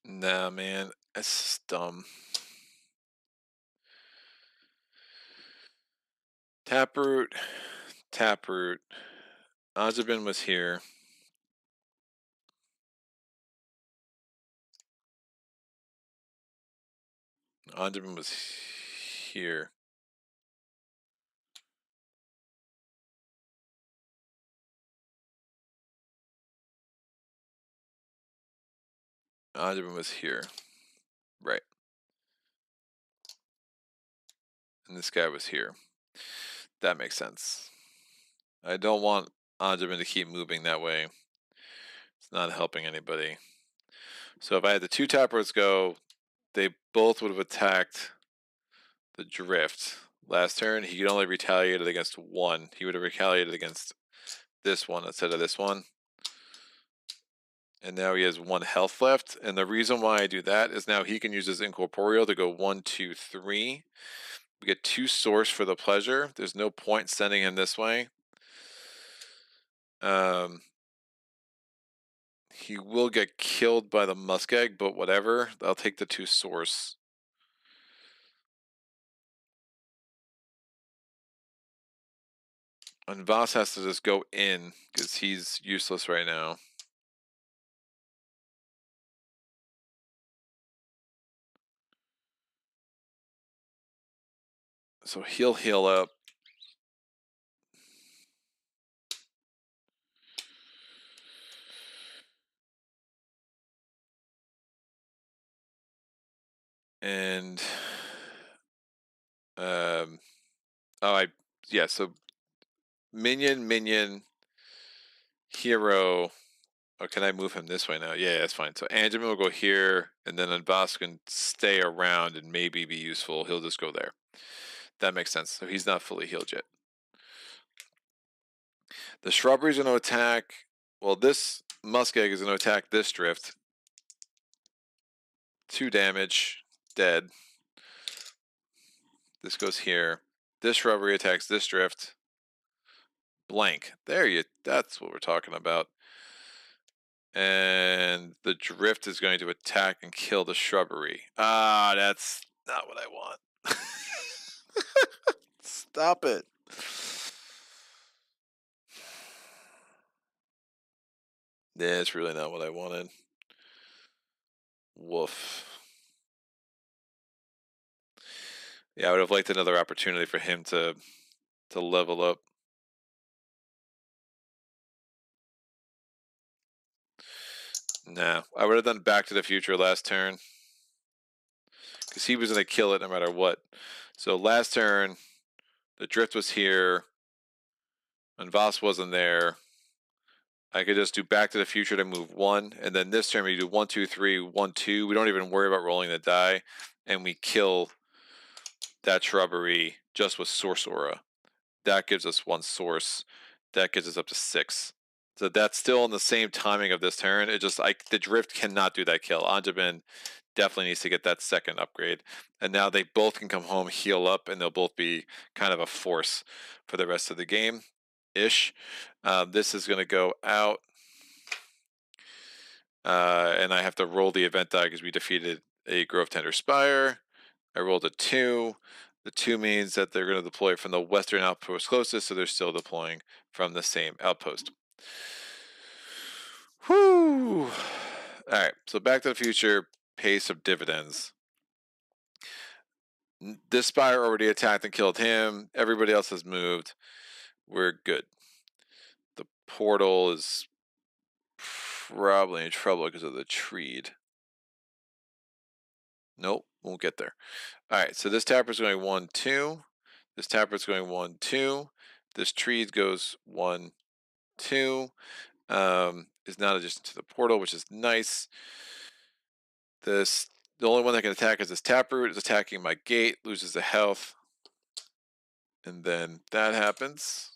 Nah, man, it's dumb. Taproot, Taproot. Azabin was here. Azabin was here. Azabin was here. Right. And this guy was here. That makes sense. I don't want Anjabin to keep moving that way. It's not helping anybody. So if I had the 2 tappers go, they both would have attacked the drift. Last turn, he could only retaliate against 1. He would have retaliated against this one instead of this one. And now he has 1 health left. And the reason why I do that is now he can use his incorporeal to go 1, 2, 3. We get 2 source for the pleasure. There's no point sending him this way. He will get killed by the muskeg, but whatever. I'll take the 2 source. And Voss has to just go in because he's useless right now. So he'll heal up. And so minion, hero. Oh, can I move him this way now? Yeah, that's fine. So Anjamin will go here, and then Voss can stay around and maybe be useful. He'll just go there. that makes sense. So he's not fully healed yet. The shrubbery's going to attack. Well, this muskeg is going to attack this drift. 2 damage. Dead. This goes here. This shrubbery attacks this drift. Blank. There you. That's what we're talking about. And the drift is going to attack and kill the shrubbery. Ah, that's not what I want. Stop it. Yeah, it's really not what I wanted. Woof. Yeah, I would have liked another opportunity for him to level up. Nah, I would have done Back to the Future last turn. Because he was going to kill it no matter what. So last turn, the drift was here. And Voss wasn't there. I could just do Back to the Future to move 1. And then this turn we do 1, 2, 3, 1, 2. We don't even worry about rolling the die. And we kill that shrubbery just with Source Aura. That gives us 1 source. That gets us up to 6. So that's still in the same timing of this turn. It just the drift cannot do that kill. Anjabin definitely needs to get that second upgrade. And now they both can come home, heal up, and they'll both be kind of a force for the rest of the game. Ish. This is going to go out. And I have to roll the event die because we defeated a Grovetender Spire. I rolled a 2. The 2 means that they're going to deploy from the western outpost closest, so they're still deploying from the same outpost. Whew. Alright, so Back to the Future pays some dividends. This Spire already attacked and killed him. Everybody else has moved. We're good. The portal is probably in trouble because of the treed. Nope, won't get there. Alright, so this tapper's going 1, 2. This tapper's going 1, 2. This tree goes 1, 2. Is not adjacent to the portal, which is nice. The only one that can attack is this taproot. Is attacking my gate, loses the health. And then that happens.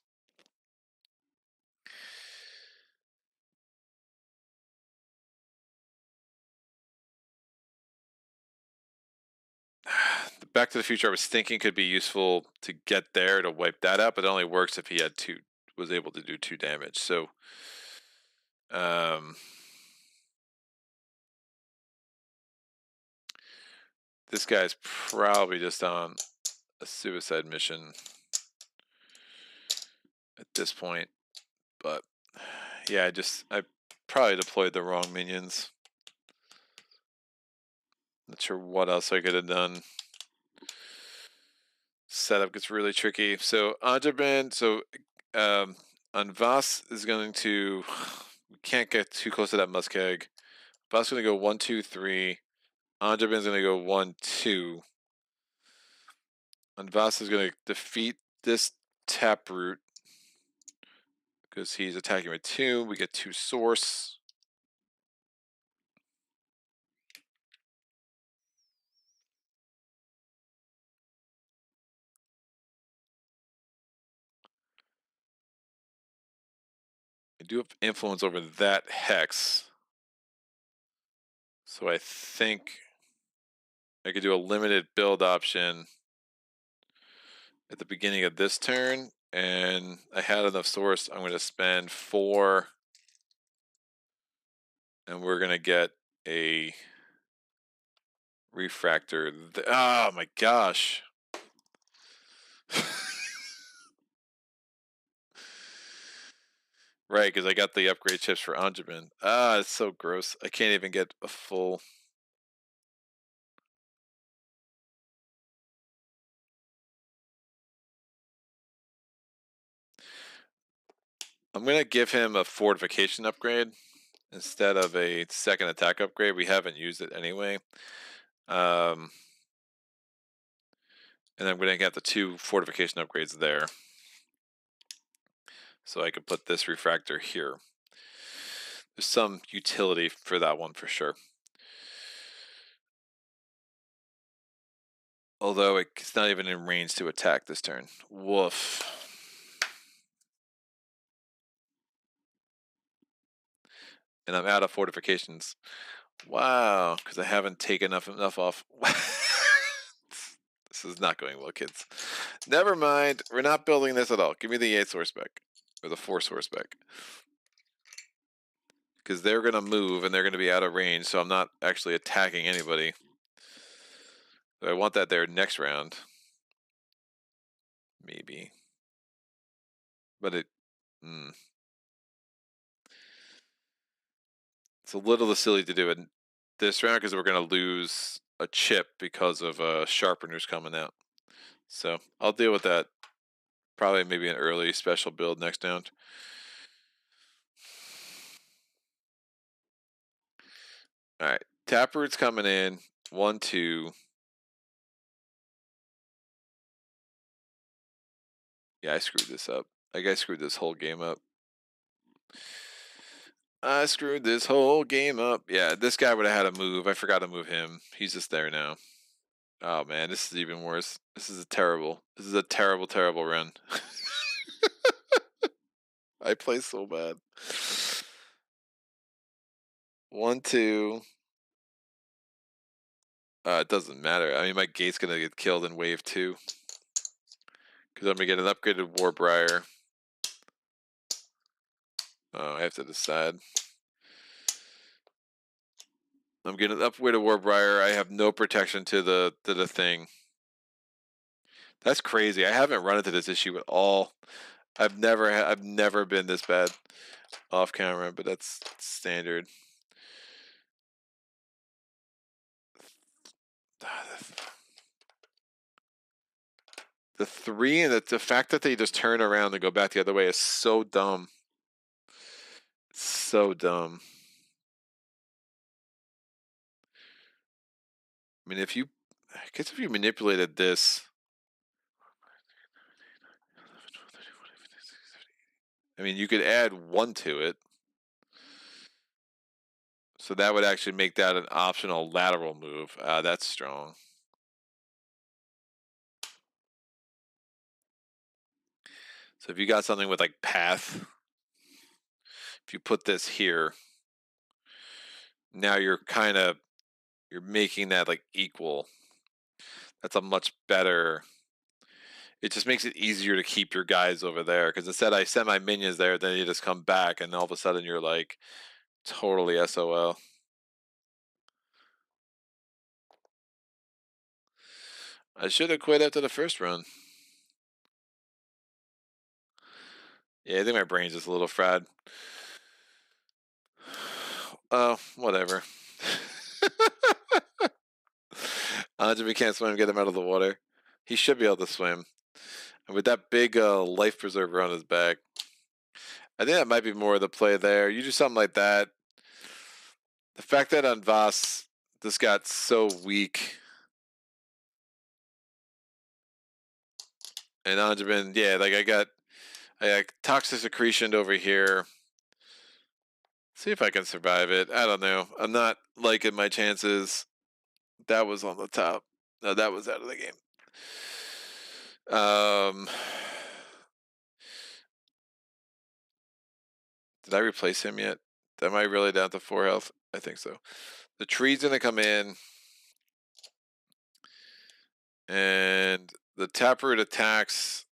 The Back to the Future I was thinking could be useful to get there to wipe that out, but it only works if he had was able to do 2 damage. So this guy's probably just on a suicide mission at this point. But yeah, I probably deployed the wrong minions. Not sure what else I could have done. Setup gets really tricky. So Anjabin, Voss is going to, we can't get too close to that muskeg. Voss is going to go 1, 2, 3. Anjabin's going to go 1, 2. And Voss is going to defeat this taproot because he's attacking with 2. We get 2 source. I do have influence over that hex. So I think I could do a limited build option at the beginning of this turn, and I had enough source. I'm going to spend 4, and we're going to get a refractor. Oh my gosh. Right, because I got the upgrade chips for Anjabin. Ah, it's so gross. I can't even get a full. I'm going to give him a fortification upgrade instead of a second attack upgrade. We haven't used it anyway. And I'm going to get the 2 fortification upgrades there. So I could put this refractor here. There's some utility for that one for sure. Although it's not even in range to attack this turn. Woof. And I'm out of fortifications. Wow, because I haven't taken enough off. This is not going well, kids. Never mind. We're not building this at all. Give me the 8 horseback. Or the 4 horseback. Because they're going to move and they're going to be out of range, so I'm not actually attacking anybody. But I want that there next round. Maybe. But it... It's a little silly to do it this round because we're going to lose a chip because of sharpeners coming out. So I'll deal with that. Probably maybe an early special build next round. All right, Taproot's coming in. 1, 2. Yeah, I screwed this up. I screwed this whole game up. I screwed this whole game up. Yeah, this guy would have had a move. I forgot to move him. He's just there now. Oh man, this is even worse. This is a terrible, terrible run. I play so bad. 1, 2. It doesn't matter. I mean, my gate's gonna get killed in wave 2. Because I'm gonna get an upgraded Warbriar. Oh, I have to decide. I'm getting an upgraded Warbriar. I have no protection to the thing. That's crazy. I haven't run into this issue at all. I've never been this bad off camera, but that's standard. The 3 and the fact that they just turn around and go back the other way is so dumb. So dumb. I mean, I guess if you manipulated this. I mean, you could add 1 to it. So that would actually make that an optional lateral move. That's strong. So if you got something with like path, if you put this here, now you're making that like equal. That's a much better. It just makes it easier to keep your guys over there, because instead I send my minions there, then you just come back and all of a sudden you're like totally SOL. I should have quit after the first run. Yeah, I think my brain's just a little fried. Oh, whatever. Jimmy can't swim, get him out of the water. He should be able to swim. And with that big life preserver on his back, I think that might be more of the play there. You do something like that. The fact that on Voss, this got so weak. And Anjamin, yeah, like I got toxic secretion over here. See if I can survive it. I don't know. I'm not liking my chances. That was on the top. No, that was out of the game. Did I replace him yet? Am I really down to 4 health? I think so. The tree's gonna come in. And the Taproot attacks.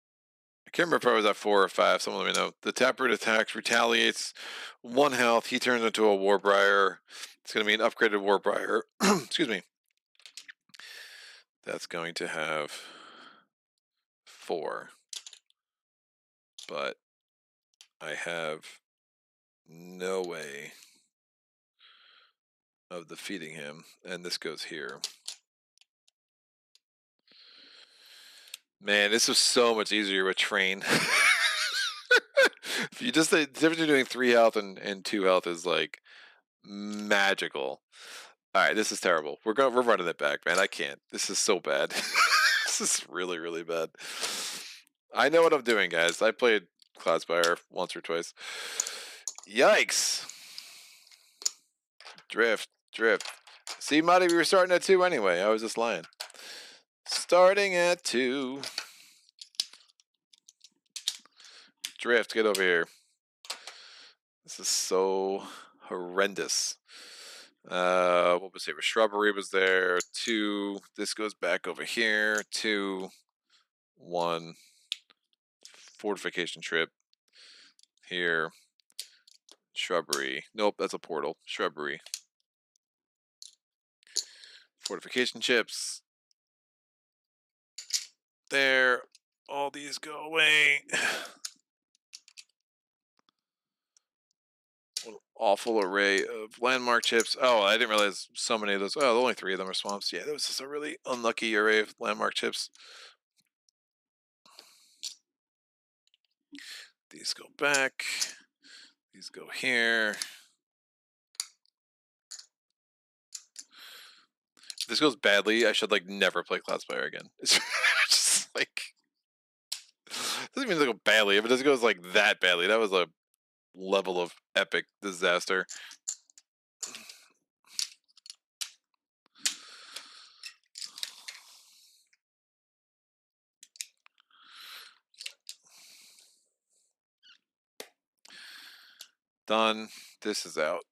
I can't remember if I was at 4 or 5. Someone let me know. The Taproot attacks, retaliates 1 health. He turns into a Warbriar. It's going to be an upgraded Warbriar. Excuse me. That's going to have 4. But I have no way of defeating him. And this goes here. Man, this was so much easier with Train. If you just the difference between doing 3 health and 2 health is like magical. All right, this is terrible. We're running it back, man. I can't. This is so bad. This is really, really bad. I know what I'm doing, guys. I played Cloudspire once or twice. Yikes. Drift. See, Marty, we were starting at 2 anyway. I was just lying. Starting at 2. Drift, get over here. This is so horrendous. What was it? Shrubbery was there. 2. This goes back over here. 2, 1. Fortification trip. Here. Shrubbery. Nope, that's a portal. Shrubbery. Fortification chips. There. All these go away. What an awful array of landmark chips. Oh, I didn't realize so many of those. Oh, only 3 of them are swamps. Yeah, that was just a really unlucky array of landmark chips. These go back. These go here. If this goes badly, I should like never play Cloudspire again. It's just like it doesn't even go badly. If it just goes like that badly, that was a level of epic disaster. Done. This is out.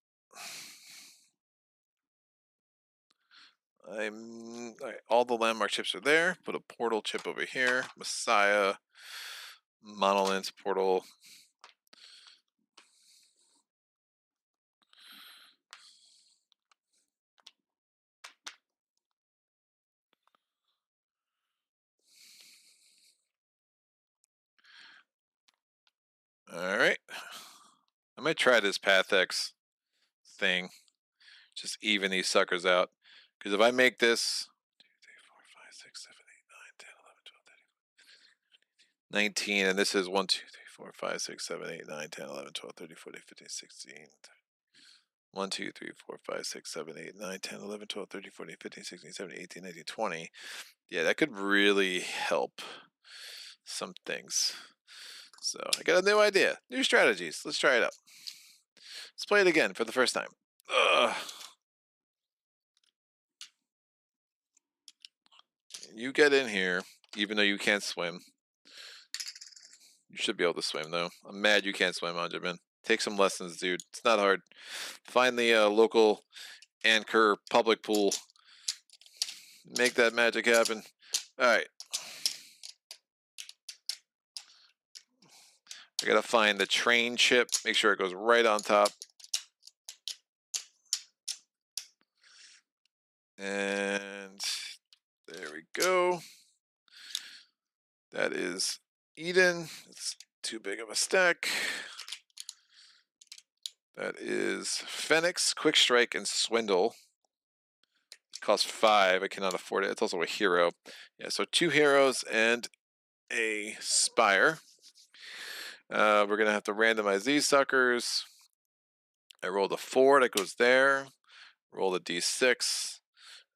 All the landmark chips are there. Put a portal chip over here. Messiah. Monolith portal. Alright. I might try this PathX thing. Just even these suckers out. Because if I make this 2, 3, 4, 5, 6, 7, 8, 9, 10, 11, 12, 13, 19, and this is 1, 2, 3, 4, 5, 6, 7, 8, 9, 10, 11, 12, 13, 14, 15, 16. 1, 2, 3, 4, 5, 6, 7, 8, 9, 10, 11, 12, 13, 14, 15, 16, 17, 18, 19, 20. Yeah, that could really help some things. So I got a new idea. New strategies. Let's try it out. Let's play it again for the first time. Ugh. You get in here, even though you can't swim. You should be able to swim, though. I'm mad you can't swim, Anjamin. Take some lessons, dude. It's not hard. Find the local Ankar public pool. Make that magic happen. Alright. I gotta find the train chip. Make sure it goes right on top. And there we go. That is Eden. It's too big of a stack. That is Phoenix, Quick Strike, and Swindle. It costs 5. I cannot afford it. It's also a hero. Yeah, so 2 heroes and a Spire. We're going to have to randomize these suckers. I rolled a 4. That goes there. Roll a d6.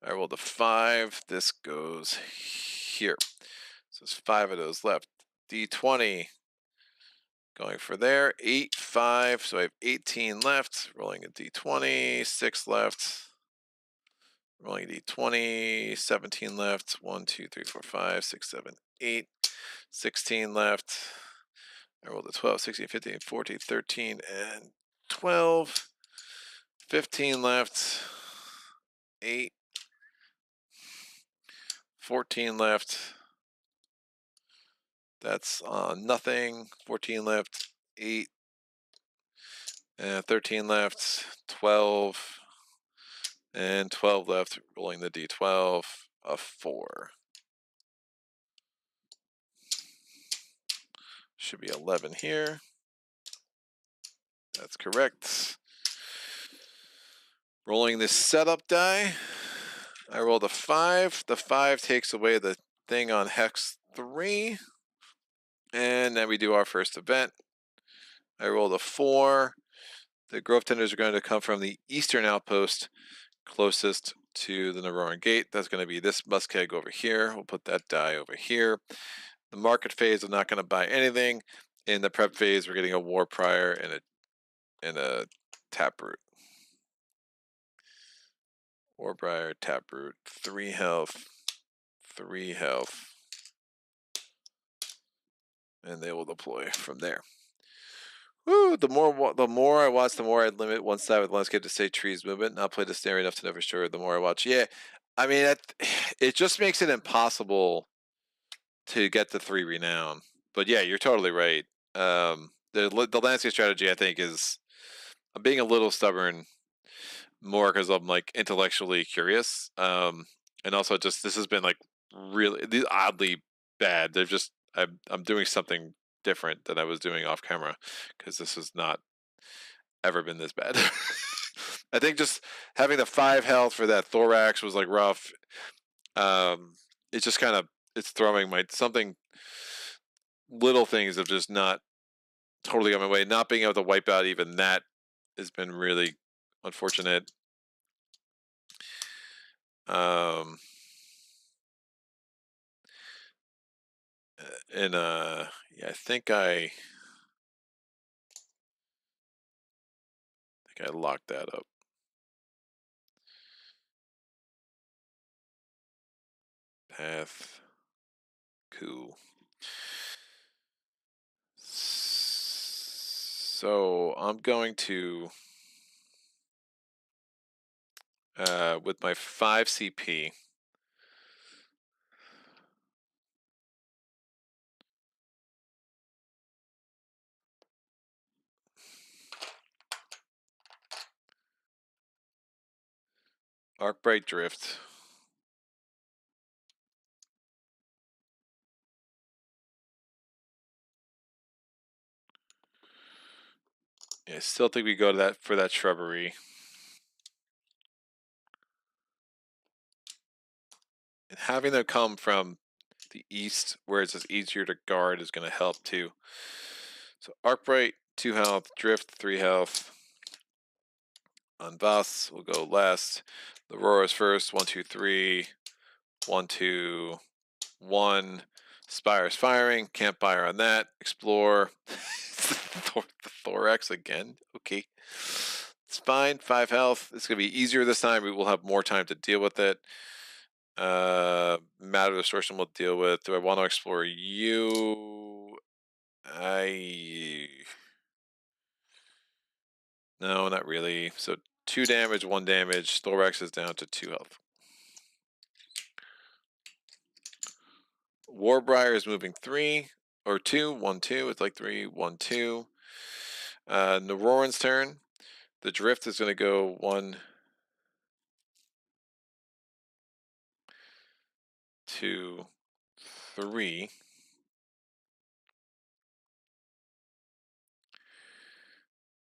I rolled a 5. This goes here. So there's 5 of those left. D20 going for there. 8, 5. So I have 18 left. Rolling a d20. 6 left. Rolling a d20. 17 left. 1, 2, 3, 4, 5, 6, 7, 8. 16 left. I rolled a 12, 16, 15, 14, 13, and 12. 15 left. 8. 14 left. That's nothing. 14 left. 8. 13 left. 12. And 12 left. Rolling the d12. A 4. Should be 11 here. That's correct. Rolling this setup die. I rolled a 5. The 5 takes away the thing on hex 3. And then we do our first event. I rolled a 4. The Grovetenders are going to come from the eastern outpost closest to the Naroran gate. That's going to be this muskeg over here. We'll put that die over here. The market phase, I'm not going to buy anything. In the prep phase, we're getting a war prior and a taproot. War prior, taproot, 3 health, 3 health. And they will deploy from there. Woo, the more I watch, the more I limit one side with landscape to say trees movement. Not play the scenario enough to know for sure. The more I watch, yeah, I mean, it just makes it impossible to get the 3 renown. But yeah, you're totally right. The landscape strategy, I think, is I'm being a little stubborn, more because I'm like intellectually curious, and also just this has been like really oddly bad. They're just I'm doing something different than I was doing off camera because this has not ever been this bad. I think just having the 5 health for that thorax was like rough. It's just kind of it's throwing my something little things have just not totally got my way. Not being able to wipe out even that has been really unfortunate. And yeah, I think I locked that up. Path. Cool. So I'm going to with my 5 CP. Arcbright Drift. Yeah, I still think we go to that for that shrubbery. And having them come from the east, where it's just easier to guard, is going to help too. So Arcbright, 2 health. Drift, 3 health. On Voss, we'll go last. Narora's first. 1, 2, 3. 1, 2, 1. Spire's firing. Campfire on that. Explore. The thorax again. Okay. It's fine. 5 health. It's going to be easier this time. We will have more time to deal with it. Matter distortion we'll deal with. Do I want to explore you? No, not really. So 2 damage, 1 damage. Thorax is down to 2 health. Warbriar is moving 3 or 2, 1, 2. It's like 3, 1, 2. Naroran's turn. The drift is going to go 1, 2, 3.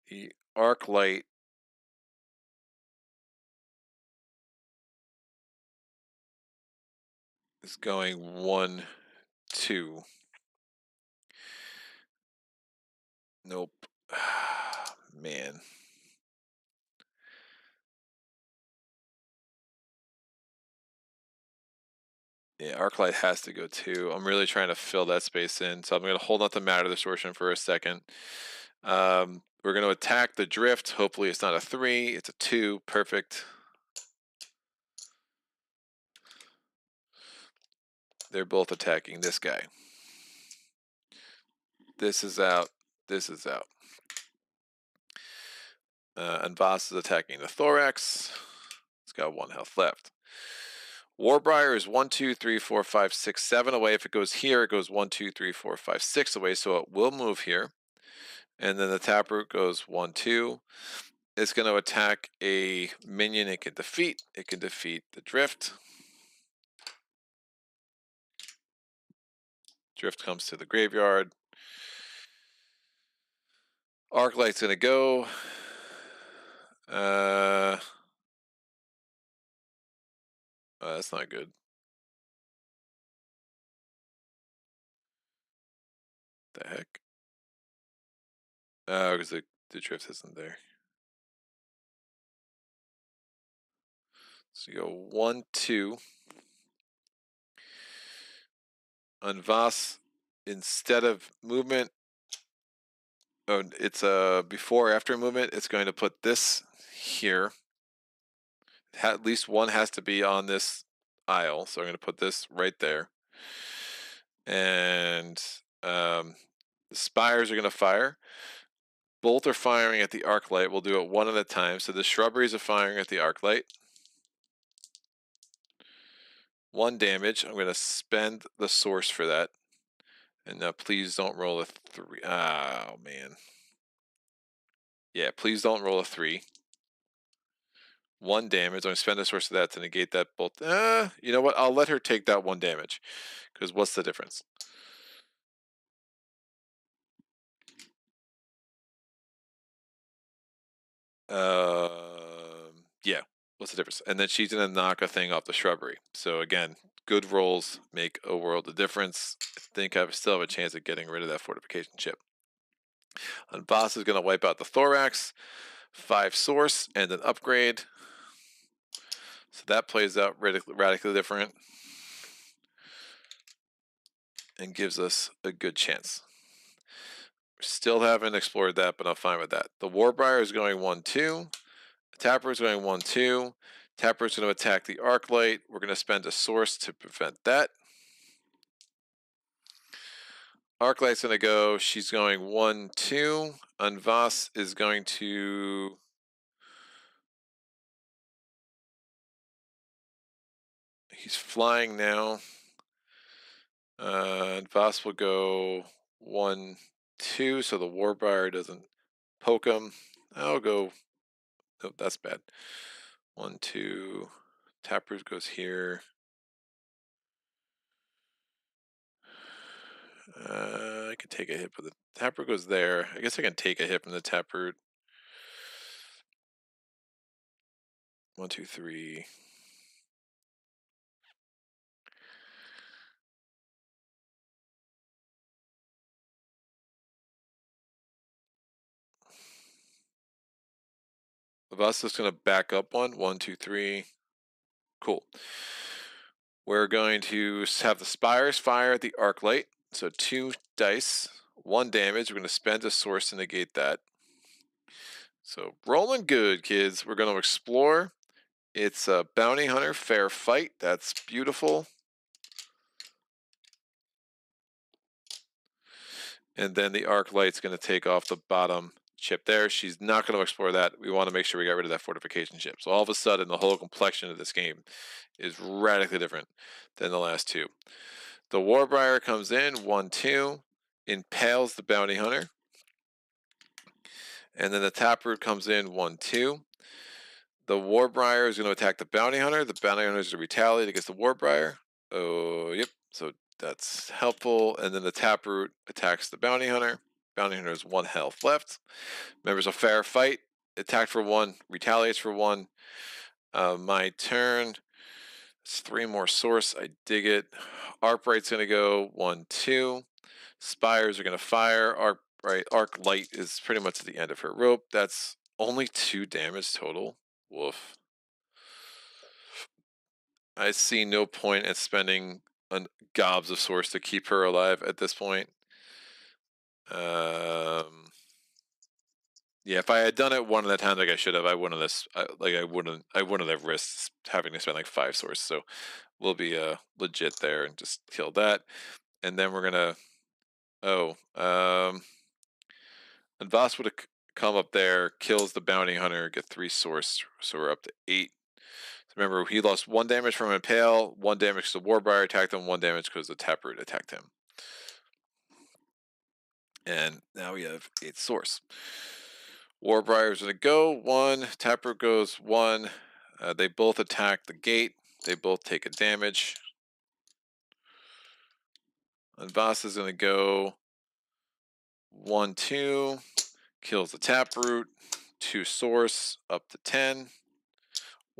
The arc light is going 1, 2. Nope. Man. Yeah, Arclight has to go too. I'm really trying to fill that space in, so I'm going to hold on to Matter Distortion for a second. We're going to attack the Drift. Hopefully it's not a 3, it's a 2. Perfect. They're both attacking this guy. This is out. This is out. And Voss is attacking the Thorax. It's got 1 health left. Warbriar is 1, 2, 3, 4, 5, 6, 7 away. If it goes here, it goes 1, 2, 3, 4, 5, 6 away. So it will move here. And then the Taproot goes 1, 2. It's going to attack a minion it can defeat. It can defeat the Drift. Drift comes to the graveyard. Arclight's going to go. That's not good. The heck? Oh, because the Drift isn't there. So you go 1, 2. On Voss, instead of movement, oh, it's before or after movement, it's going to put this here. At least one has to be on this aisle. So I'm going to put this right there. And the spires are going to fire. Both are firing at the arc light. We'll do it one at a time. So the shrubberies are firing at the arc light. 1 damage. I'm going to spend the source for that. And now please don't roll a 3. Oh, man. Yeah, please don't roll a 3. 1 damage. I'm going to spend the source of that to negate that bolt. You know what? I'll let her take that 1 damage. Because what's the difference? Yeah. What's the difference? And then she's going to knock a thing off the shrubbery. So again, good rolls make a world of difference. I think I still have a chance of getting rid of that fortification chip. And Voss is going to wipe out the thorax, 5 source, and an upgrade. So that plays out radically different and gives us a good chance. Still haven't explored that, but I'm fine with that. The Warbriar is going 1-2. The Tapper is going 1-2. Tapper is going to attack the arc light. We're going to spend a source to prevent that. Arc light's going to go. She's going 1-2. Unvas is going to. He's flying now. Voss will go 1-2, so the Warbriar doesn't poke him. I'll go. Oh, that's bad. 1-2. Tappers goes here. I can take a hit, but the Taproot goes there. I guess I can take a hit from the Taproot. 1, 2, 3. The bus is going to back up 1, 1, 2, 3. Cool. We're going to have the Spires fire at the arc light. So 2 dice, 1 damage. We're going to spend a source to negate that. So rolling good, kids. We're going to explore. It's a bounty hunter, fair fight. That's beautiful. And then the arc light's going to take off the bottom chip there. She's not going to explore that. We want to make sure we get rid of that fortification chip. So all of a sudden, the whole complexion of this game is radically different than the last 2. The Warbriar comes in, 1-2, impales the bounty hunter. And then the Taproot comes in, 1-2. The Warbriar is going to attack the bounty hunter. The bounty hunter is going to retaliate against the Warbriar. Oh, yep. So that's helpful. And then the Taproot attacks the bounty hunter. Bounty hunter has 1 health left. Members of fair fight. Attacked for 1, retaliates for 1. My turn. It's 3 more source. I dig it. Arcbright's going to go 1-2. Spires are going to fire. Arc light is pretty much at the end of her rope. That's only 2 damage total. Woof. I see no point in spending gobs of source to keep her alive at this point. Yeah, if I had done it one at a time like I should have, I wouldn't have risked having to spend like 5 source. So we'll be legit there and just kill that. And then we're gonna and Voss would have come up there, kills the bounty hunter, get 3 source, so we're up to 8. So remember, he lost 1 damage from impale, 1 damage because the Warbriar attacked him, 1 damage because the Taproot attacked him. And now we have 8 source. Warbriar's gonna go 1, Taproot goes 1. They both attack the gate. They both take a damage. And Voss is gonna go 1-2, kills the Taproot, 2 source, up to 10.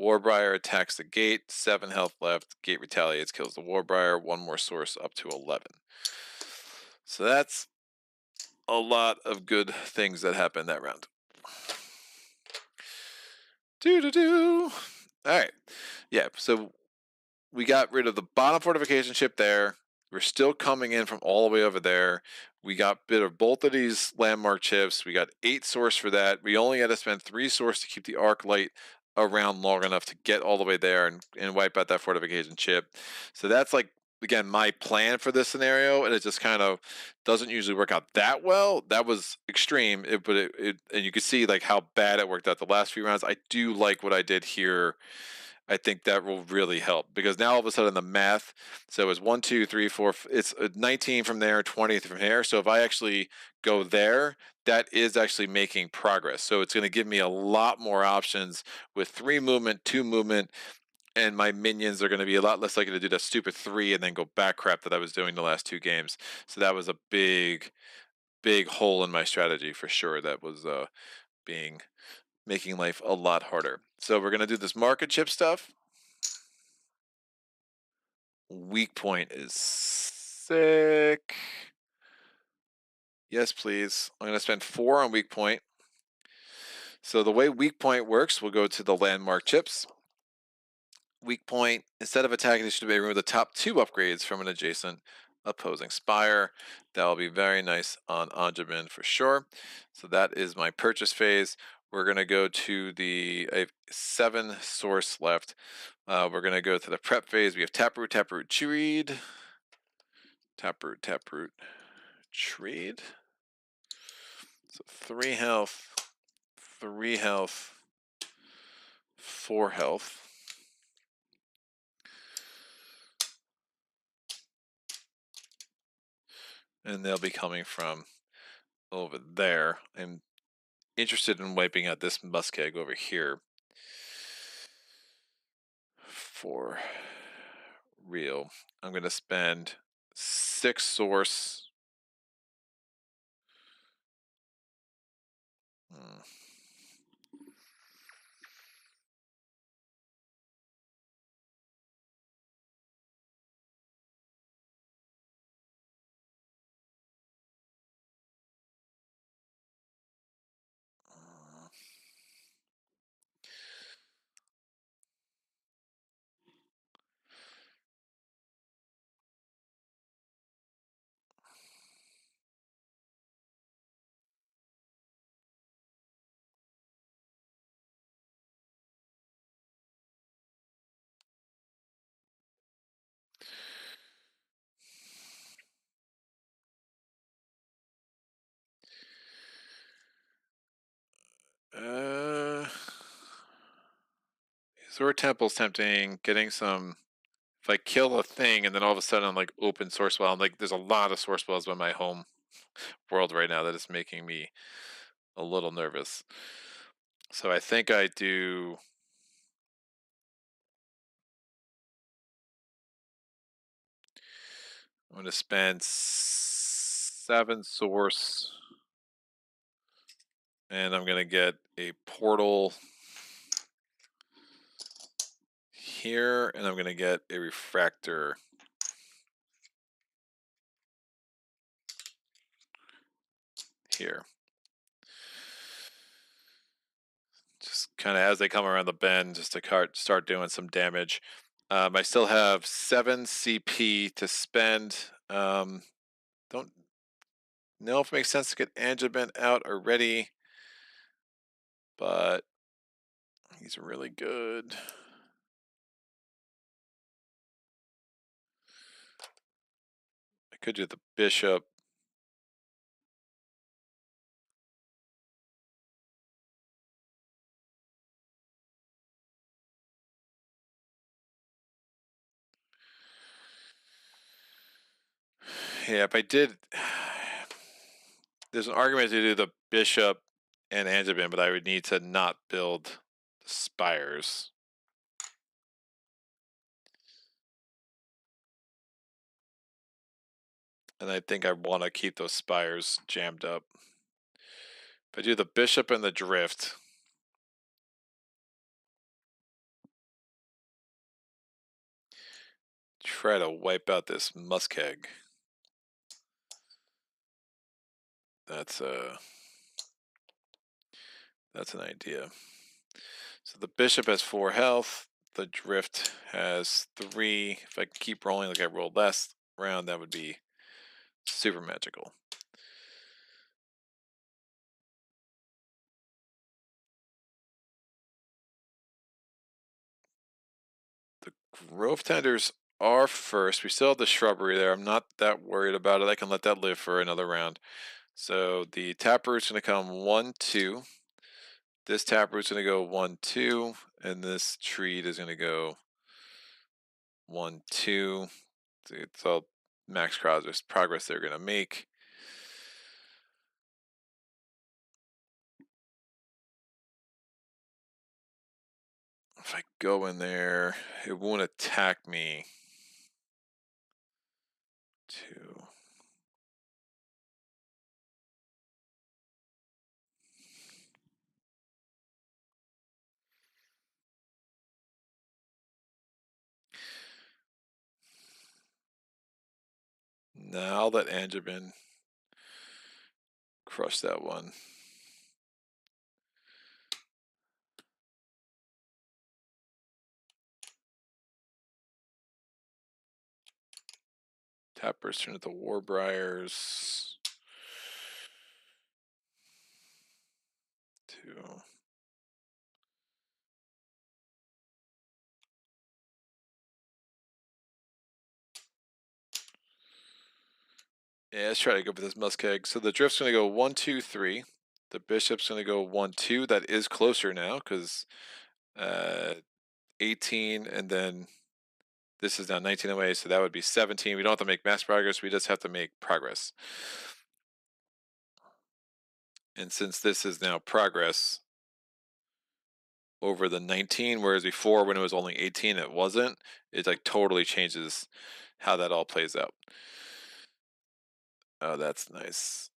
Warbriar attacks the gate, 7 health left. Gate retaliates, kills the Warbriar, 1 more source, up to 11. So that's a lot of good things that happened that round. All right. Yeah, so we got rid of the bottom fortification chip there. We're still coming in from all the way over there. We got rid of both of these landmark chips. We got 8 source for that. We only had to spend 3 source to keep the arc light around long enough to get all the way there and wipe out that fortification chip. So that's like, again, my plan for this scenario, and it just kind of doesn't usually work out that well. That was extreme, but and you can see like how bad it worked out the last few rounds. I do like what I did here. I think that will really help because now all of a sudden the math, so it's 1, 2, 3, 4, it's 19 from there, 20 from here. So if I actually go there, that is actually making progress. So it's going to give me a lot more options with 3 movement, 2 movement, and my minions are going to be a lot less likely to do that stupid 3 and then go back crap that I was doing the last 2 games. So that was a big hole in my strategy for sure. That was making life a lot harder. So we're going to do this market chip stuff. Weak point is sick. Yes, please. I'm going to spend 4 on weak point. So the way weak point works, we'll go to the landmark chips. Weak point, instead of attacking, you should be remove the top 2 upgrades from an adjacent opposing spire. That will be very nice on Anjamin for sure. So that is my purchase phase. We're going to go to I have 7 source left. We're going to go to the prep phase. We have Taproot, Taproot, Treed. Taproot, Taproot, Treed. So 3 health, 3 health, 4 health. And they'll be coming from over there. I'm interested in wiping out this muskeg over here. For real. I'm going to spend 6 source. Sword Temple's tempting. Getting some. If I kill a thing and then all of a sudden I'm like open source well, I'm like there's a lot of source wells by my home world right now that is making me a little nervous. So I think I do. I'm going to spend 7 source. And I'm going to get a portal here. And I'm going to get a refractor here. Just kind of as they come around the bend, just to start doing some damage. I still have 7 CP to spend. Don't know if it makes sense to get Anjabent out already, but he's really good. I could do the bishop. Yeah, if I did, there's an argument to do the bishop and Anjabin, but I would need to not build the spires. And I think I want to keep those spires jammed up. If I do the bishop and the drift, try to wipe out this muskeg. That's an idea. So the bishop has 4 health. The drift has 3. If I can keep rolling like I rolled last round, that would be super magical. Grovetenders are first. We still have the shrubbery there. I'm not that worried about it. I can let that live for another round. So the taproot's going to come 1, 2. This taproot's going to go 1, 2. And this treat is going to go 1, 2. It's all max progress they're going to make. If I go in there, it won't attack me. 2. Now I'll let Anjabin crush that one. Tappers turn into Warbriars. 2. Yeah, let's try to go for this muskeg. So the drift's going to go 1, 2, 3. The bishop's going to go 1, 2. That is closer now because 18, and then this is now 19 away, so that would be 17. We don't have to make mass progress. We just have to make progress. And since this is now progress over the 19, whereas before when it was only 18, it wasn't, it like totally changes how that all plays out. Oh, that's nice.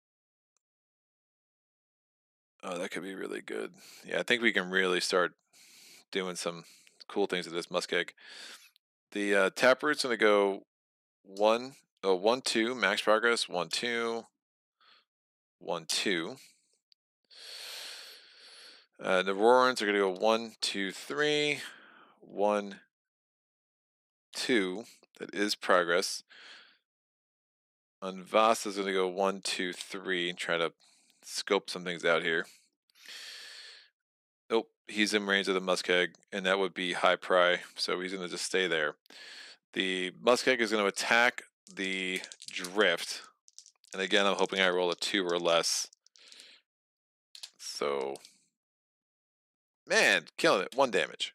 Oh, that could be really good. Yeah, I think we can really start doing some cool things with this muskeg. The taproot's going to go 1, 2, max progress, 1, 2, 1, 2. The Narorans are going to go 1, 2, 3, 1, 2. That is progress. Unvasa is going to go 1, 2, 3. Try to scope some things out here. Nope, he's in range of the muskeg, and that would be high pry, so he's going to just stay there. The muskeg is going to attack the drift, and again, I'm hoping I roll a 2 or less. So, man, killing it. 1 damage.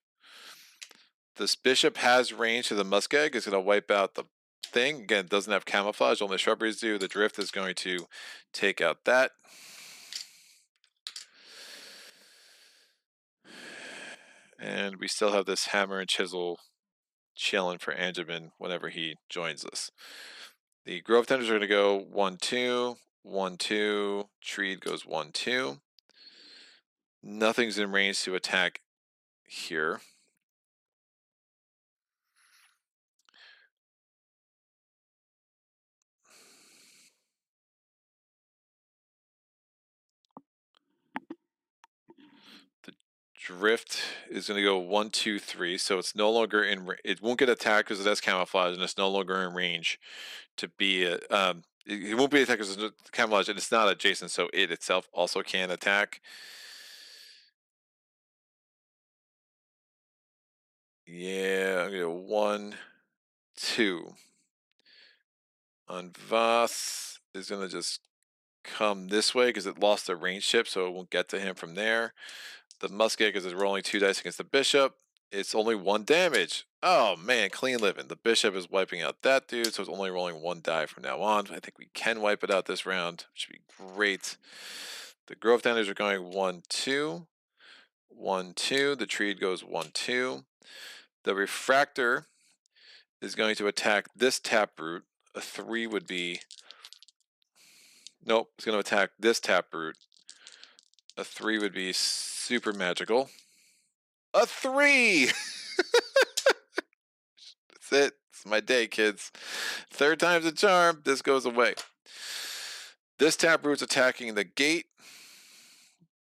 This bishop has range to the muskeg. It's going to wipe out the thing. Again, it doesn't have camouflage. Only shrubberies do. The drift is going to take out that. And we still have this hammer and chisel chilling for Anjabin whenever he joins us. The Grovetenders are going to go 1, 2, 1, 2. Treed goes 1, 2. Nothing's in range to attack here. The drift is going to go 1, 2, 3. So it's no longer in. It won't get attacked because it has camouflage, and it's no longer in range to be. It won't be attacked because it's camouflage, and it's not adjacent, so it itself also can attack. Yeah, I'm going to go 1, 2. Vas is going to just come this way because it lost the range chip, so it won't get to him from there. The muskeg is rolling 2 dice against the bishop. It's only 1 damage. Oh man, clean living. The bishop is wiping out that dude, so it's only rolling 1 die from now on. I think we can wipe it out this round, which would be great. The Grovetenders are going 1, 2. 1, 2. The Treed goes 1, 2. The Refractor is going to attack this taproot. A 3 would be... Nope, it's going to attack this taproot. A 3 would be super magical. A 3! That's it. It's my day, kids. 3rd time's a charm. This goes away. This taproot's attacking the gate.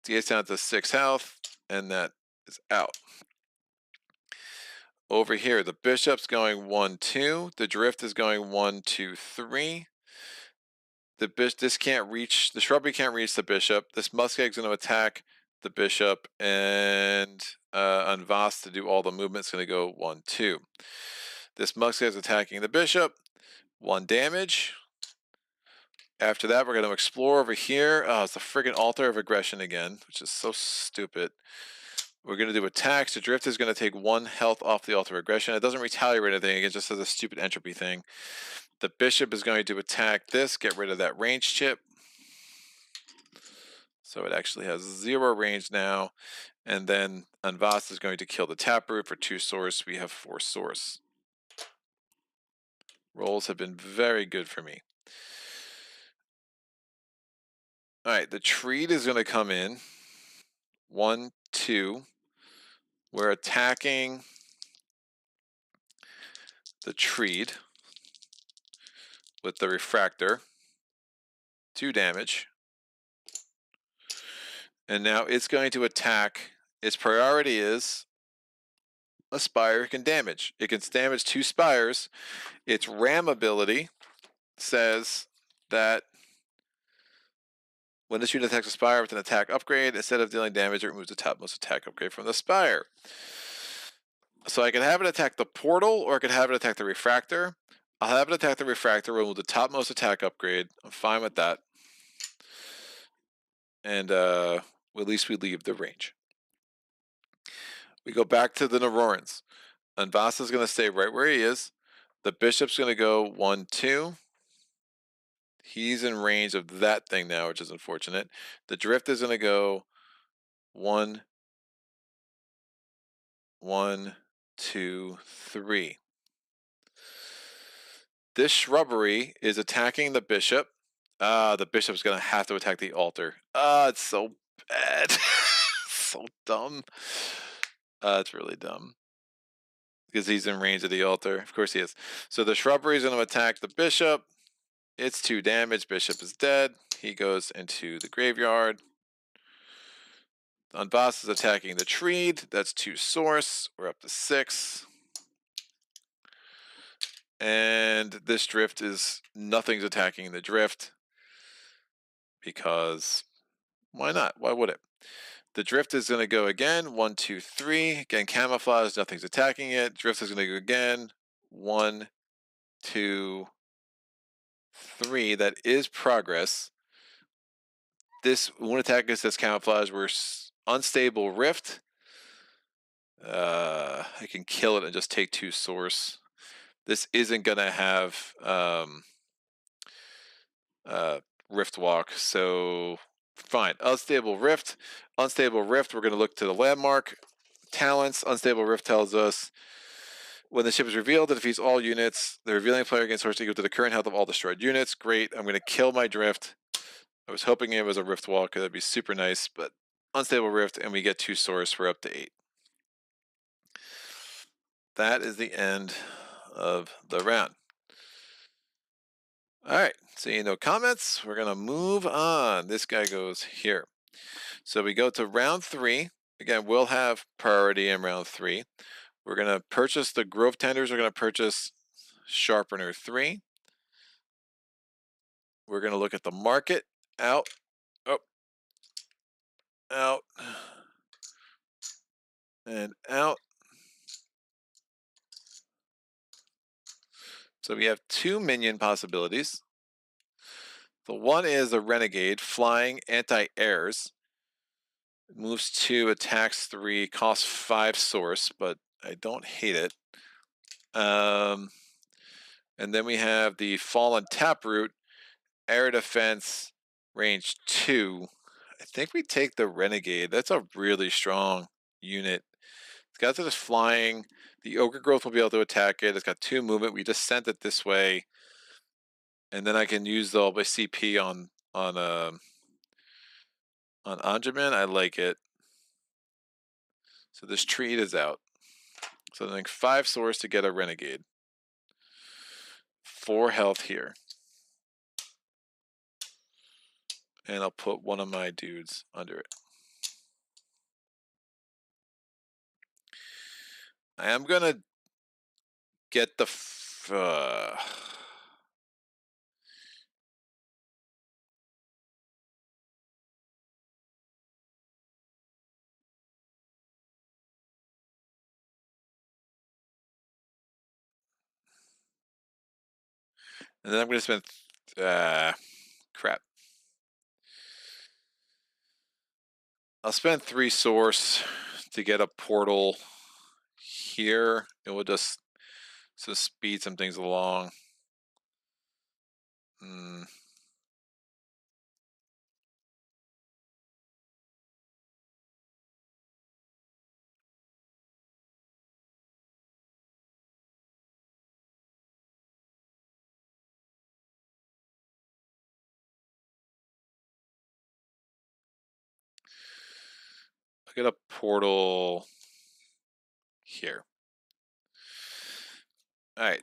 The gate's down to 6 health, and that is out. Over here, the bishop's going 1, 2. The drift is going 1, 2, 3. This can't reach. The shrubbery can't reach the bishop. This muskeg's going to attack the bishop, and on Voss to do all the movement, it's going to go 1, 2. This Musk is attacking the bishop, 1 damage. After that, we're going to explore over here. Oh, it's the friggin' altar of aggression again, which is so stupid. We're going to do attacks. The drift is going to take 1 health off the altar of aggression. It doesn't retaliate or anything. It just has a stupid entropy thing. The bishop is going to attack this, get rid of that range chip. So it actually has 0 range now. And then Anvas is going to kill the taproot for 2 source. We have 4 source. Rolls have been very good for me. All right, the treat is going to come in. 1, 2. We're attacking the treat with the refractor. 2 damage. And now it's going to attack. Its priority is a spire. It can damage. It can damage 2 spires. Its ram ability says that when this unit attacks a spire with an attack upgrade, instead of dealing damage, it removes the topmost attack upgrade from the spire. So I can have it attack the portal, or I could have it attack the refractor. I'll have it attack the refractor, remove the topmost attack upgrade. I'm fine with that. And at least we leave the range. We go back to the Narorans. Anvas is going to stay right where he is. The bishop's going to go 1, 2. He's in range of that thing now, which is unfortunate. The drift is going to go 1, 1, 2, 3. This shrubbery is attacking the bishop. The bishop's going to have to attack the altar. It's so bad. So dumb. It's really dumb. Because he's in range of the altar. Of course he is. So the shrubbery is going to attack the bishop. It's 2 damage. Bishop is dead. He goes into the graveyard. Anvas is attacking the treed. That's 2 source. We're up to 6. And this drift is, nothing's attacking the drift. Because why not? Why would it? The drift is going to go again. 1, 2, 3. Again, camouflage. Nothing's attacking it. Drift is going to go again. 1, 2, 3. That is progress. This won't attack us as camouflage. We're unstable rift. I can kill it and just take 2 source. This isn't going to have rift walk, so fine. Unstable rift. Unstable rift, we're going to look to the landmark. Talents. Unstable rift tells us when the ship is revealed, it defeats all units. The revealing player gains source equal to the current health of all destroyed units. Great. I'm going to kill my drift. I was hoping it was a rift walk. That'd be super nice, but unstable rift, and we get 2 source. We're up to 8. That is the end of the round. All right, seeing no comments, we're going to move on. This guy goes here. So we go to round 3. Again, we'll have priority in round 3. We're going to purchase the Grovetenders. We're going to purchase Sharpener 3. We're going to look at the market. Out. Oh. Out. And out. So we have 2 minion possibilities. The one is a Renegade, flying anti-airs. Moves 2, attacks 3, costs 5 source, but I don't hate it. And then we have the Fallen Taproot, air defense, range 2. I think we take the Renegade. That's a really strong unit. It's got this flying. The Ogre Growth will be able to attack it. It's got 2 movement. We just sent it this way. And then I can use all my CP on Anjaman. I like it. So this treat is out. So I think 5 source to get a Renegade. 4 health here. And I'll put one of my dudes under it. I am going to get the... And then I'm going to spend... crap. I'll spend 3 source to get a portal here. It will just speed some things along. I'll get a portal here. All right.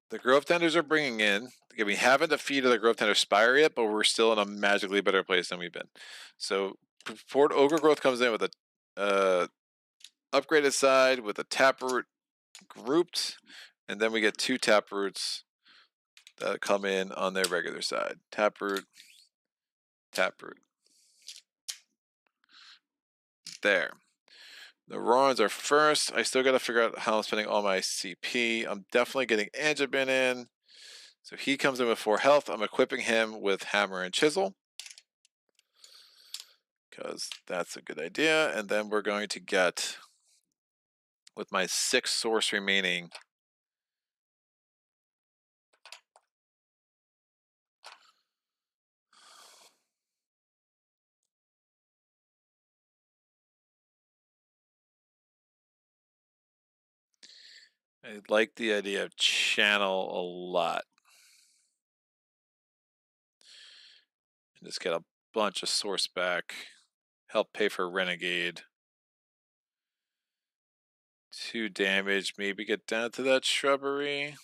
The Grovetenders are bringing in. We haven't defeated the Grovetender Spire yet, but we're still in a magically better place than we've been. So, Fort Ogre Growth comes in with a upgraded side with a taproot grouped, and then we get 2 taproots that come in on their regular side. Taproot, taproot. There. The Narorans are first. I still got to figure out how I'm spending all my CP. I'm definitely getting Angibin in. So he comes in with 4 health. I'm equipping him with Hammer and Chisel, because that's a good idea. And then we're going to get, with my 6 source remaining, I like the idea of channel a lot. And just get a bunch of source back. Help pay for Renegade. 2 damage, maybe get down to that shrubbery.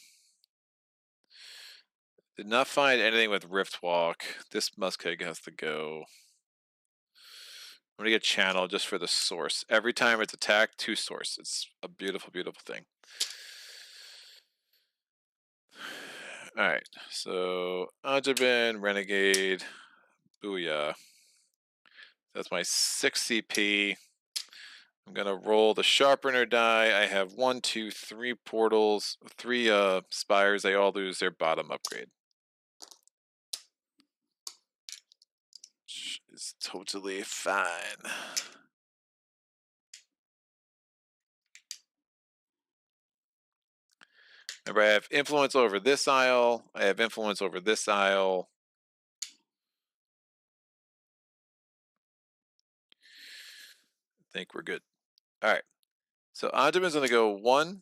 Did not find anything with Riftwalk. This Muskeg has to go. I'm gonna get channel just for the source. Every time it's attacked, 2 source. It's a beautiful, beautiful thing. Alright, so Angibin, Renegade, Booyah. That's my 6 CP. I'm gonna roll the sharpener die. I have 1, 2, 3 portals, 3 spires. They all lose their bottom upgrade. Which is totally fine. Remember, I have influence over this isle. I have influence over this isle. I think we're good. All right. So Andaman's going to go 1,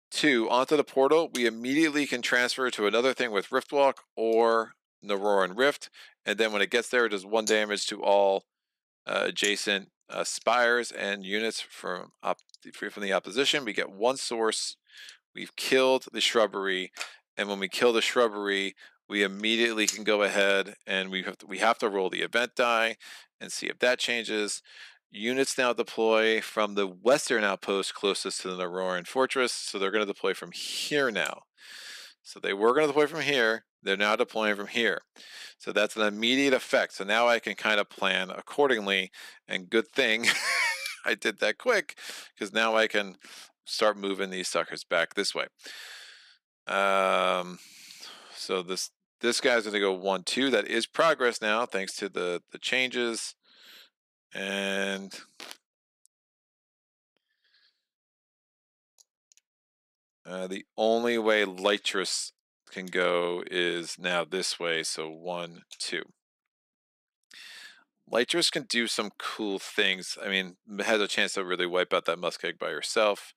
2 onto the portal. We immediately can transfer to another thing with Riftwalk or Naroran Rift. And then when it gets there, it does 1 damage to all adjacent spires and units from the opposition. We get 1 source. We've killed the shrubbery, and when we kill the shrubbery, we immediately can go ahead and we have to roll the event die and see if that changes. Units now deploy from the western outpost closest to the Naroran fortress, so they're going to deploy from here now. So they were going to deploy from here. They're now deploying from here. So that's an immediate effect. So now I can kind of plan accordingly, and good thing I did that quick, because now I can start moving these suckers back this way. So this guy's going to go 1, 2. That is progress now, thanks to the changes. And the only way Lytrus can go is now this way. So 1, 2. Lytrus can do some cool things. I mean, it has a chance to really wipe out that Muskeg by herself.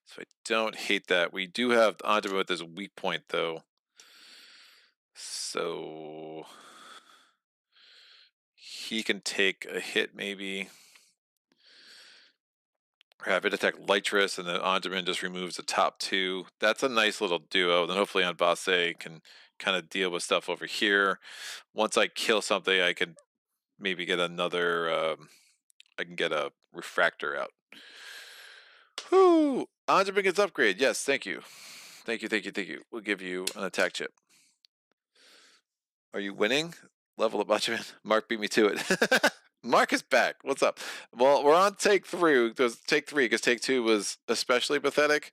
So I don't hate that. We do have Andrew with his weak point, though. So he can take a hit, maybe. Or have it attack Lytrus, and then Andaman just removes the top 2. That's a nice little duo. Then hopefully Anbase can kind of deal with stuff over here. Once I kill something, I can maybe get another... I can get a refractor out. Whoo! Andaman gets upgrade. Yes, thank you. Thank you, thank you, thank you. We'll give you an attack chip. Are you winning? Level up, Andaman. Mark beat me to it. Mark is back. What's up? Well, we're on take 3. Take 3, because take 2 was especially pathetic.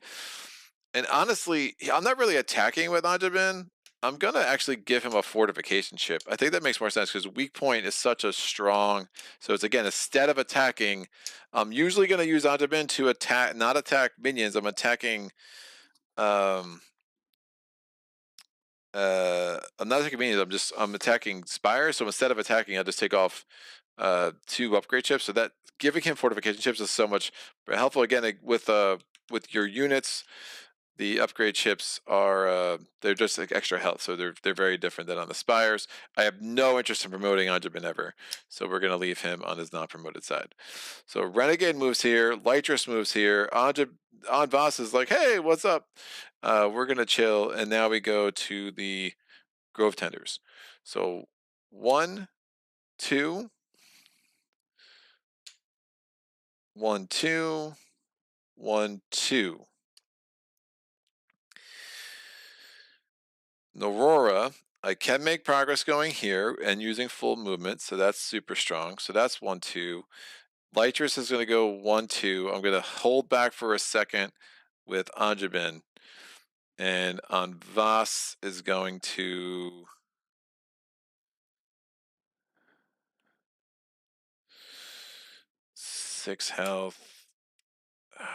And honestly, I'm not really attacking with Andaman. I'm going to actually give him a fortification chip. I think that makes more sense because weak point is such a strong. So it's again, instead of attacking, I'm usually going to use Anjabin to attack, not attack minions. I'm attacking. I'm not attacking minions. I'm attacking Spire. So instead of attacking, I'll just take off 2 upgrade chips. So that giving him fortification chips is so much helpful. Again, with your units. The upgrade chips are they're just like extra health, so they're very different than on the Spires. I have no interest in promoting Anjabin ever, so we're gonna leave him on his non-promoted side. So Renegade moves here, Lytris moves here, Anvas is like, hey, what's up? We're gonna chill, and now we go to the Grovetenders. So 1, 2, 1, 2, 1, 2. Narora, I can make progress going here and using full movement, so that's super strong. So that's 1, 2. Lytris is going to go 1, 2. I'm going to hold back for a second with Anjabin. And Anvas is going to... Six health. I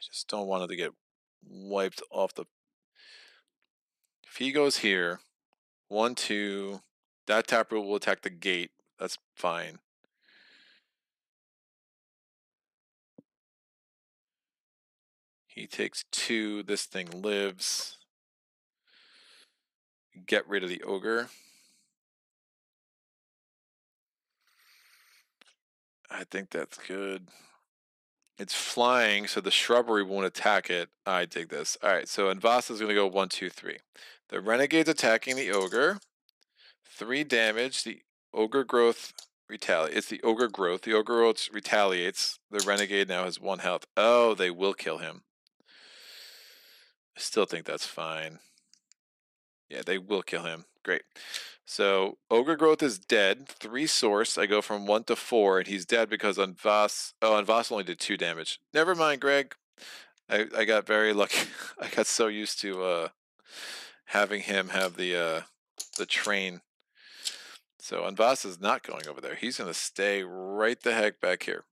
just don't want it to get wiped off the... If he goes here, 1, 2, that taproot will attack the gate. That's fine. He takes 2. This thing lives. Get rid of the ogre. I think that's good. It's flying, so the shrubbery won't attack it. I dig this. All right, so Anvasa is going to go 1, 2, 3. The renegade's attacking the ogre. 3 damage. The ogre growth retaliates. It's the ogre growth. The ogre growth retaliates. The renegade now has 1 health. Oh, they will kill him. I still think that's fine. Yeah, they will kill him. Great. So ogre growth is dead. 3 source. I go from 1 to 4, and he's dead because Anvas. Oh, Anvas only did 2 damage. Never mind, Greg. I got very lucky. I got so used to having him have the train. So Anvas is not going over there. He's going to stay right the heck back here.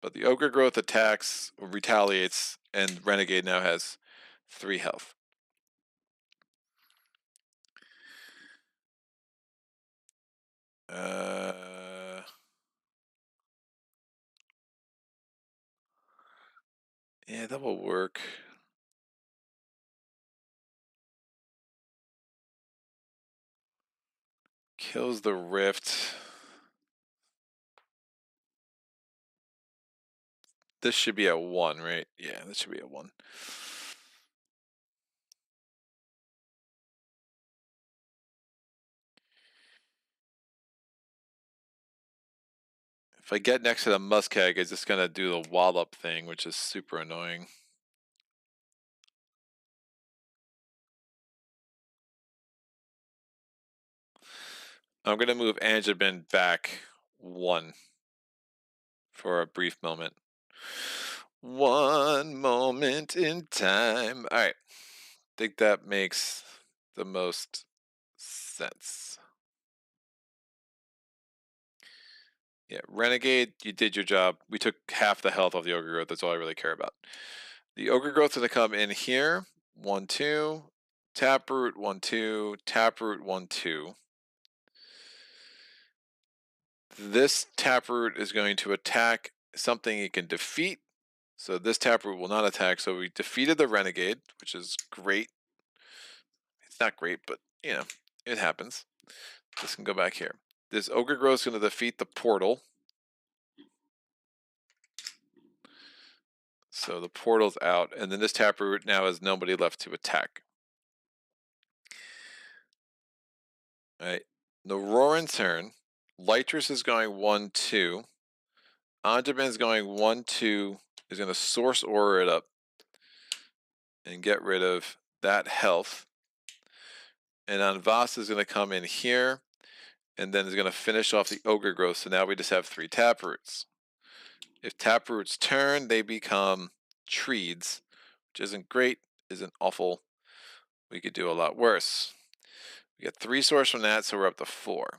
But the ogre growth attacks, retaliates, and renegade now has 3 health. Yeah, that will work. Kills the rift. This should be a 1, right? Yeah, this should be a 1. If I get next to the muskeg, it's just gonna do the wallop thing, which is super annoying. I'm gonna move Anjabin back 1 for a brief moment. 1 moment in time. All right, think that makes the most sense. Yeah, Renegade, you did your job. We took half the health of the ogre growth. That's all I really care about. The ogre growth is going to come in here. 1, 2. Taproot, 1, 2. Taproot, 1, 2. This taproot is going to attack something it can defeat. So this taproot will not attack. So we defeated the renegade, which is great. It's not great, but you know, it happens. This can go back here. This ogre growth is going to defeat the portal. So the portal's out, and then this taproot now has nobody left to attack. All right, Naroran's turn. Lytris is going 1, 2. Anjabin is going 1, 2. Is going to source aura it up and get rid of that health. And Anvas is going to come in here, and then is going to finish off the ogre growth. So now we just have 3 taproots. If taproots turn, they become treeds, which isn't great, isn't awful. We could do a lot worse. We get 3 source from that, so we're up to 4.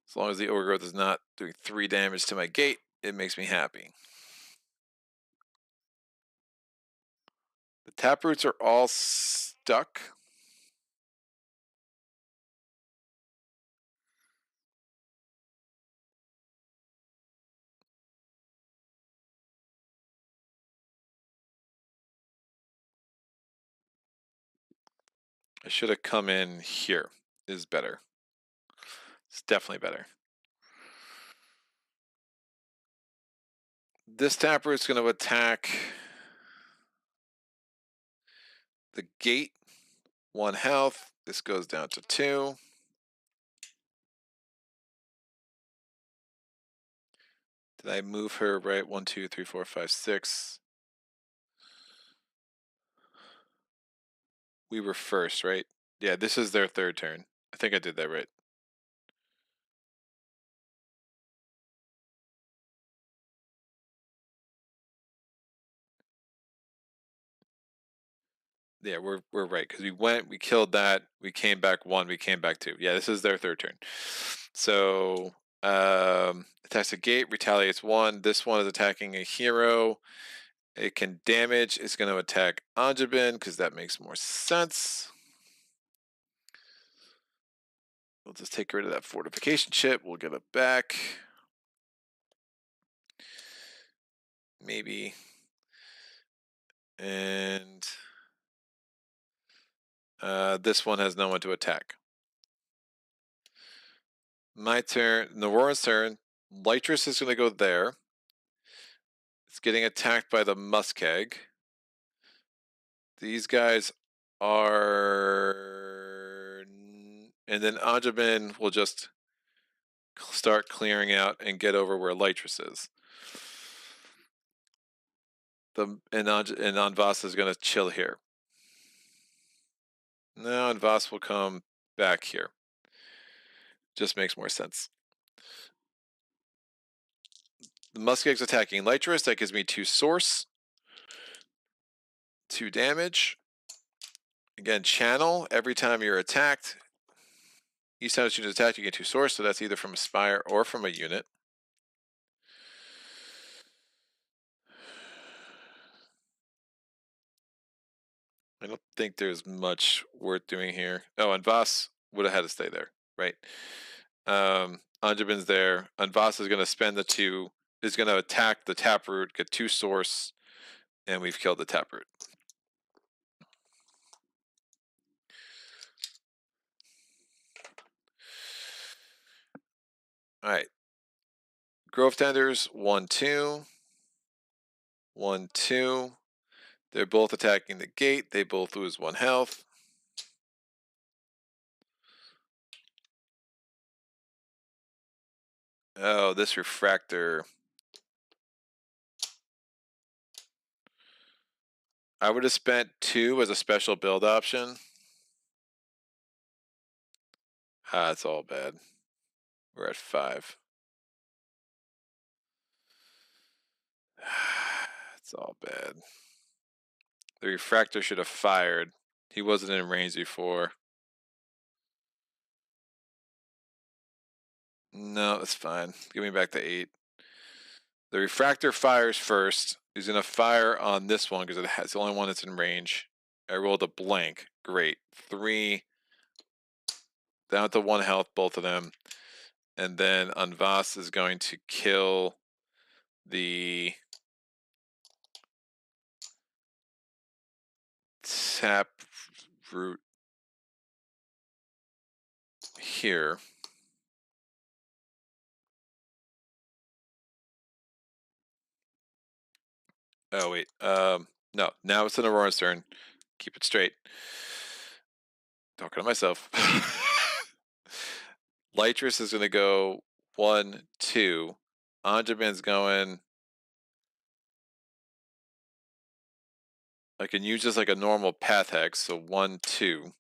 As long as the overgrowth is not doing 3 damage to my gate, it makes me happy. The taproots are all stuck. I should have come in here. Is better. It's definitely better. This taproot's going to attack the gate. 1 health. This goes down to 2. Did I move her right? 1, 2, 3, 4, 5, 6. We were first, right? Yeah, this is their 3rd turn. I think I did that right. Yeah, we're right, because we killed that, we came back 1, we came back 2. Yeah, this is their 3rd turn. So attacks a gate, retaliates 1. This one is attacking a hero. It can damage. It's going to attack Anjabin because that makes more sense. We'll just take rid of that fortification chip. We'll get it back. Maybe. And this one has no one to attack. My turn. Naroran's turn. Lytris is going to go there. It's getting attacked by the Muskeg. These guys are... And then Anjabin will just start clearing out and get over where Lytris is. And Anvas is going to chill here. Now Anvas will come back here. Just makes more sense. The Muskeg's attacking Lytris. That gives me 2 source. 2 damage. Again, channel. Every time you're attacked, each time you attack, you get 2 source. So that's either from a spire or from a unit. I don't think there's much worth doing here. Oh, and Voss would have had to stay there, right? Anjabin's there. And Voss is going to spend the 2, is going to attack the taproot, get 2 source, and we've killed the taproot. All right. Grovetenders, 1, 2. 1, 2. They're both attacking the gate. They both lose 1 health. Oh, this refractor. I would have spent 2 as a special build option. Ah, it's all bad. We're at 5. It's all bad. The refractor should have fired. He wasn't in range before. No, it's fine. Give me back to 8. The refractor fires first. He's going to fire on this one because it's the only one that's in range. I rolled a blank. Great. 3. Down to 1 health, both of them. And then Anvas is going to kill the taproot here. Oh, wait. No, now it's the Naroran's turn. Keep it straight. Talking to myself. Lytris is going to go 1, 2. Anjabin's going... I can use this like a normal path hex, so 1, 2.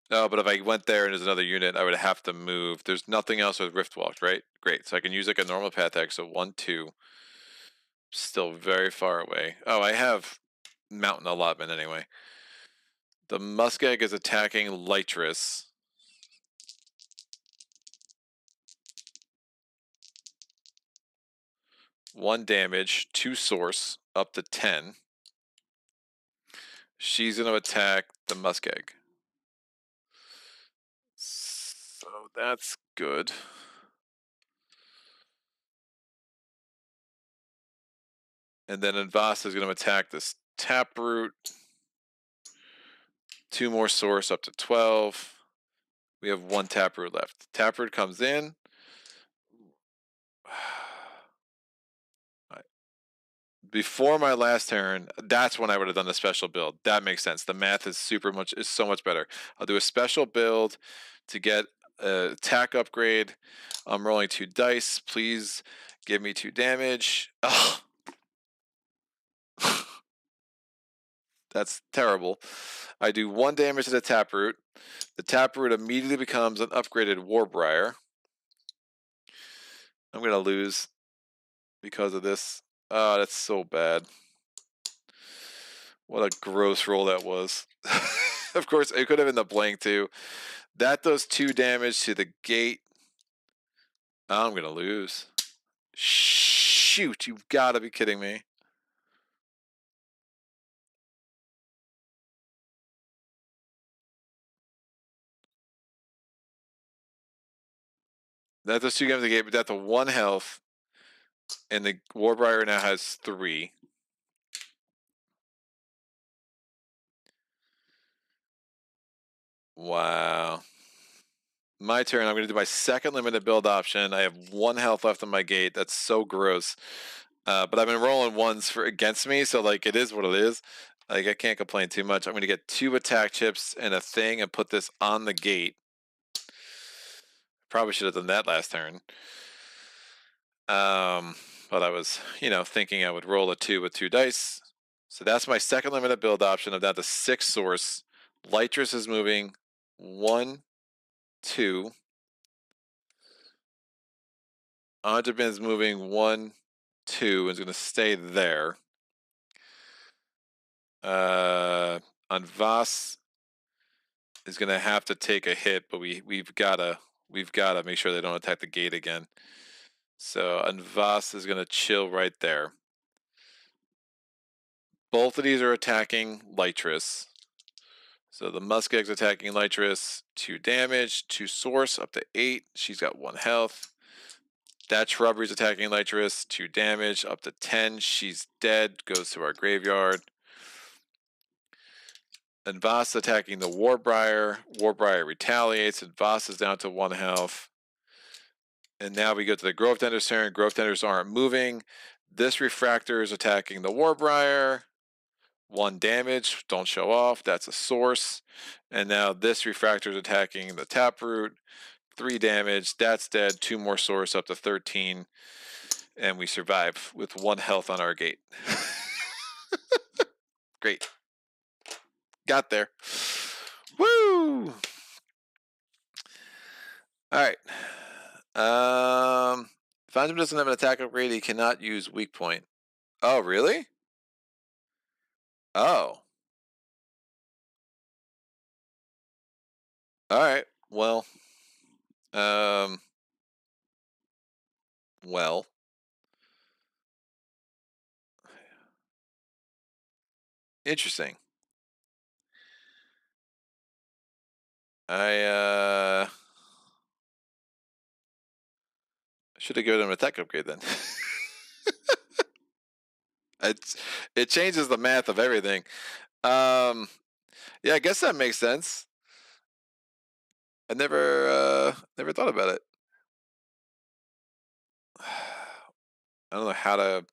No, but if I went there and there's another unit, I would have to move. There's nothing else with Riftwalk, right? Great. So I can use like a normal path hex, so 1, 2. Still very far away. Oh, I have mountain allotment anyway. The muskeg is attacking Lytris. One damage, 2 source, up to 10. She's going to attack the muskeg. So that's good. And then Anvas is going to attack this taproot. 2 more source, up to 12. We have 1 taproot left. Taproot comes in. Before my last turn, that's when I would have done the special build. That makes sense. The math is so much better. I'll do a special build to get a attack upgrade. I'm rolling 2 dice. Please give me 2 damage. Ugh. That's terrible. I do 1 damage to the taproot. The taproot immediately becomes an upgraded Warbriar. I'm going to lose because of this. Oh, that's so bad. What a gross roll that was. Of course, it could have been the blank too. That does 2 damage to the gate. I'm going to lose. Shoot, you've got to be kidding me. That does 2 damage to the gate, but that's a 1 health. And the Warbriar now has 3. Wow. My turn. I'm going to do my second limited build option. I have 1 health left on my gate. That's so gross. But I've been rolling ones for against me, so like it is what it is. Like I can't complain too much. I'm going to get 2 attack chips and a thing and put this on the gate. Probably should have done that last turn. But I was, thinking I would roll a 2 with 2 dice. So that's my second limited build option. I'm down to 6 source. Lytris is moving 1, 2. Anjabin is moving 1, 2, and is going to stay there. Anvas is going to have to take a hit, but we've got to make sure they don't attack the gate again. So Anvas is going to chill right there. Both of these are attacking Lytris. So the muskeg's attacking Lytris, 2 damage, 2 source, up to 8. She's got 1 health. That shrubbery's attacking Lytris, 2 damage, up to 10. She's dead, goes to our graveyard. And Voss attacking the Warbriar. Warbriar retaliates, and Voss is down to 1 health. And now we go to the Grovetenders turn. Grovetenders aren't moving. This Refractor is attacking the Warbriar. 1 damage, don't show off. That's a source. And now this Refractor is attacking the Taproot. 3 damage, that's dead. 2 more source, up to 13. And we survive with 1 health on our gate. Great. Got there. Woo! Alright. If Anjum doesn't have an attack upgrade, he cannot use weak point. Oh, really? Oh. Alright. Well. Well. Interesting. I should have given him an attack upgrade then. It changes the math of everything. Yeah, I guess that makes sense. I never thought about it. I don't know how to,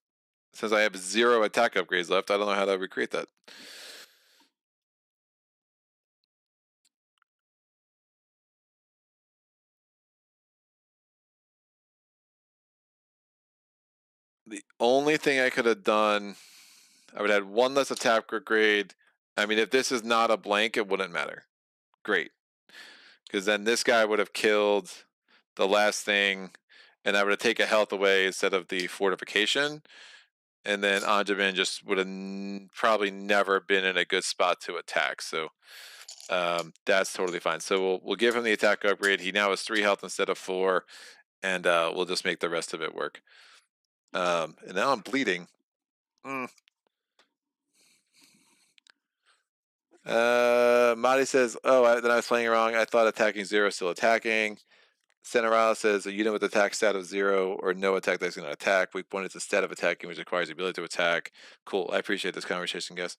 since I have 0 attack upgrades left, I don't know how to recreate that. The only thing I could have done, I would have had 1 less attack upgrade. I mean, if this is not a blank, it wouldn't matter. Great. Because then this guy would have killed the last thing, and I would have taken health away instead of the fortification. And then Anjamin just would have probably never been in a good spot to attack. So that's totally fine. So we'll give him the attack upgrade. He now has 3 health instead of 4, and we'll just make the rest of it work. And now I'm bleeding. Madi says, "Oh, then I was playing wrong. I thought attacking 0 is still attacking." Centerala says a unit with attack stat of 0 or no attack that's going to attack. Weak point is a stat of attacking, which requires the ability to attack. Cool. I appreciate this conversation, guys.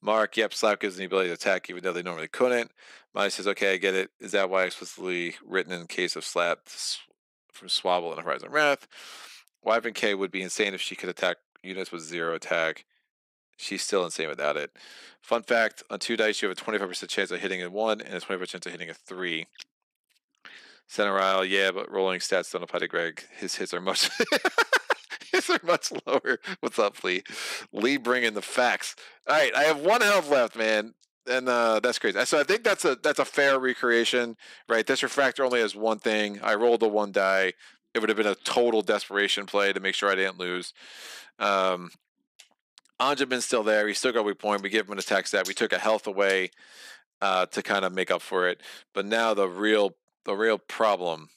Mark, yep, slap gives them the ability to attack even though they normally couldn't. Madi says, okay, I get it. Is that why explicitly written in case of slap from Swabble and Horizon Wrath? Wyvern K would be insane if she could attack units with 0 attack. She's still insane without it. Fun fact, on 2 dice, you have a 25% chance of hitting a 1 and a 25% chance of hitting a 3. Centerile, yeah, but rolling stats don't apply to Greg. His hits are much hits are much lower. What's up, Lee? Lee bringing the facts. All right, I have 1 health left, man, and that's crazy. So I think that's a fair recreation, right? This refractor only has 1 thing. I rolled the 1 die. It would have been a total desperation play to make sure I didn't lose. Anjamin's still there. He's still got weak point. We give him an attack stat. We took a health away to kind of make up for it. But now the real problem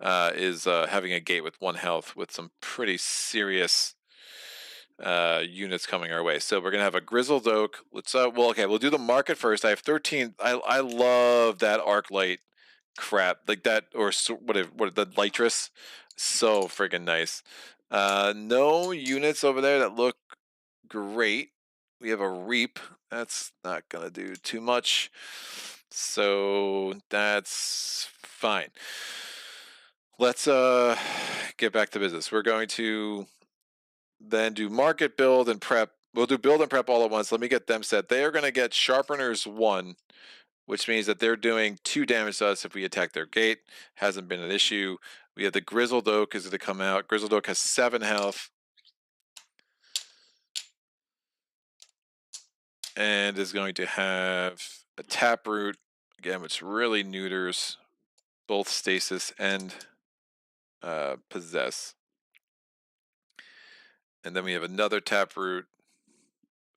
is having a gate with 1 health with some pretty serious units coming our way. So we're gonna have a Grizzled Oak. Let's we'll do the market first. I have 13. I love that arc light crap, like that, or what the Litrus. So freaking nice. No units over there that look great. We have a Reap. That's not gonna do too much. So that's fine. Let's get back to business. We're going to then do market, build, and prep. We'll do build and prep all at once. Let me get them set. They are going to get Sharpeners 1, which means that they're doing 2 damage to us if we attack their gate. Hasn't been an issue. We have the Grizzled Oak is going to come out. Grizzled Oak has 7 health. And is going to have a Taproot, again, which really neuters both Stasis and Possess. And then we have another Taproot,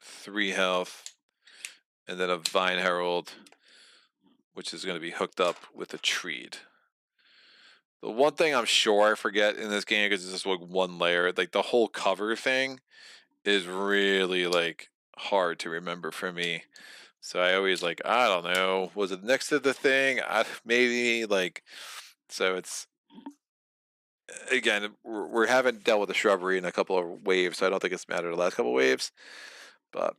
3 health, and then a Vine Herald, which is going to be hooked up with a Treed. The one thing I'm sure I forget in this game, because it's just like 1 layer, like the whole cover thing is really like hard to remember for me. So I always like, I don't know, was it next to the thing? Maybe like, so it's, again, we haven't dealt with the shrubbery in a couple of waves, so I don't think it's mattered the last couple of waves, but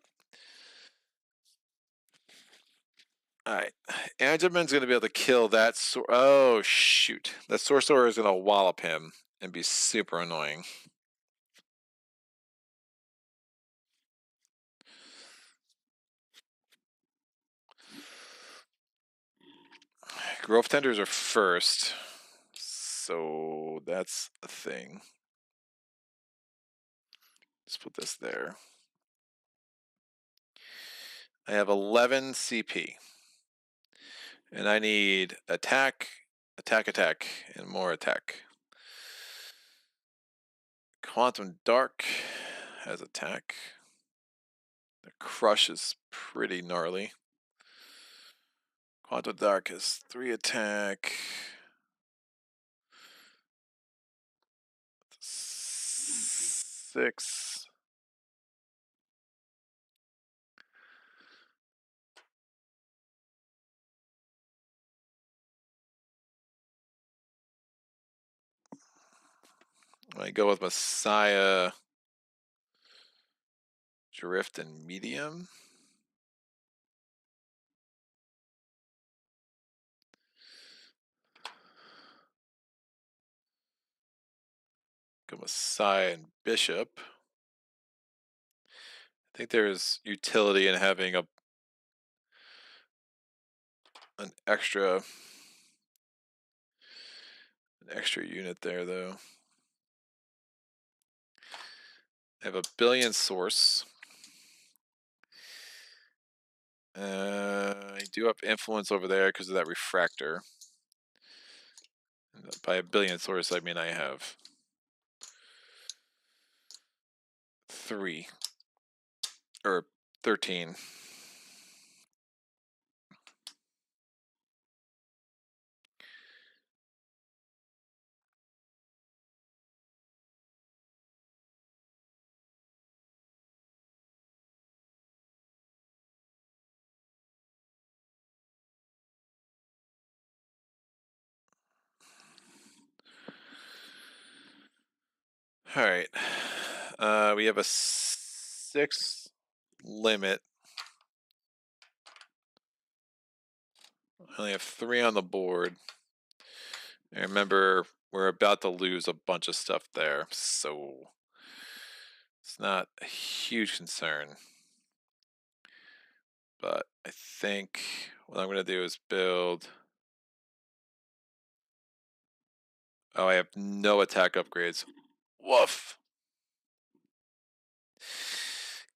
all right. Anjamin's going to be able to kill that. Oh, shoot. That Sorcerer is going to wallop him and be super annoying. Grovetenders are first. So that's a thing. Let's put this there. I have 11 CP. And I need attack, attack, attack, and more attack. Quantum Dark has attack. The Crush is pretty gnarly. Quantum Dark has 3 attack. 6. I go with Messiah, Drift, and Medium. Go Messiah and Bishop. I think there's utility in having an extra unit there, though. I have a billion source. I do have influence over there because of that refractor. And by a billion source, I mean I have 3 or 13. All right. We have a 6 limit. I only have 3 on the board. And remember, we're about to lose a bunch of stuff there, so it's not a huge concern. But I think what I'm going to do is build... Oh, I have no attack upgrades. Woof!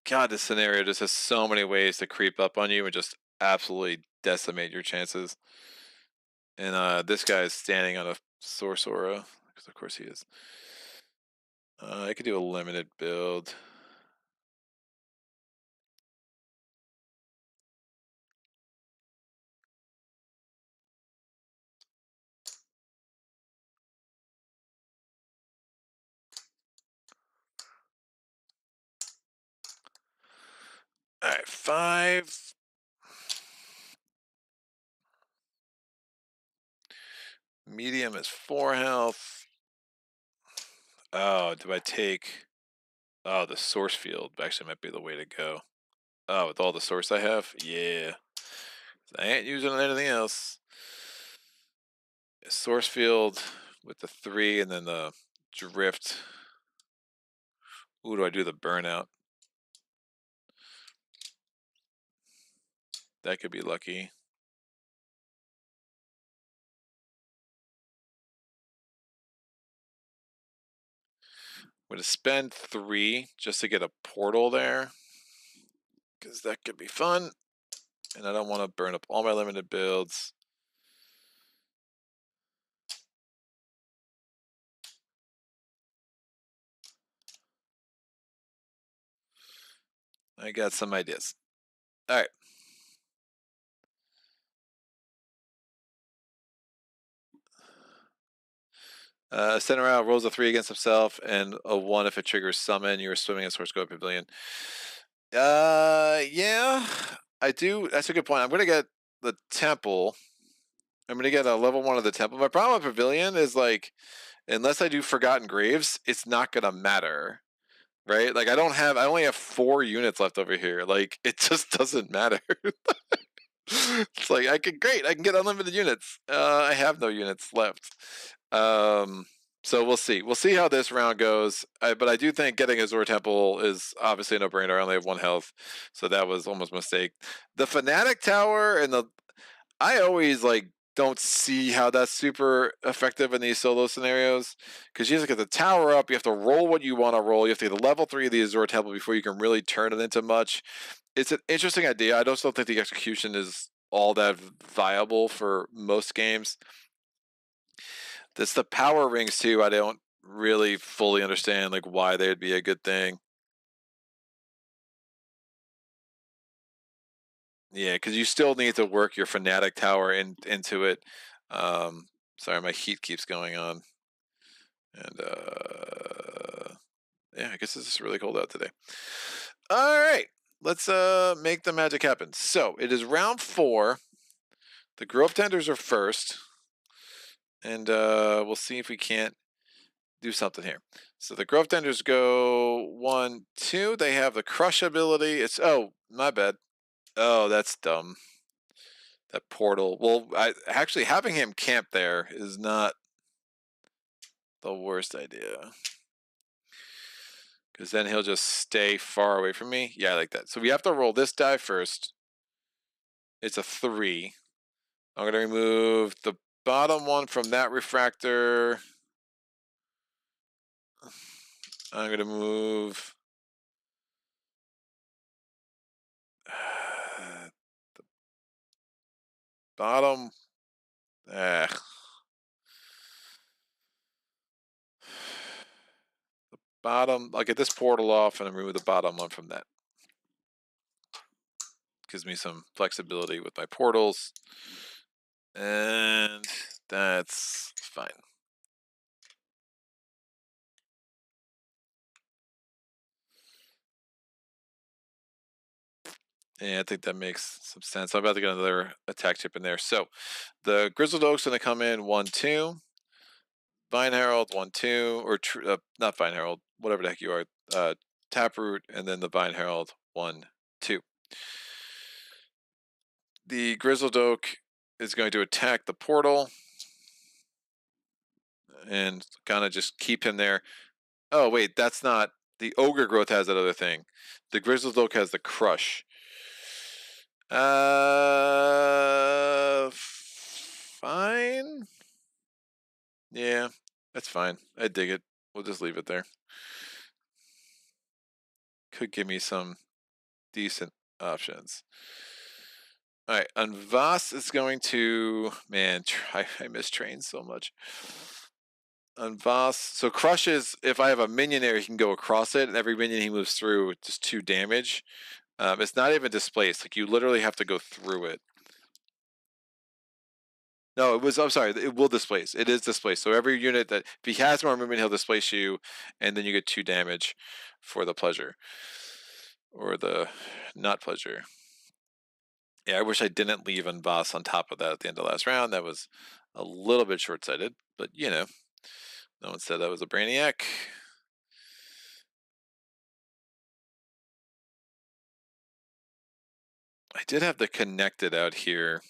God, this scenario just has so many ways to creep up on you and just absolutely decimate your chances. And this guy is standing on a Sorcerer, because of course he is. I could do a limited build. All right, 5. Medium is 4 health. Oh, do I take... Oh, the source field actually might be the way to go. Oh, with all the source I have? Yeah. I ain't using anything else. Source field with the 3 and then the drift. Ooh, do I do the burnout? That could be lucky. I'm going to spend 3 just to get a portal there, because that could be fun. And I don't want to burn up all my limited builds. I got some ideas. All right. Center out rolls a 3 against himself and a 1 if it triggers summon. You're swimming in Source Code Pavilion. Yeah, I do. That's a good point. I'm going to get the Temple. I'm going to get a level 1 of the Temple. My problem with Pavilion is, like, unless I do Forgotten Graves, it's not going to matter. Right? Like, I only have 4 units left over here. Like, it just doesn't matter. It's like, I can get unlimited units. I have no units left. So we'll see. We'll see how this round goes. But I do think getting Azor Temple is obviously a no-brainer. I only have 1 health, so that was almost a mistake. The Fanatic Tower and I always, like, don't see how that's super effective in these solo scenarios, because you have to get the tower up, you have to roll what you want to roll, you have to get the level 3 of the Azor Temple before you can really turn it into much. It's an interesting idea. I don't still think the execution is all that viable for most games. That's the power rings too. I don't really fully understand, like, why they'd be a good thing. Yeah, because you still need to work your Fanatic Tower into it. Sorry, my heat keeps going on. And yeah, I guess it's just really cold out today. All right, let's make the magic happen. So it is round 4. The Grovetenders are first, and we'll see if we can't do something here. So the Grovetenders go 1, 2. They have the Crush ability. It's my bad. Oh, that's dumb. That portal. Well, actually having him camp there is not the worst idea, because then he'll just stay far away from me. Yeah, I like that. So we have to roll this die first. It's a 3. I'm going to remove the bottom one from that refractor. I'm going to move the bottom. The bottom. I'll get this portal off and remove the bottom one from that. Gives me some flexibility with my portals. And that's fine. Yeah, I think that makes some sense. I'm about to get another attack chip in there. So the Grizzled Oak's going to come in 1-2. Vine Herald 1-2, or not Vine Herald, whatever the heck you are. Taproot, and then the Vine Herald 1-2. The Grizzled Oak is going to attack the portal and kind of just keep him there. Oh wait, that's not the Ogre Growth has that other thing. The Grizzled Oak has the Crush. Fine. Yeah, that's fine. I dig it. We'll just leave it there. Could give me some decent options. All right, Unvas is going to, man, I miss trains so much. Unvas, so Crush is, if I have a minion there, he can go across it, and every minion he moves through, just 2 damage. It's not even displaced, like you literally have to go through it. No, I'm sorry, it will displace. It is displaced. So every unit that, if he has more movement, he'll displace you, and then you get 2 damage for the pleasure. Or the not pleasure. Yeah, I wish I didn't leave Unvas on top of that at the end of the last round. That was a little bit short-sighted, but you know, no one said that was a Brainiac. I did have the connected out here,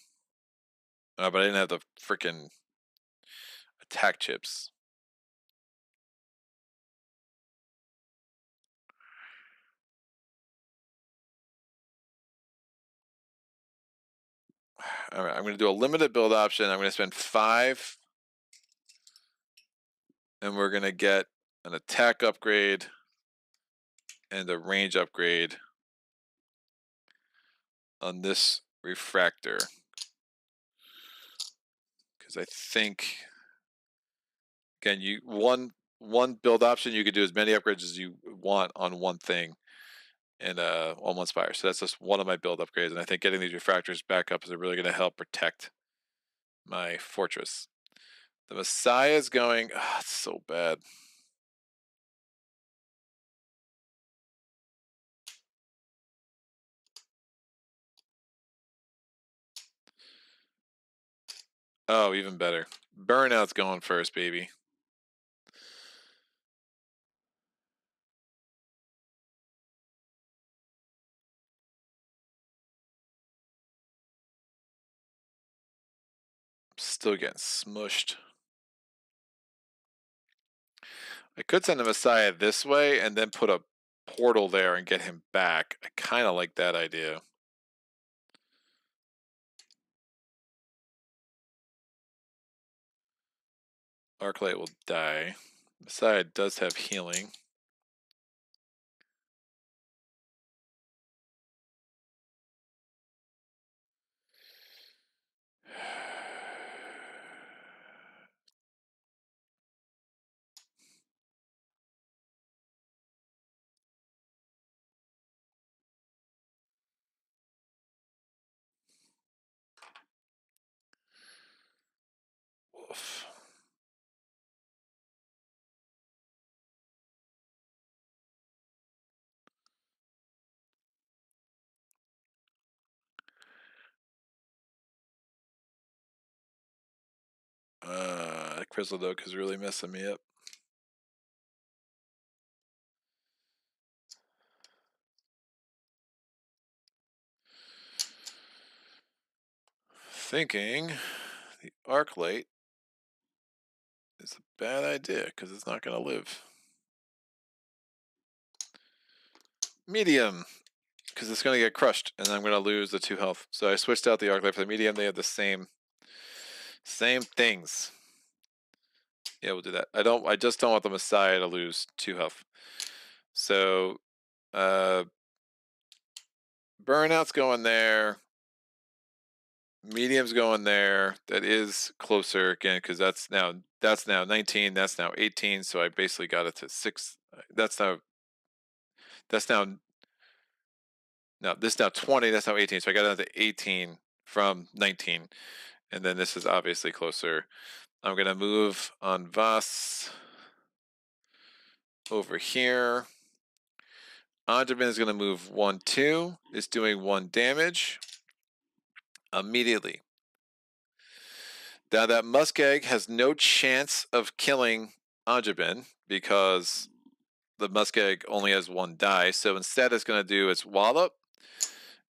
but I didn't have the freaking attack chips. All right, I'm going to do a limited build option. I'm going to spend 5, and we're going to get an attack upgrade and a range upgrade on this refractor. Because I think, again, one build option, you could do as many upgrades as you want on one thing. And on one spire. So that's just one of my build upgrades. And I think getting these refractors back up is really going to help protect my fortress. The Messiah is going, it's so bad. Oh, even better. Burnout's going first, baby. Still getting smushed. I could send the Messiah this way and then put a portal there and get him back. I kind of like that idea. Arclight will die. Messiah does have healing. Oof. Crystal Oak is really messing me up. Thinking the Arclight is a bad idea because it's not going to live. Medium, because it's going to get crushed and I'm going to lose the 2 health. So I switched out the Arclight for the medium. They have the same things. Yeah, we'll do that. I just don't want the Messiah to lose 2 health. So Burnout's going there. Medium's going there. That is closer again because that's now 19. That's now 18. So I basically got it to 6. That's now no, this now 20. That's now 18. So I got it down to 18 from 19, and then this is obviously closer. I'm gonna move on Vas over here. Andrabin is gonna move 1/2. It's doing 1 damage immediately. Now that Muskeg has no chance of killing Andrabin because the Muskeg only has 1 die. So instead it's going to do its wallop.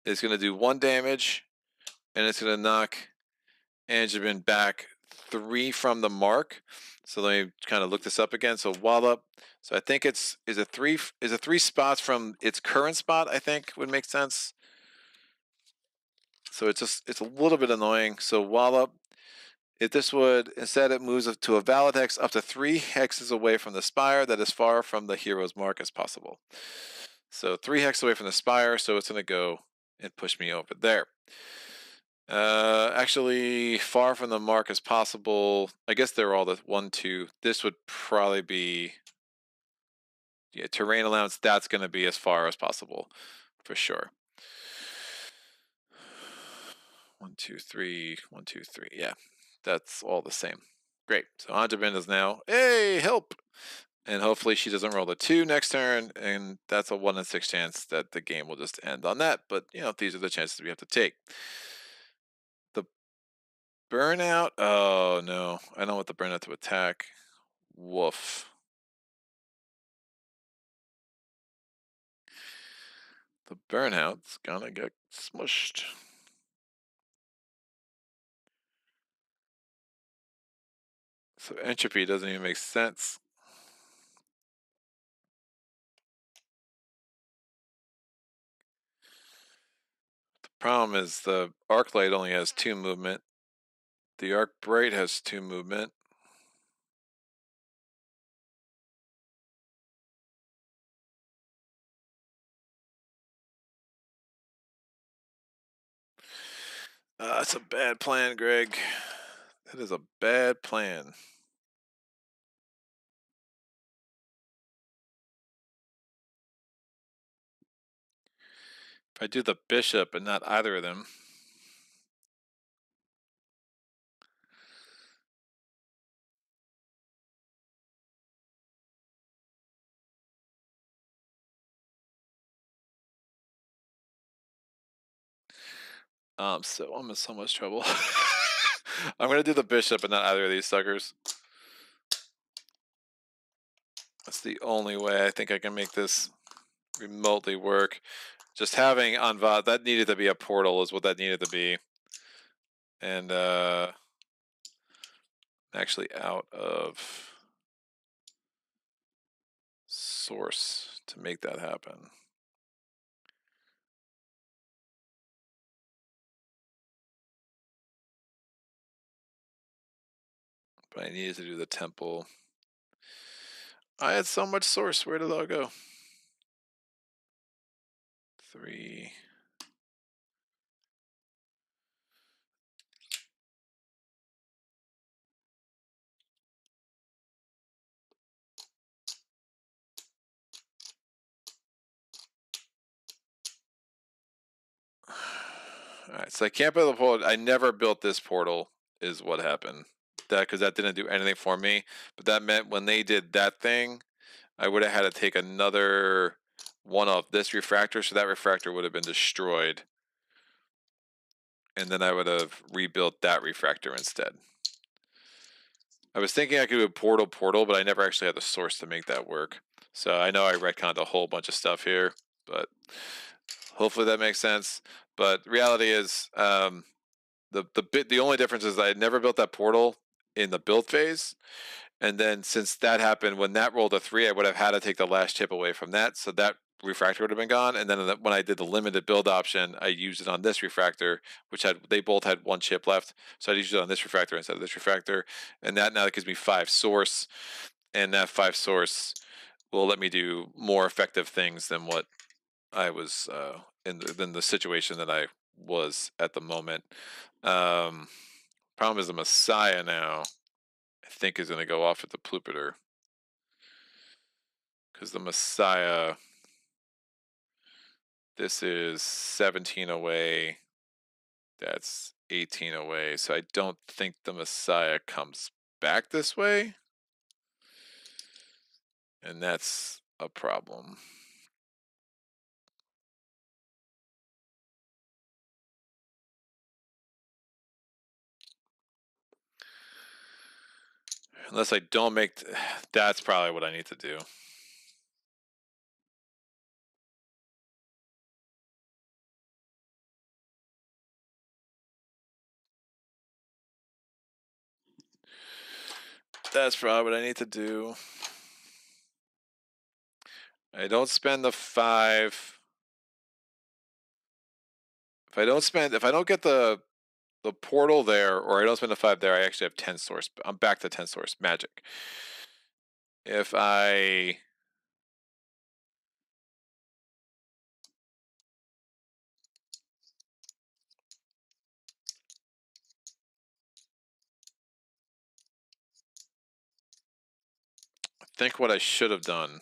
It's going to do 1 damage, and it's going to knock Andrabin back 3 from the mark. So let me kind of look this up again. So wallop. So I think is it 3 spots from its current spot, I think would make sense. So it's a little bit annoying. So wallop. If this would, instead it moves to a valid hex up to 3 hexes away from the spire that is far from the hero's mark as possible. So 3 hexes away from the spire, so it's going to go and push me over there. Actually, far from the mark as possible. I guess they're all the 1, 2. This would probably be, yeah, terrain allowance. That's going to be as far as possible, for sure. 1, 2, 3. 1, 2, 3. Yeah, that's all the same. Great. So Andrabin is now, hey, help! And hopefully she doesn't roll a 2 next turn, and that's a 1 in 6 chance that the game will just end on that. But, you know, these are the chances we have to take. The burnout, oh no, I don't want the burnout to attack. Woof. The burnout's gonna get smushed. So entropy doesn't even make sense. The problem is the arc light only has 2 movement. The arc bright has 2 movement. That's a bad plan, Greg. That is a bad plan. If I do the bishop and not either of them. So I'm in so much trouble. I'm gonna do the bishop and not either of these suckers. That's the only way I think I can make this remotely work. Just having Anvad, that needed to be a portal is what that needed to be. And actually out of source to make that happen. But I needed to do the temple. I had so much source. Where did it all go? 3. All right, so I can't build a portal. I never built this portal, is what happened. Because that didn't do anything for me. But that meant when they did that thing, I would have had to take another one off this refractor, so that refractor would have been destroyed. And then I would have rebuilt that refractor instead. I was thinking I could do a portal, but I never actually had the source to make that work. So I know I retconned a whole bunch of stuff here, but hopefully that makes sense. But reality is, the only difference is I had never built that portal in the build phase, and then since that happened, when that rolled a 3, I would have had to take the last chip away from that, so that refractor would have been gone. And then when I did the limited build option, I used it on this refractor, which they both had 1 chip left, so I used it on this refractor instead of this refractor, and that now gives me 5 source, and that 5 source will let me do more effective things than what I was in the situation that I was at the moment. Problem is the Messiah now, I think, is going to go off at the Pluperter. Because the Messiah, this is 17 away. That's 18 away. So I don't think the Messiah comes back this way. And that's a problem. Unless I don't make... That's probably what I need to do. That's probably what I need to do. I don't spend the 5. If I don't get the portal there, or I don't spend the 5 there, I actually have 10 source. I'm back to 10 source magic. If I... think what I should have done.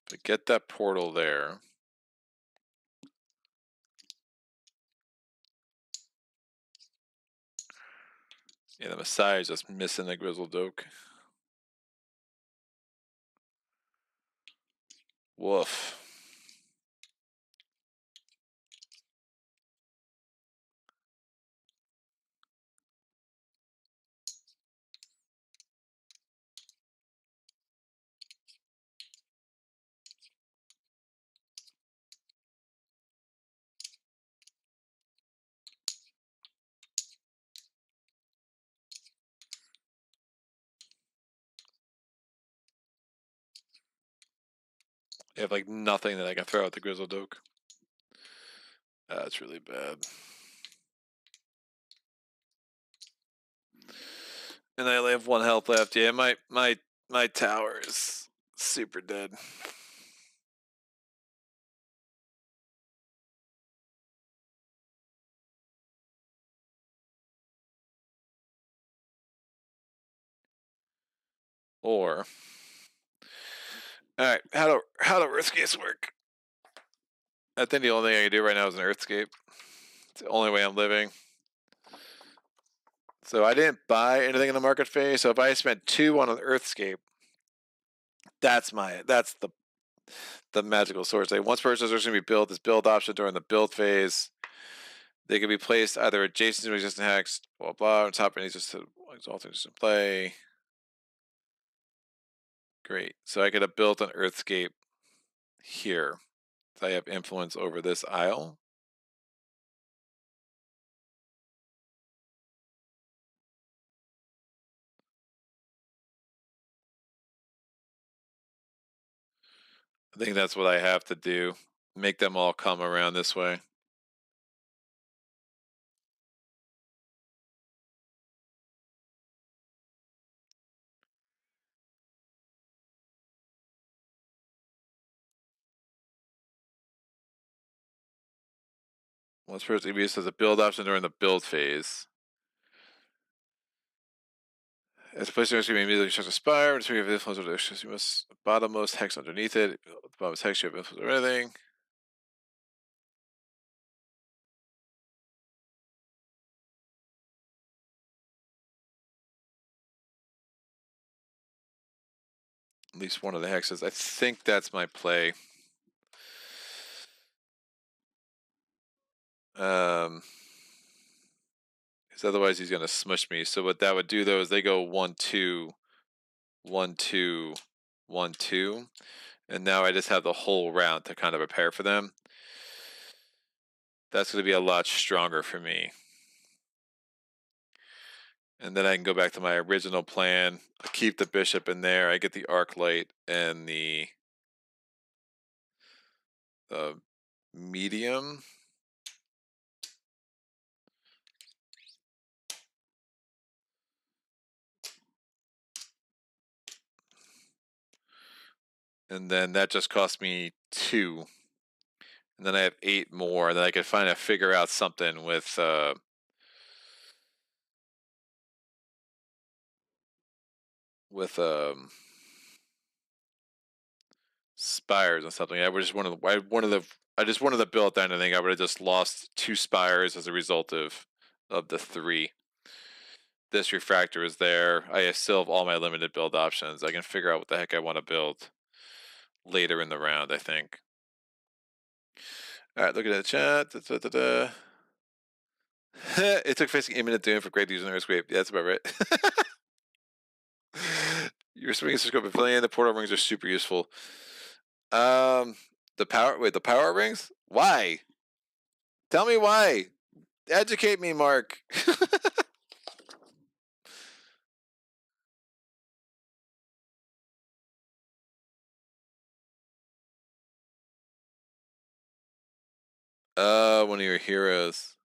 If I get that portal there. Yeah, the Messiah is just missing the Grizzled Oak. Woof. I have like nothing that I can throw at the Grizzled Oak. That's really bad. And I only have 1 health left. Yeah, my tower is super dead. Or, all right, how do Earthscapes work? I think the only thing I can do right now is an Earthscape. It's the only way I'm living. So I didn't buy anything in the market phase. So if I spent 2 on an Earthscape, that's the magical source. Like once purchases are going to be built, this build option during the build phase. They can be placed either adjacent to existing hex, blah blah, on top of any just exalting just in play. Great. So I could have built an Earthscape here. So I have influence over this isle. I think that's what I have to do. Make them all come around this way. Once first used as a build option during the build phase. As a place to be immediately construct a spire, and have influence over the you must bottommost hex underneath it. The bottommost hex you have influence over anything. At least one of the hexes. I think that's my play. Because otherwise he's gonna smush me. So what that would do though is they go 1 2 1 2 1 2, and now I just have the whole round to kind of prepare for them. That's going to be a lot stronger for me. And then I can go back to my original plan. I keep the bishop in there. I get the arc light and the medium. And then that just cost me 2. And then I have 8 more. And then I could figure out something with spires and something. I just wanted to build that, and I think I would have just lost 2 spires as a result of the 3. This refractor is there. I still have all my limited build options. I can figure out what the heck I want to build later in the round, I think. All right, looking at the chat. It took facing imminent doom for great using Earthquake. Yeah, that's about right. Your swinging scope pavilion. The portal rings are super useful. The power rings? Why? Tell me why. Educate me, Mark. One of your heroes.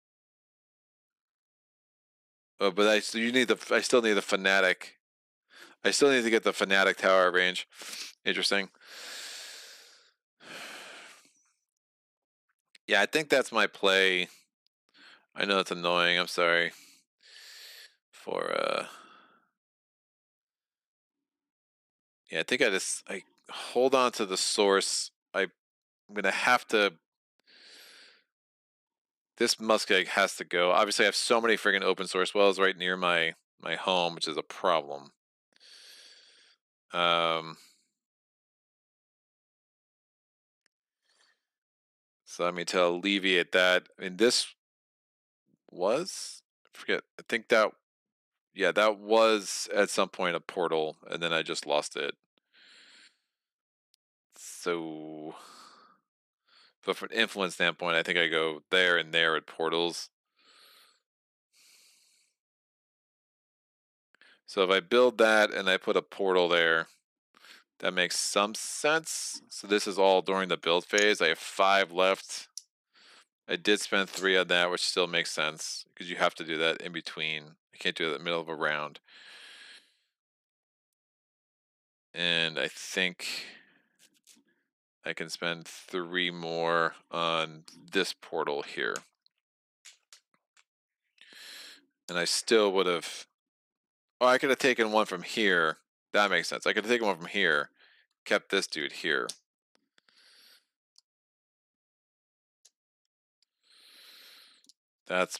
Oh, but I still need the fanatic. I still need to get the fanatic tower range. Interesting. Yeah, I think that's my play. I know it's annoying. I'm sorry for yeah, I think I hold on to the source. I'm gonna have to. This muskeg has to go. Obviously, I have so many friggin' open source wells right near my home, which is a problem. So let me alleviate that. I mean, this was, I forget. I think that, yeah, that was at some point a portal, and then I just lost it. So, but from an influence standpoint, I think I go there and there at portals. So if I build that and I put a portal there, that makes some sense. So this is all during the build phase. I have 5 left. I did spend 3 on that, which still makes sense because you have to do that in between. You can't do it in the middle of a round. And I think I can spend 3 more on this portal here. And I still would have... Oh, I could have taken one from here. That makes sense. I could have taken one from here. Kept this dude here. That's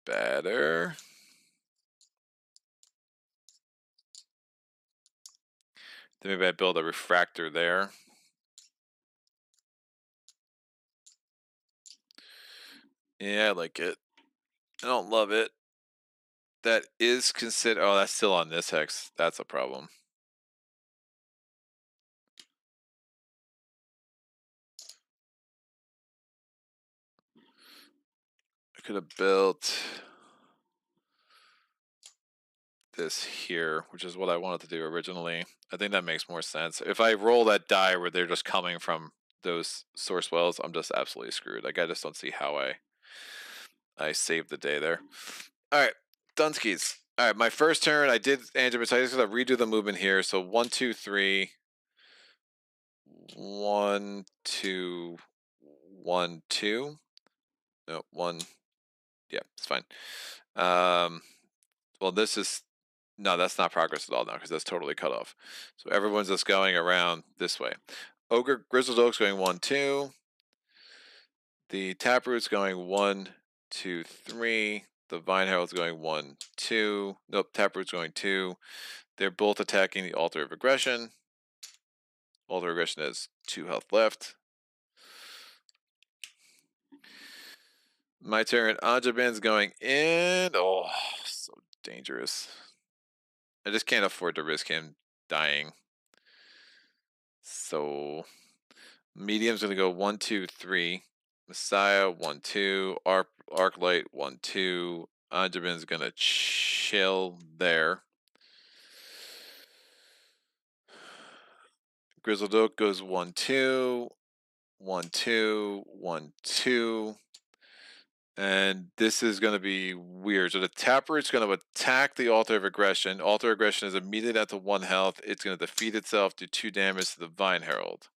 better. Then maybe I build a refractor there. Yeah, I like it. I don't love it. That is considered... Oh, that's still on this hex. That's a problem. I could have built this here, which is what I wanted to do originally. I think that makes more sense. If I roll that die where they're just coming from those source wells, I'm just absolutely screwed. Like, I just don't see how I saved the day there. All right, Dunskies. All right, my first turn, I did angiomatitis because I redo the movement here. So 1, 2, 3. 1, 2, 1, 2. No, 1. Yeah, it's fine. Well, this is... No, that's not progress at all now because that's totally cut off. So everyone's just going around this way. Ogre Grizzled Oak's going 1, 2. The Taproot's going 1, 2, 3. The Vine Herald's going 1, 2. Nope, Taproot's going 2. They're both attacking the Altar of Aggression. Altar of Aggression has 2 health left. My turn. Anjabin's going in. Oh, so dangerous. I just can't afford to risk him dying. So medium's gonna go 1, 2, 3. Messiah 1, 2. Arclight 1, 2. Anjabin's gonna chill there. Grizzled Oak goes 1, 2. 1, 2. 1, 2. And this is going to be weird. So the Taproot's going to attack the Altar of Aggression. Altar of Aggression is immediately at to 1 health. It's going to defeat itself, do 2 damage to the Vine Herald.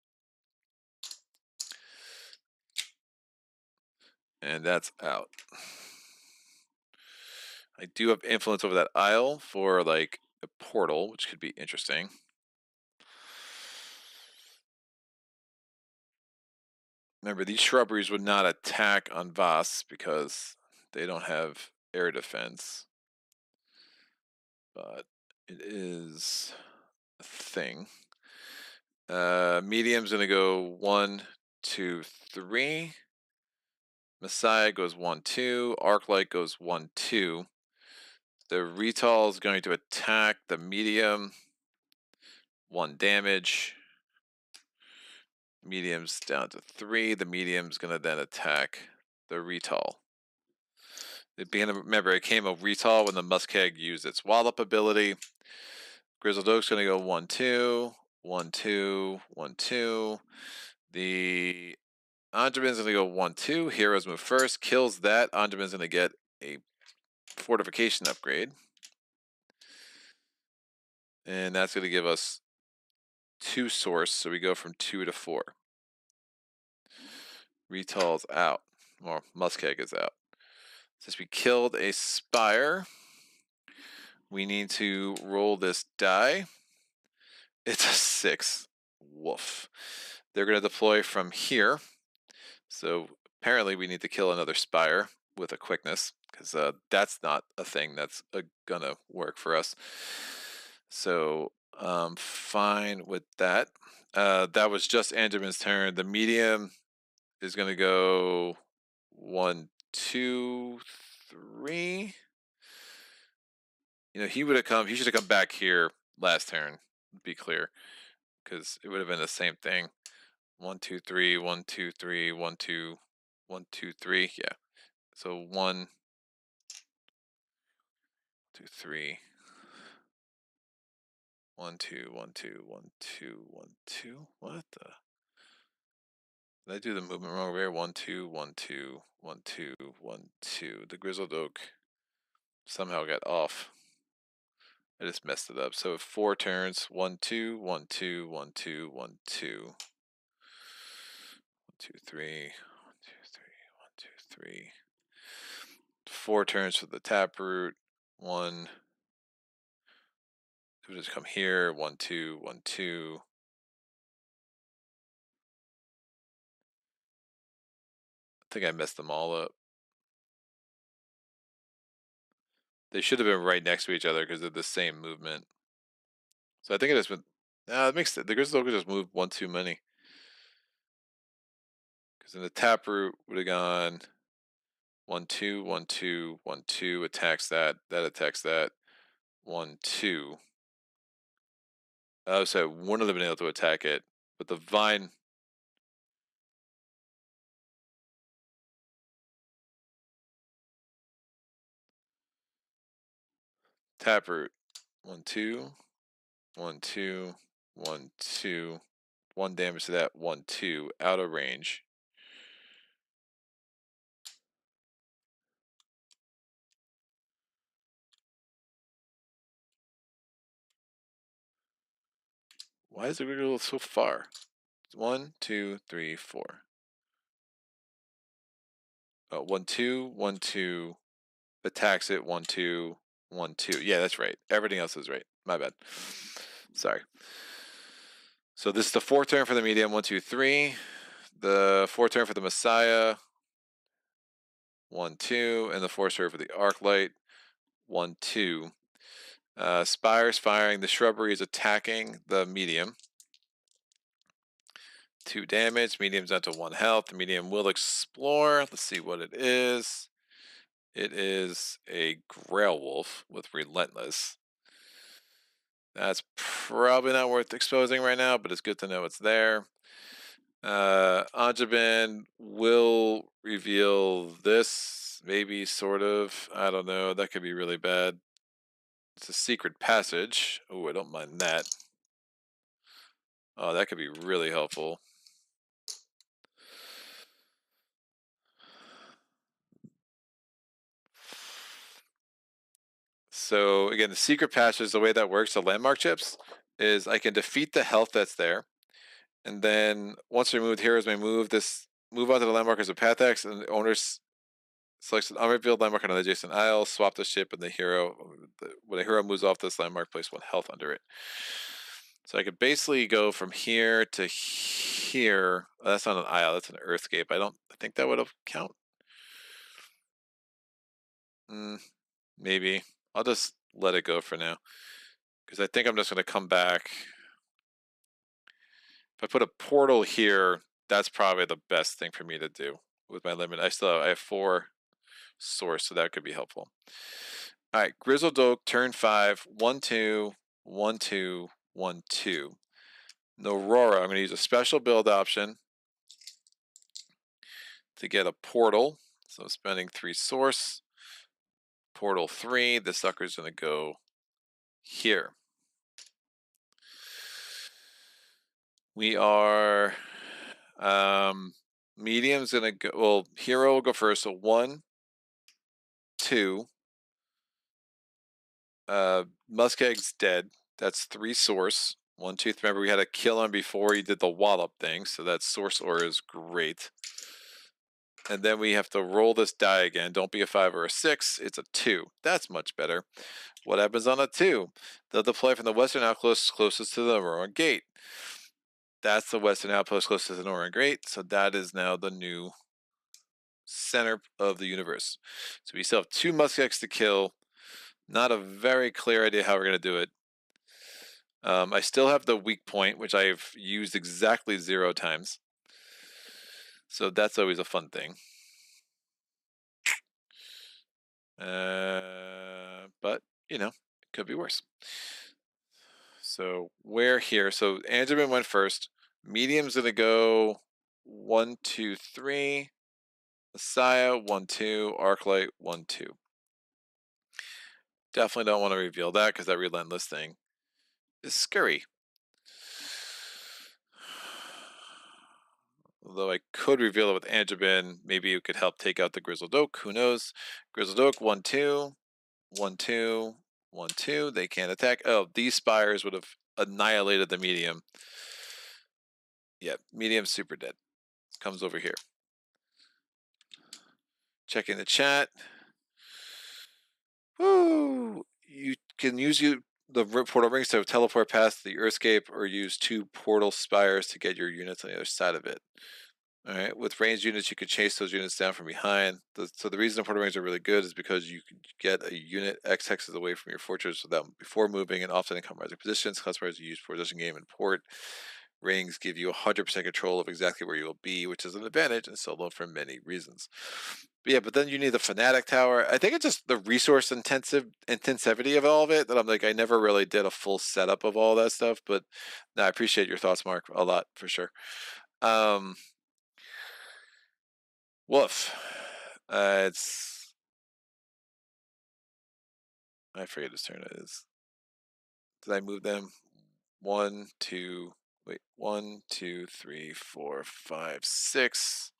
And that's out. I do have influence over that isle for like a portal, which could be interesting. Remember, these shrubberies would not attack on Voss because they don't have air defense. But it is a thing. Medium's going to go 1, 2, 3. Messiah goes 1, 2. Arclight goes 1, 2. The Retall is going to attack the medium. 1 damage. Medium's down to 3. The medium's going to then attack the Retall. Remember, it came a Retall when the Muskeg used its Wallop ability. Grizzled Oak's going to go 1, 2. 1, 2. 1, 2. The Andraman's going to go 1, 2. Heroes move first. Kills that. Andraman's going to get a fortification upgrade. And that's going to give us 2 source. So we go from 2 to 4. Retall's out. Or Muskeg is out. Since we killed a Spire, we need to roll this die. It's a 6. Woof. They're going to deploy from here. So apparently we need to kill another Spire with a quickness, because that's not a thing that's gonna work for us. So fine with that. That was just Angerman's turn. The medium is gonna go 1, 2, 3. You know, he should have come back here last turn, to be clear, because it would have been the same thing. 1, 2, 3, 1, 2, 3, 1, 2, 1, 2, 3. Yeah. So 1, 2, 3. 1, 2, 1, 2, 1, 2, 1, 2. What the? Did I do the movement wrong here? 1, 2, 1, 2, 1, 2, 1, 2. The Grizzled Oak somehow got off. I just messed it up. So 4 turns. 1, 2, 1, 2, 1, 2, 1, 2. 1, 2, 3. 1, 2, 3. 1, 2, 3. 4 turns for the Taproot. 1. It would just come here. 1, 2, 1, 2. I think I messed them all up. They should have been right next to each other because they're the same movement. So I think it has been. It makes the Grizzled Oak just moved 1 too many. Because then the Taproot would have gone 1, 2, 1, 2, 1, 2. Attacks that. That attacks that. 1, 2. Oh, so it wouldn't have been able to attack it. But the Vine. Taproot. 1, 2. 1, 2. 1, 2. 1 damage to that. 1, 2. Out of range. Why is it go so far? 1, 2, 3, 4. Oh, 1, 2, 1, 2. Attacks it. 1, 2, 1, 2. Yeah, that's right. Everything else is right. My bad. Sorry. So this is the 4th turn for the medium. 1, 2, 3. The 4th turn for the Messiah. 1, 2. And the 4th turn for the Arclight. 1, 2. Spire's firing. The shrubbery is attacking the medium. 2 damage. Medium's down to 1 health. The medium will explore. Let's see what it is. It is a Grail Wolf with Relentless. That's probably not worth exposing right now, but it's good to know it's there. Anjaban will reveal this, maybe, sort of. I don't know. That could be really bad. It's a secret passage. Oh, I don't mind that. Oh, that could be really helpful. So again, the secret passage, the way that works, the landmark chips, is I can defeat the health that's there, and then once removed heroes may move onto the landmark as a path X, and the owner selects an unrevealed landmark on an adjacent aisle, swap the ship, and when a hero moves off this landmark, place 1 health under it. So I could basically go from here to here. Oh, that's not an aisle, that's an earthscape. I think that would have count. Maybe. I'll just let it go for now, because I think I'm just going to come back. If I put a portal here, that's probably the best thing for me to do with my limit. I have 4 source, so that could be helpful. All right, Grizzled Oak, turn 5, 1/2, 1/2, 1/2. Narora, I'm going to use a special build option to get a portal. So I'm spending 3 source. Portal 3, the sucker's going to go here. We are medium's going to go, well, hero will go first. So 1, 2. Muskeg's dead. That's 3 source. 1, 2. Remember, we had a kill him before he did the wallop thing, so that source aura is great. And then we have to roll this die again. Don't be a 5 or a 6. It's a 2. That's much better. What happens on a 2? They'll deploy from the western outpost closest to the Naroran gate. That's the western outpost closest to the Naroran gate. So that is now the new center of the universe. So we still have 2 Muskegs to kill. Not a very clear idea how we're going to do it. I still have the weak point, which I've used exactly 0 times. So that's always a fun thing. But, you know, it could be worse. So we're here. So Angelman went first. Medium's going to go 1, 2, 3. Messiah, 1, 2. Arclight, 1, 2. Definitely don't want to reveal that because that relentless thing is scary. Although I could reveal it with Angelman, maybe it could help take out the Grizzled Oak. Who knows? Grizzled Oak, 1, 2. 1, 2. 1, 2. They can't attack. Oh, these spires would have annihilated the medium. Yeah, medium's super dead. Comes over here. Checking the chat. Woo! You can use the portal rings to teleport past the Earthscape, or use 2 portal spires to get your units on the other side of it. All right, with ranged units, you could chase those units down from behind. So the reason the portal rings are really good is because you can get a unit X hexes away from your fortress before moving, and often in compromising positions. Cloudspire is used for position game and port. Rings give you 100% control of exactly where you will be, which is an advantage in solo for many reasons. But yeah, but then you need the Fanatic Tower. I think it's just the resource intensivity of all of it that I'm like, I never really did a full setup of all that stuff. But no, I appreciate your thoughts, Mark, a lot for sure. Woof. I forget whose turn it is. Did I move them? 1, 2. Wait, 1, 2, 3, 4, 5, 6.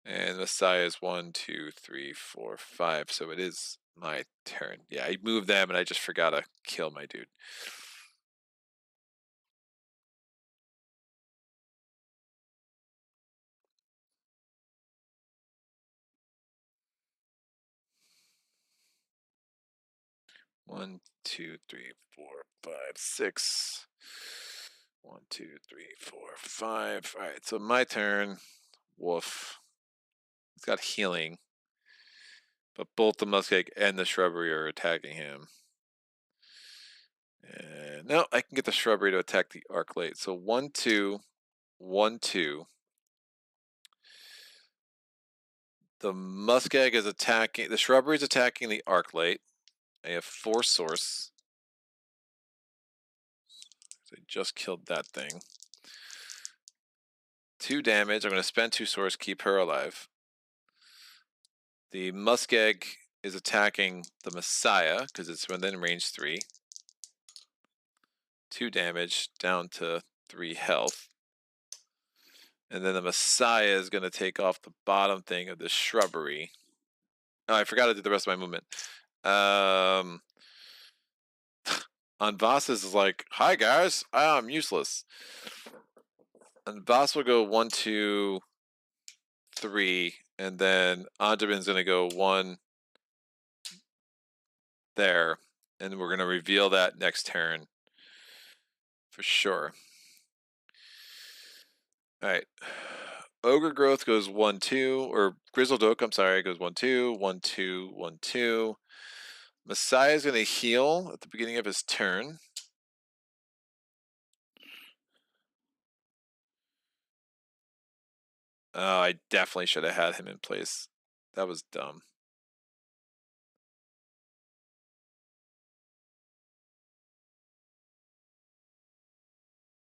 And Messiah is 1, 2, 3, 4, 5. So it is my turn. Yeah, I moved them and I just forgot to kill my dude. One, 2, 3, 4, 5, 6. 1, 2, 3, 4, 5. All right, so my turn. Woof. He's got healing, but both the muskeg and the shrubbery are attacking him. And no, I can get the shrubbery to attack the Arclight. So 1, 2, 1, 2. The muskeg is attacking, the shrubbery is attacking the Arclight. I have 4 source. So I just killed that thing. 2 damage. I'm going to spend 2 source, keep her alive. The muskeg is attacking the Messiah because it's within range 3. 2 damage, down to 3 health. And then the Messiah is going to take off the bottom thing of the shrubbery. Oh, I forgot to do the rest of my movement. On Voss's is like, hi guys, I'm useless. And Voss will go 1, 2, 3, and then Anjabin's gonna go 1 there, and we're gonna reveal that next turn for sure. All right. Ogre Growth goes 1, 2, or Grizzled Oak, I'm sorry, goes 1, 2, 1, 2, 1, 2. Messiah's gonna heal at the beginning of his turn. Oh, I definitely should have had him in place. That was dumb.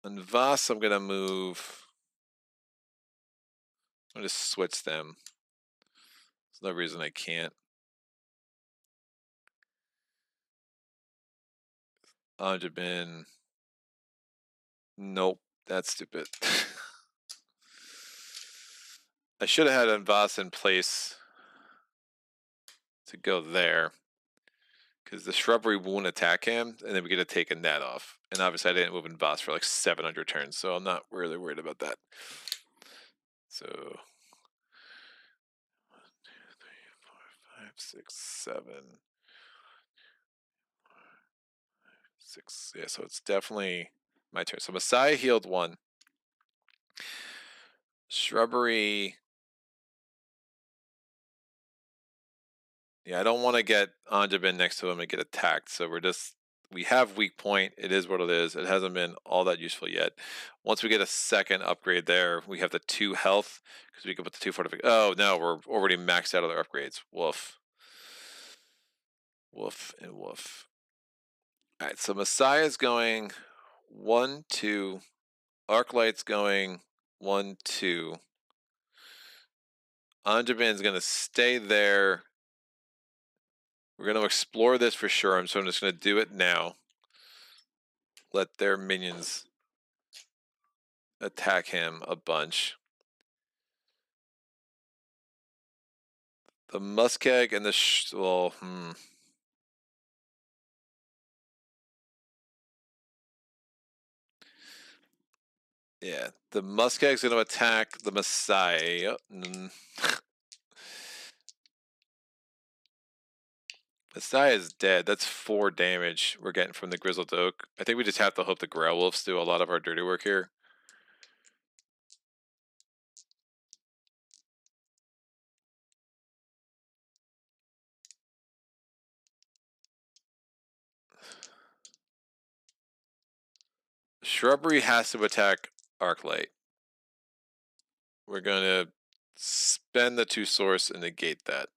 On Voss, I'm gonna move. I'm gonna switch them. There's no reason I can't. Anjabin. Nope, that's stupid. I should have had Voss in place to go there, because the shrubbery won't attack him, and then we get to take a net off. And obviously, I didn't move in Voss for like 700 turns, so I'm not really worried about that. So 1, 2, 3, 4, 5, 6, 7, 6. Yeah, so it's definitely my turn. So Messiah healed 1. Shrubbery. Yeah, I don't want to get Anjabin next to him and get attacked. So we have weak point. It is what it is. It hasn't been all that useful yet. Once we get a second upgrade there, we have the 2 health, because we can put the 2 fortification. Oh no, we're already maxed out of their upgrades. Woof. Woof and woof. All right, so Messiah's going 1, 2. Arclight's going 1, 2. Anjabin's gonna stay there. We're gonna explore this for sure, so I'm just gonna do it now. Let their minions attack him a bunch. The Muskeg and the yeah, the Muskeg's going to attack the Messiah. Messiah is dead. That's 4 damage we're getting from the Grizzled Oak. I think we just have to hope the Growlwolves do a lot of our dirty work here. Shrubbery has to attack Arclight. We're going to spend the 2 source and negate that.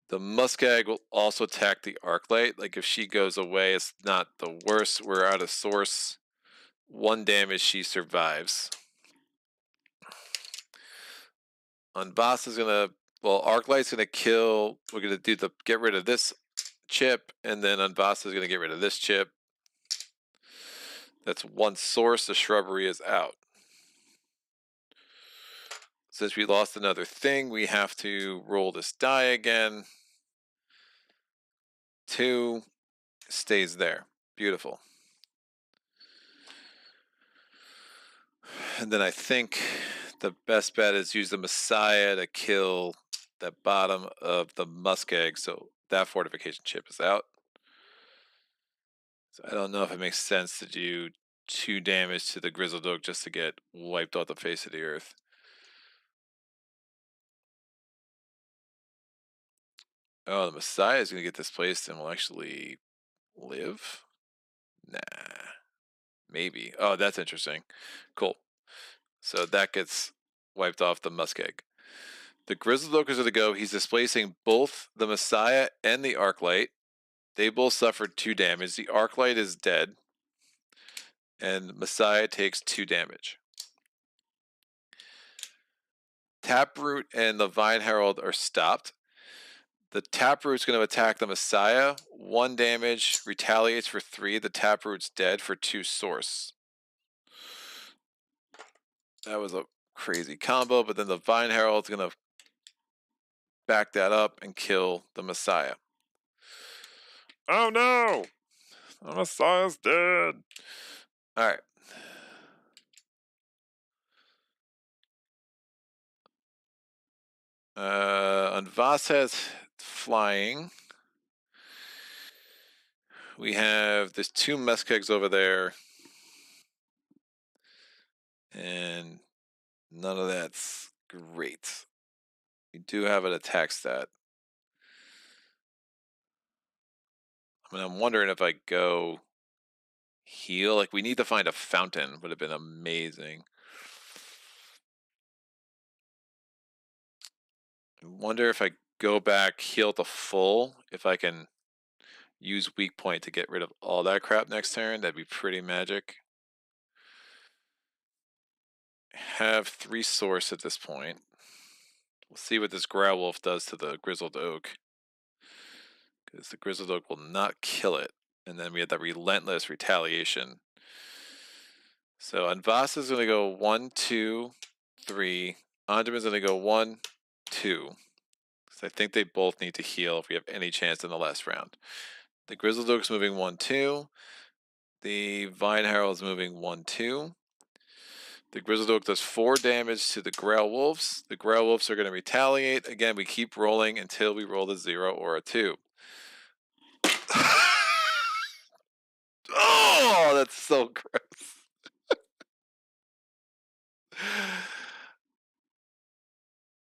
The Muskeg will also attack the Arclight. Like, if she goes away, it's not the worst. We're out of source. 1 damage, she survives. On Boss is gonna, well, Arclight's gonna kill. We're gonna do get rid of this chip, and then on Boss is gonna get rid of this chip. That's 1 source. The shrubbery is out. Since we lost another thing, we have to roll this die again. 2 stays there. Beautiful. And then I think the best bet is use the Messiah to kill the bottom of the Muskeg, so that fortification chip is out. So I don't know if it makes sense to do 2 damage to the Grizzled Oak just to get wiped off the face of the earth. Oh, the Messiah is going to get displaced and will actually live? Nah. Maybe. Oh, that's interesting. Cool. So that gets wiped off the Muskeg. The Grizzled Oak is going to go. He's displacing both the Messiah and the Arclight. They both suffered 2 damage. The Arclight is dead. And Messiah takes 2 damage. Taproot and the Vine Herald are stopped. The Taproot's going to attack the Messiah. 1 damage, retaliates for 3. The Taproot's dead for 2 source. That was a crazy combo, but then the Vine Herald's going to back that up and kill the Messiah. Oh no! The Messiah's dead. All right. Anvas has flying. We have there's 2 mess kegs over there. And none of that's great. We do have an attack stat. I mean, I'm wondering if I go heal. Like, we need to find a fountain. Would have been amazing. I wonder if I go back, heal to full, if I can use weak point to get rid of all that crap next turn. That'd be pretty magic. Have 3 source at this point. We'll see what this Growl Wolf does to the Grizzled Oak. Because the Grizzled Oak will not kill it. And then we have the relentless retaliation. So Anvas is going to go 1, 2, 3. Andaman's going to go 1, 2. So I think they both need to heal if we have any chance in the last round. The Grizzled Oak's moving 1, 2. The Vine Herald's moving 1, 2. The Grizzled Oak does 4 damage to the Growl Wolves. The Growl Wolves are going to retaliate. Again, we keep rolling until we roll a 0 or a 2. Oh, that's so gross.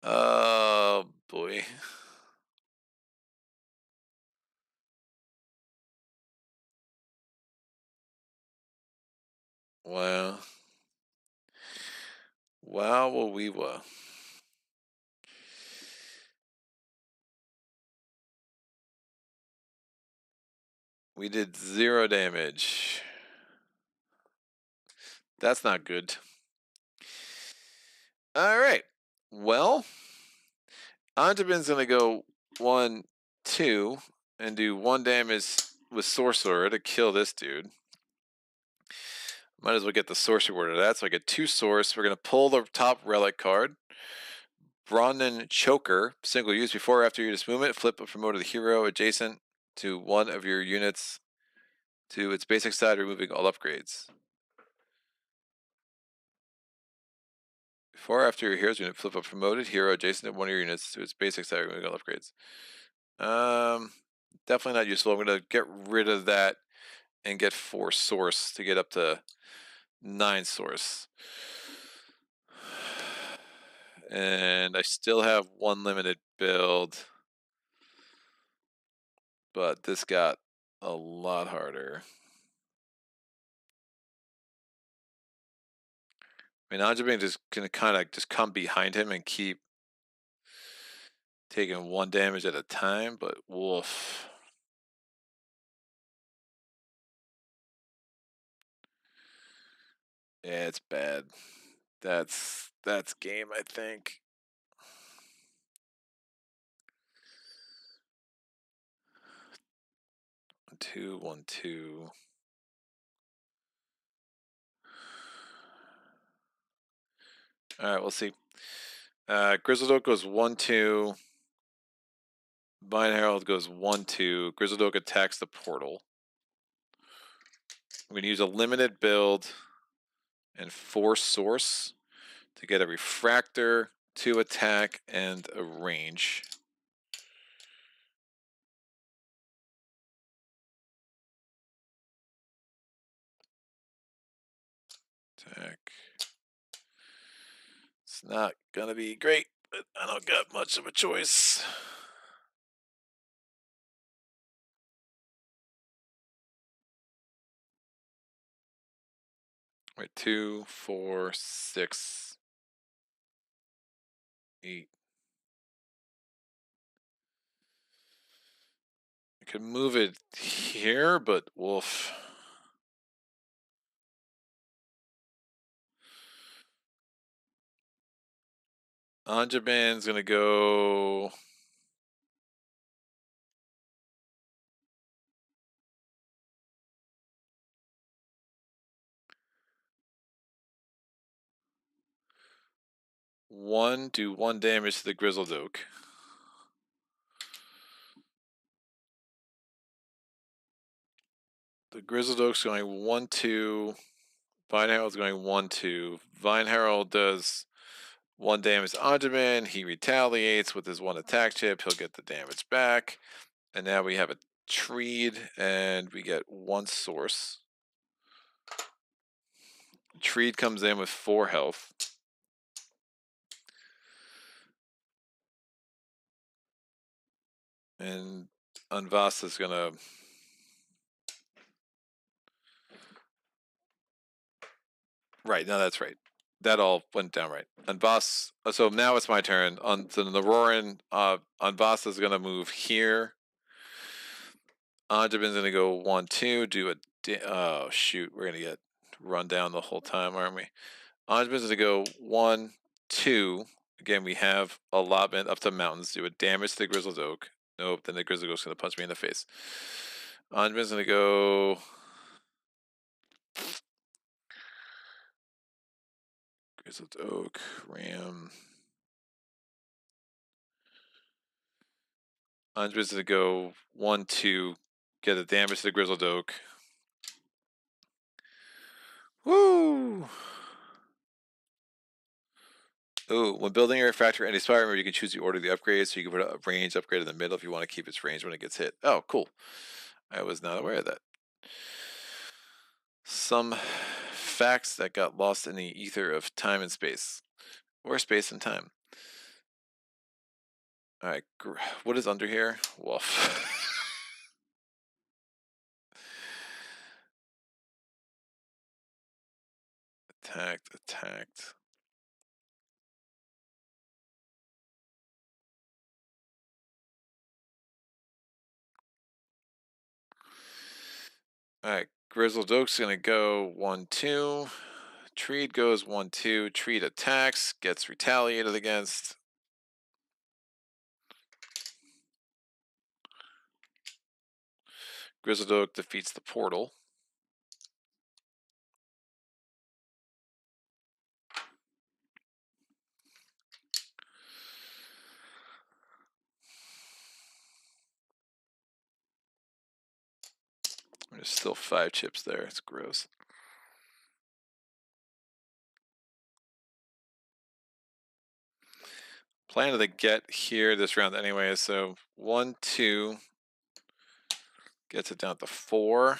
Oh, boy. Wow. Wow, we were. We did 0 damage. That's not good. All right. Well, Andaman's going to go 1, 2 and do 1 damage with Sorcerer to kill this dude. Might as well get the Sorcerer word of that. So I get 2 source. We're going to pull the top relic card. Bronnan Choker, single use before or after your movement. Flip a promoted hero adjacent to one of your units to its basic side, removing all upgrades. Before or after your hero's unit, flip a promoted hero adjacent to one of your units to its basic side, removing all upgrades. Definitely not useful. I'm going to get rid of that and get 4 source to get up to 9 source. And I still have 1 limited build, but this got a lot harder. I mean, Anjabin just gonna kind of just come behind him and keep taking 1 damage at a time, but woof. Yeah, it's bad. That's game, I think. 1, 2, 1, 2. All right, we'll see. Grizzled Oak goes 1, 2. Vine Herald goes 1, 2. Grizzled Oak attacks the portal. I'm going to use a limited build and 4 source to get a refractor, 2 attack, and a range. Attack. It's not going to be great, but I don't got much of a choice. Wait, 2, 4, 6, 8. I could move it here, but woof. Anjaban's gonna go. Do 1 damage to the Grizzled Oak. The Grizzled Oak's going 1-2. Vine Herald's going 1-2. Vine Herald does 1 damage to Anjaman. He retaliates with his 1 attack chip. He'll get the damage back. And now we have a Treed, and we get 1 source. Treed comes in with 4 health. And Unvasa's gonna... Right, no, that's right. That all went down right. Unvas, so now it's my turn. On the Naroran, Unvasa's gonna move here. Anjaman's gonna go 1-2, do a... oh, shoot, we're gonna get run down the whole time, aren't we? Anjaman's gonna go 1-2. Again, we have allotment up to mountains. Do a damage to the Grizzled Oak. Nope, then the Grizzled Oak's gonna punch me in the face. Anjaman's gonna go... Grizzled Oak, Ram. Anjaman's gonna go 1-2, get a damage to the Grizzled Oak. Woo! Ooh, when building a refractor and a spire, remember you can choose the order of the upgrades, so you can put a range upgrade in the middle if you want to keep its range when it gets hit. Oh, cool. I was not aware of that. Some facts that got lost in the ether of time and space. Or space and time. Alright, what is under here? Wolf. Attacked. Alright, Grizzled Oak's gonna go 1-2. Treed goes 1-2. Treed attacks, gets retaliated against. Grizzled Oak defeats the portal. There's still 5 chips there. It's gross. Planning to get here this round anyway, so 1-2 gets it down to 4.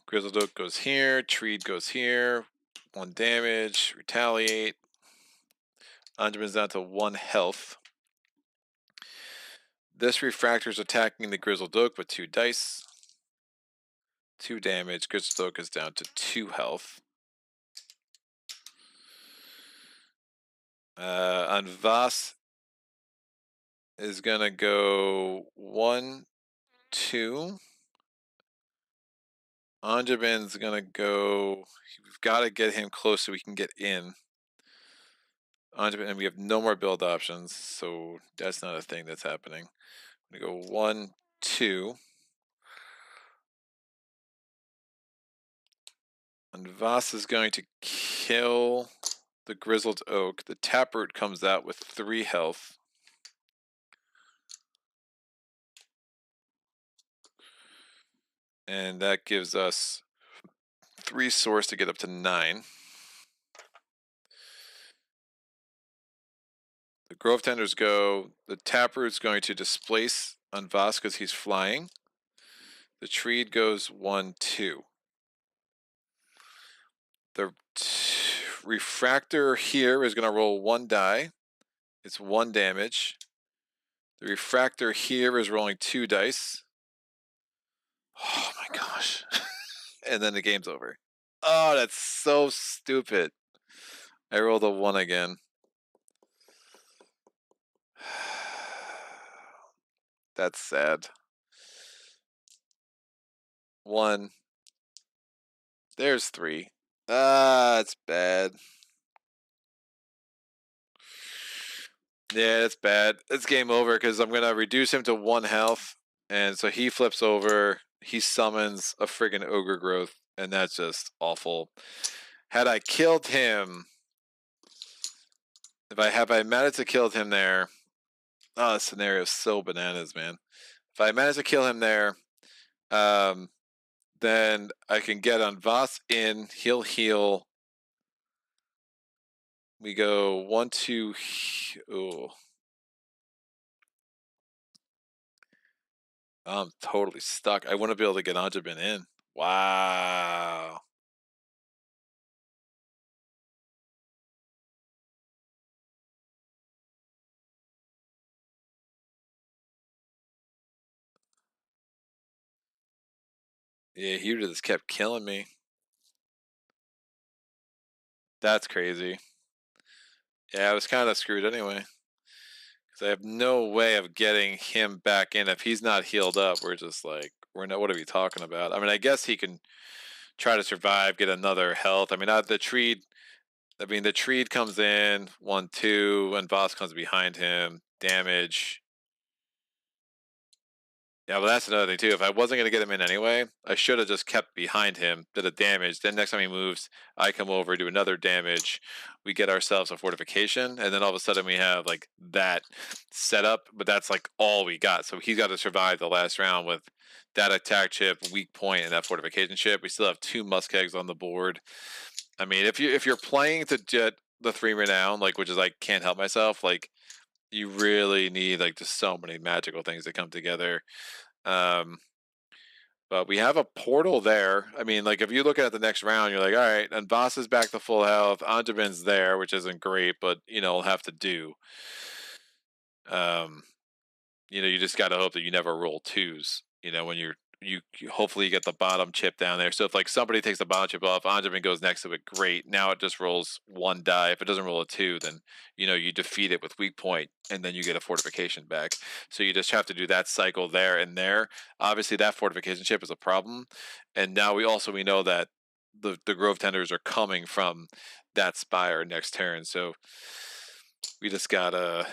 Grizzled Oak goes here. Treed goes here. 1 damage. Retaliate. Anjaman's down to 1 health. This refractor's attacking the Grizzled Oak with 2 dice. 2 damage. Grizzled Oak is down to 2 health. Unvas is gonna go 1-2. Anjaman's gonna go... We've got to get him close so we can get in. Anjaman, and we have no more build options, so that's not a thing that's happening. I'm gonna go 1-2. Unvas is going to kill the Grizzled Oak. The Taproot comes out with 3 health. And that gives us 3 source to get up to 9. The Grovetenders go. The Taproot's going to displace Unvas because he's flying. The Treed goes 1-2. The refractor here is going to roll 1 die. It's 1 damage. The refractor here is rolling 2 dice. Oh my gosh. And then the game's over. Oh, that's so stupid. I rolled a 1 again. That's sad. 1. There's 3. Ah, it's bad. Yeah, it's bad. It's game over because I'm going to reduce him to 1 health. And so he flips over. he summons a friggin' ogre growth, and that's just awful. Had I killed him, if I managed to kill him there, oh, the scenario is so bananas, man. If I manage to kill him there, then I can get on Voss in, he'll heal. We go 1, 2, oh. I'm totally stuck. I want to be able to get Anjabin in. Wow. Yeah, he just kept killing me. That's crazy. Yeah, I was kind of screwed anyway. Because I have no way of getting him back in. If he's not healed up, we're just like, we're not, what are we talking about? I mean, I guess he can try to survive, get another health. I mean, the tree comes in, 1, 2, and Voss comes behind him. Damage. Yeah, but that's another thing too. If I wasn't going to get him in anyway, I should have just kept behind him, did a damage. Then next time he moves, I come over, do another damage. We get ourselves a fortification, and then all of a sudden we have like that set up. But that's like all we got. So he's got to survive the last round with that attack chip, weak point, and that fortification chip. We still have 2 muskegs on the board. I mean, if you're playing to get the 3 renown, like which is I can't help myself, like you really need like just so many magical things to come together. But we have a portal there. I mean, like if you look at the next round, you're like, all right, and Voss is back to full health. Anjabin's there, which isn't great, but will have to do. You just got to hope that you never roll 2s. When you hopefully you get the bottom chip down there. So if like somebody takes the bottom chip off, Anjabin goes next to it. Great. Now it just rolls 1 die. If it doesn't roll a 2, then you defeat it with weak point, and then you get a fortification back. So you just have to do that cycle there and there. Obviously, that fortification chip is a problem, and now we know that the Grovetenders are coming from that spire next turn. So we just gotta,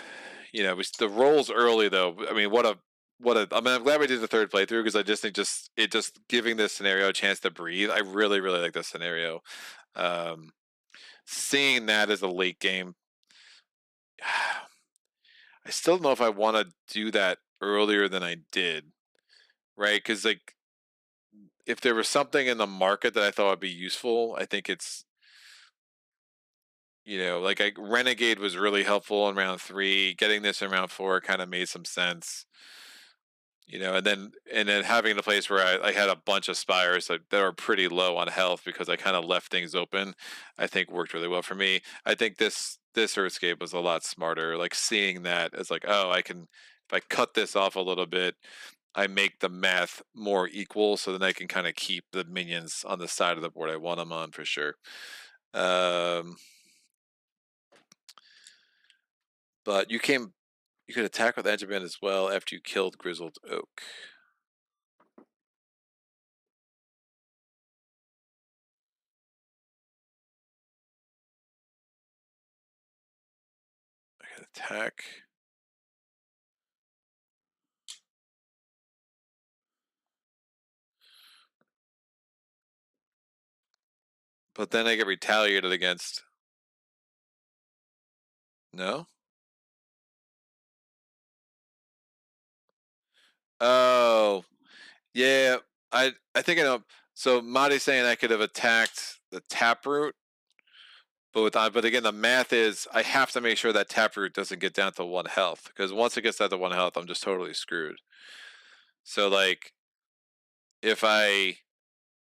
the rolls early though. I mean, I'm glad we did the 3rd playthrough because I just think just giving this scenario a chance to breathe. I really, really like this scenario. Seeing that as a late game, I still don't know if I want to do that earlier than I did, right? Because like, if there was something in the market that I thought would be useful, I think it's, like Renegade was really helpful in round 3. Getting this in round 4 kind of made some sense. And then having a place where I had a bunch of spires that are pretty low on health because I kind of left things open, I think worked really well for me. I think this Earthscape was a lot smarter. Like seeing that as like, oh, if I cut this off a little bit, I make the math more equal, so then I can kind of keep the minions on the side of the board I want them on for sure. But you could attack with Edgeband as well after you killed Grizzled Oak. I can attack. But then I get retaliated against. No? Oh. Yeah. I think I know. So Madi's saying I could have attacked the taproot. But again, the math is I have to make sure that taproot doesn't get down to 1 health. Because once it gets down to 1 health, I'm just totally screwed. So like if I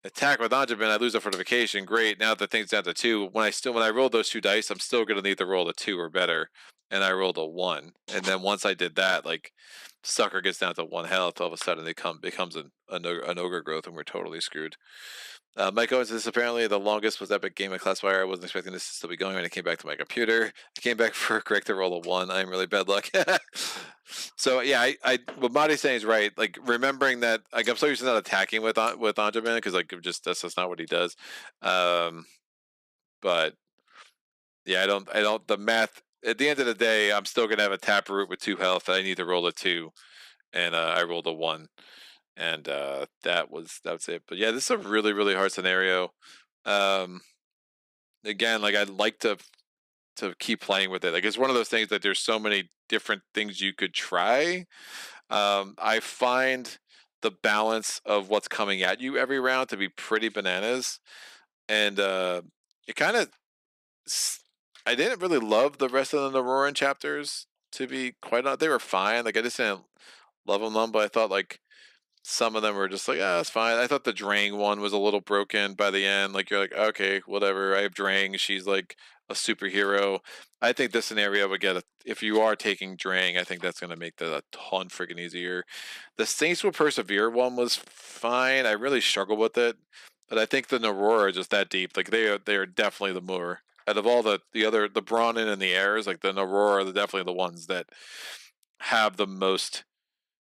attack with Anjabin, I lose a fortification. Great. Now the thing's down to 2. When I roll those 2 dice, I'm still gonna need to roll a 2 or better. And I rolled a 1. And then once I did that, like sucker gets down to 1 health, all of a sudden it becomes an ogre growth, and we're totally screwed. Mike Owens says apparently the longest was Epic Game of Cloudspire. I wasn't expecting this to still be going when I came back to my computer. I came back for Greg to roll a 1. I'm really bad luck. So yeah, what Madi's saying is right. Like remembering that, like I'm so used to not attacking with Anjaman because like that's not what he does. But yeah, I don't. The math at the end of the day, I'm still gonna have a taproot with 2 health. I need to roll a 2, and I rolled a 1. and that was it. But yeah, this is a really really hard scenario. Um, Again, like I'd like to keep playing with it. Like it's one of those things that there's so many different things you could try. I find the balance of what's coming at you every round to be pretty bananas, and it kind of. I didn't really love the rest of the Naroran chapters. To be quite honest, they were fine. Like I just didn't love them, but I thought like some of them were just like, ah, that's fine. I thought the Drang one was a little broken by the end. Like you're like, okay, whatever. I have Drang. She's like a superhero. I think this scenario would get if you are taking Drang, I think that's gonna make that a ton freaking easier. The Saints Will Persevere one was fine. I really struggled with it, but I think the Narora are just that deep. Like they are definitely the more out of all the other the Brawnin and the Airs. Like the Narora are definitely the ones that have the most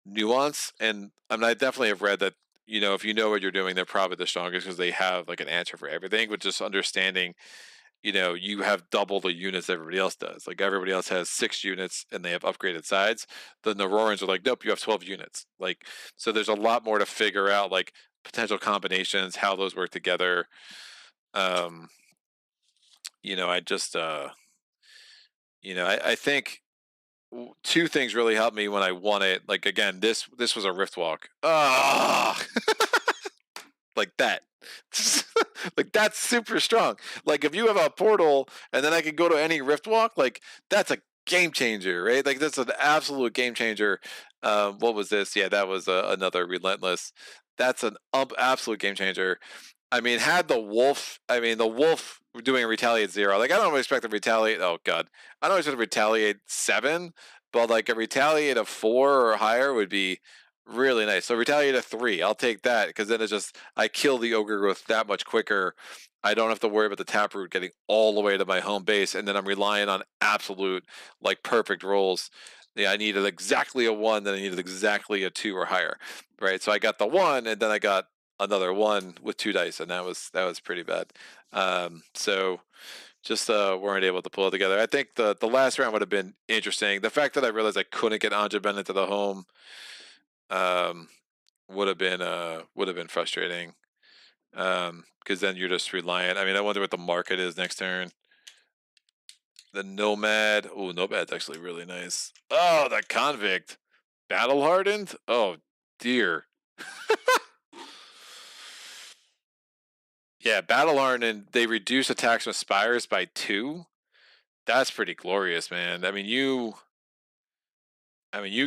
nuance. And I mean, I definitely have read that, if you know what you're doing, they're probably the strongest because they have like an answer for everything. But just understanding, you have double the units everybody else does. Like everybody else has 6 units and they have upgraded sides. The Narorans are like, nope, you have 12 units. Like, so there's a lot more to figure out, like potential combinations, how those work together. Um, I just, I think two things really helped me when I won it. Like again, this was a rift walk. Ah, like that. Like that's super strong. Like if you have a portal and then I can go to any rift walk, like that's a game changer, right? Like that's an absolute game changer. What was this? Yeah, that was another relentless. That's an absolute game changer. I mean, had the wolf. I mean, the wolf doing a retaliate 0. Like I don't expect to retaliate. Oh god, I don't expect to retaliate 7, but like a retaliate of 4 or higher would be really nice. So retaliate of 3, I'll take that because then it's just I kill the ogre growth that much quicker. I don't have to worry about the taproot getting all the way to my home base, and then I'm relying on absolute like perfect rolls. Yeah, I needed exactly a 1, then I needed exactly a 2 or higher, right? So I got the 1, and then I got another 1 with 2 dice, and that was pretty bad. So just weren't able to pull it together. I think the last round would have been interesting. The fact that I realized I couldn't get Anja Ben into the home um, would have been frustrating. Because then you're just reliant. I mean, I wonder what the market is next turn. The Nomad. Oh, Nomad's actually really nice. Oh, the Convict. Battle hardened? Oh, dear. Yeah, Battle hardened. They reduce attacks with Spires by 2. That's pretty glorious, man. I mean, you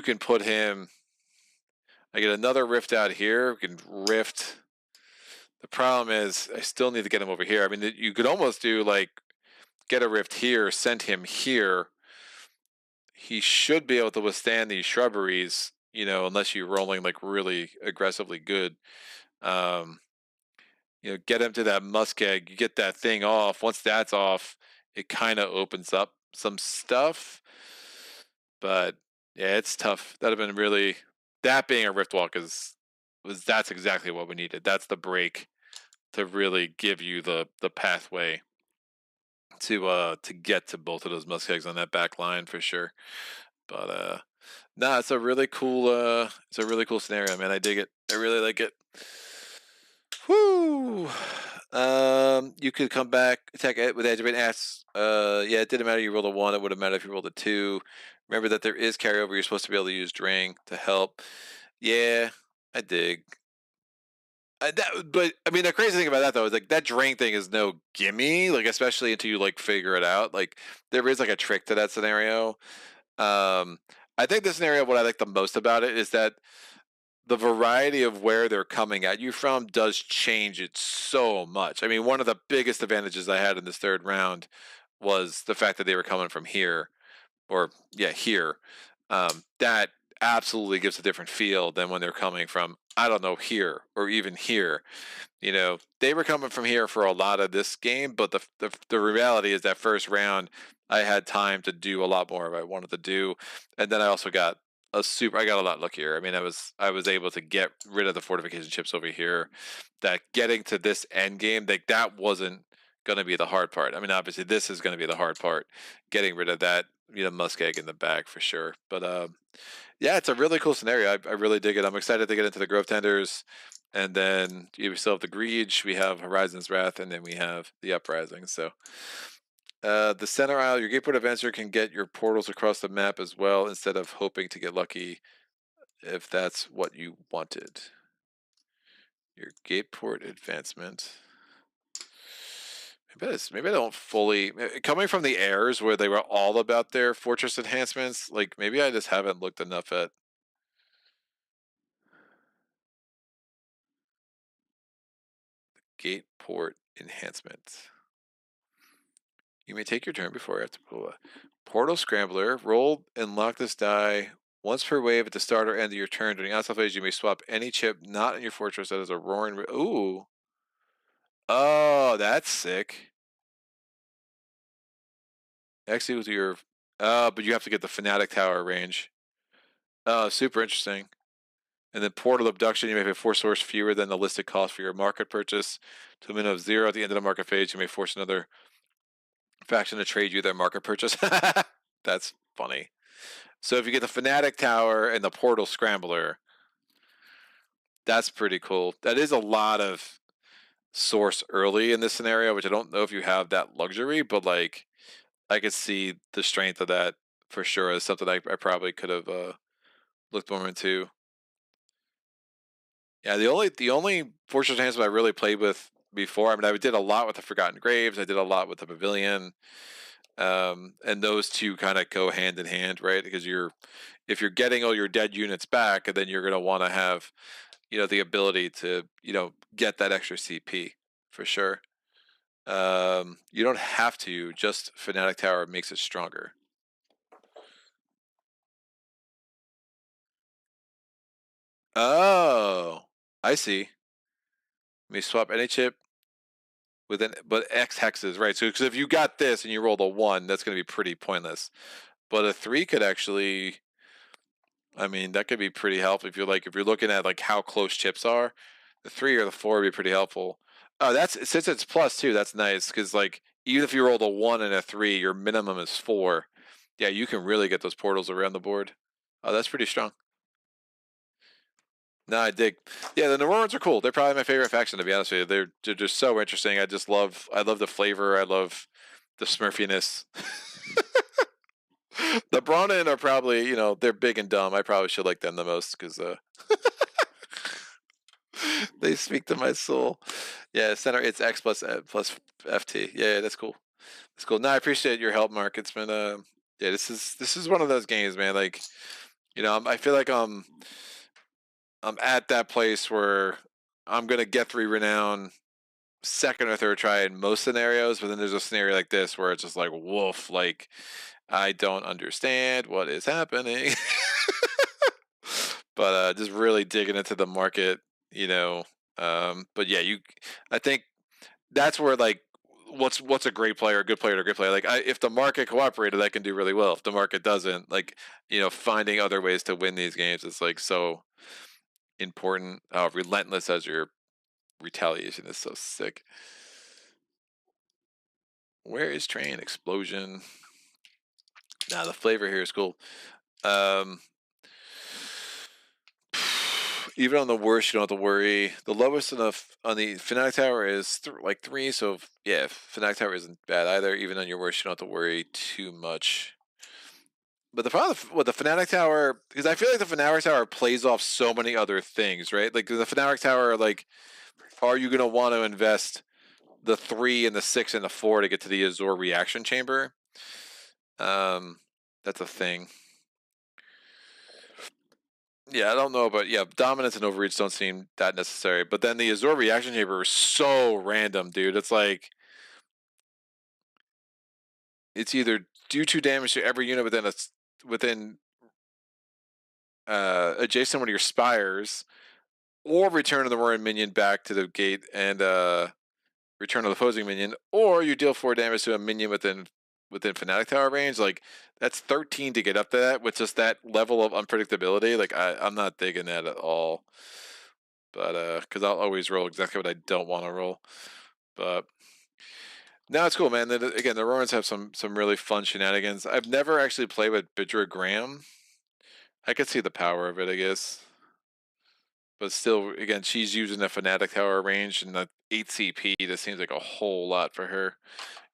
can put him. I get another rift out here. We can rift. The problem is, I still need to get him over here. I mean, you could almost do like get a rift here, send him here. He should be able to withstand these shrubberies, unless you're rolling like really aggressively good. Um, get him to that muskeg. You get that thing off. Once that's off, it kind of opens up some stuff. But yeah, it's tough. That'd have been really that being a rift walk that's exactly what we needed. That's the break to really give you the pathway to get to both of those muskegs on that back line for sure. But nah, it's a really cool scenario, man. I dig it. I really like it. Whoo! You could come back, attack it with edge of an ass. Yeah, it didn't matter. You rolled a 1. It would have mattered if you rolled a 2. Remember that there is carryover. You're supposed to be able to use Drang to help. Yeah, I dig. But I mean, the crazy thing about that though is like that Drang thing is no gimme. Like especially until you like figure it out. Like there is like a trick to that scenario. I think the scenario, what I like the most about it is that the variety of where they're coming at you from does change it so much. I mean, one of the biggest advantages I had in this third round was the fact that they were coming from here, or yeah, here. That absolutely gives a different feel than when they're coming from, I don't know, here or even here. They were coming from here for a lot of this game, but the reality is that first round, I had time to do a lot more of what I wanted to do, and then I also got I got a lot luckier. I mean, I was able to get rid of the fortification chips over here. That getting to this end game, like that wasn't going to be the hard part. I mean, obviously this is going to be the hard part, getting rid of that, musk egg in the back for sure. But yeah, it's a really cool scenario. I really dig it. I'm excited to get into the Grovetenders, and then we still have the Greed, we have Horizon's Wrath, and then we have the Uprising. So the center aisle, your Gateport Adventure can get your portals across the map as well, instead of hoping to get lucky, if that's what you wanted. Your Gateport Advancement. Maybe I don't fully, coming from the airs where they were all about their fortress enhancements, like maybe I just haven't looked enough at Gateport enhancement. You may take your turn before I have to pull a Portal Scrambler. Roll and lock this die once per wave at the start or end of your turn. During outside phase, you may swap any chip not in your fortress that is a roaring. Ooh. Oh, that's sick. Actually, with your. But you have to get the Fanatic Tower range. Oh, super interesting. And then Portal Abduction, you may have 4 source fewer than the listed cost for your market purchase. To a minimum of 0 at the end of the market phase, you may force another faction to trade you their market purchase. That's funny. So if you get the Fanatic Tower and the Portal Scrambler, that's pretty cool. That is a lot of source early in this scenario, which I don't know if you have that luxury, but like I could see the strength of that for sure as something I probably could have looked more into. Yeah, the only fortress enhancement I really played with before, I mean, I did a lot with the Forgotten Graves, I did a lot with the Pavilion, and those two kind of go hand in hand, right? Because if you're getting all your dead units back, and then you're going to want to have, the ability to, get that extra CP for sure. You don't have to, just Fanatic Tower makes it stronger. Oh, I see. May swap any chip but X hexes, right? So, because if you got this and you rolled a 1, that's going to be pretty pointless. But a 3 could actually, I mean, that could be pretty helpful if you're looking at like how close chips are. The 3 or the 4 would be pretty helpful. Oh, that's since it's +2. That's nice because like even if you rolled a 1 and a 3, your minimum is 4. Yeah, you can really get those portals around the board. Oh, that's pretty strong. No, I dig. Yeah, the Narorans are cool. They're probably my favorite faction, to be honest with you. They're just so interesting. I love the flavor. I love the smurfiness. The Bronin are probably, they're big and dumb. I probably should like them the most because they speak to my soul. Yeah, center. It's X plus FT. Yeah, that's cool. That's cool. No, I appreciate your help, Mark. It's been yeah. This is one of those games, man. Like, I feel like I'm at that place where I'm gonna get 3 renown second or third try in most scenarios, but then there's a scenario like this where it's just like woof, like I don't understand what is happening. But just really digging into the market, but yeah, I think that's where like what's a great player, a good player, a great player. Like if the market cooperated, I can do really well. If the market doesn't, like finding other ways to win these games is like so important. Relentless as your retaliation is so sick. Where is train explosion? Nah, the flavor here is cool. Even on the worst, you don't have to worry. The lowest on the Fanatic Tower is like 3, so yeah, Fanatic Tower isn't bad either. Even on your worst, you don't have to worry too much. But the problem with the Fanatic Tower, because I feel like the Fanatic Tower plays off so many other things, right? Like the Fanatic Tower, like, are you going to want to invest the 3 and the 6 and the 4 to get to the Azor reaction chamber? That's a thing. Yeah, I don't know, but yeah, dominance and overreach don't seem that necessary. But then the Azor reaction chamber is so random, dude. It's like it's either do 2 damage to every unit within adjacent one of your spires, or return the Naroran minion back to the gate and return the opposing minion, or you deal 4 damage to a minion within Fanatic Tower range. Like that's 13 to get up to that with just that level of unpredictability. Like I'm not digging that at all. But because I'll always roll exactly what I don't want to roll. But No, it's cool, man. Again, the Narorans have some really fun shenanigans. I've never actually played with Bidra Graham. I could see the power of it, I guess. But still, again, she's using the Fanatic Tower range and the 8 CP. That seems like a whole lot for her.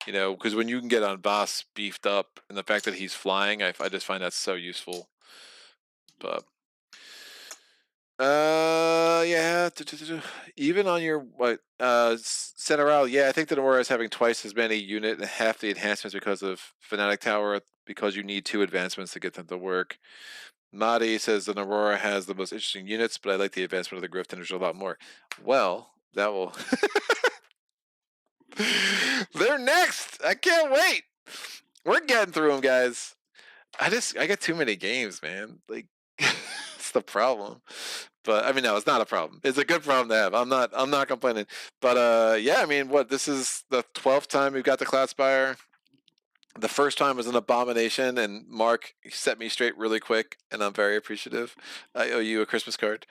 You know, because when you can get on boss beefed up, and the fact that he's flying, I just find that so useful. But yeah, even on your center out, yeah, I think the Narora is having twice as many unit and half the enhancements because of Fanatic Tower, because you need 2 advancements to get them to work. Madi says the Narora has the most interesting units, but I like the advancement of the Grovetenders a lot more. Well, that will. They're next. I can't wait. We're getting through them, guys. I get too many games, man. Like, it's the problem. But I mean, no, it's not a problem. It's a good problem to have. I'm not complaining. But yeah, I mean, this is the 12th time we've got the Cloudspire. The first time was an abomination, and Mark set me straight really quick, and I'm very appreciative. I owe you a Christmas card,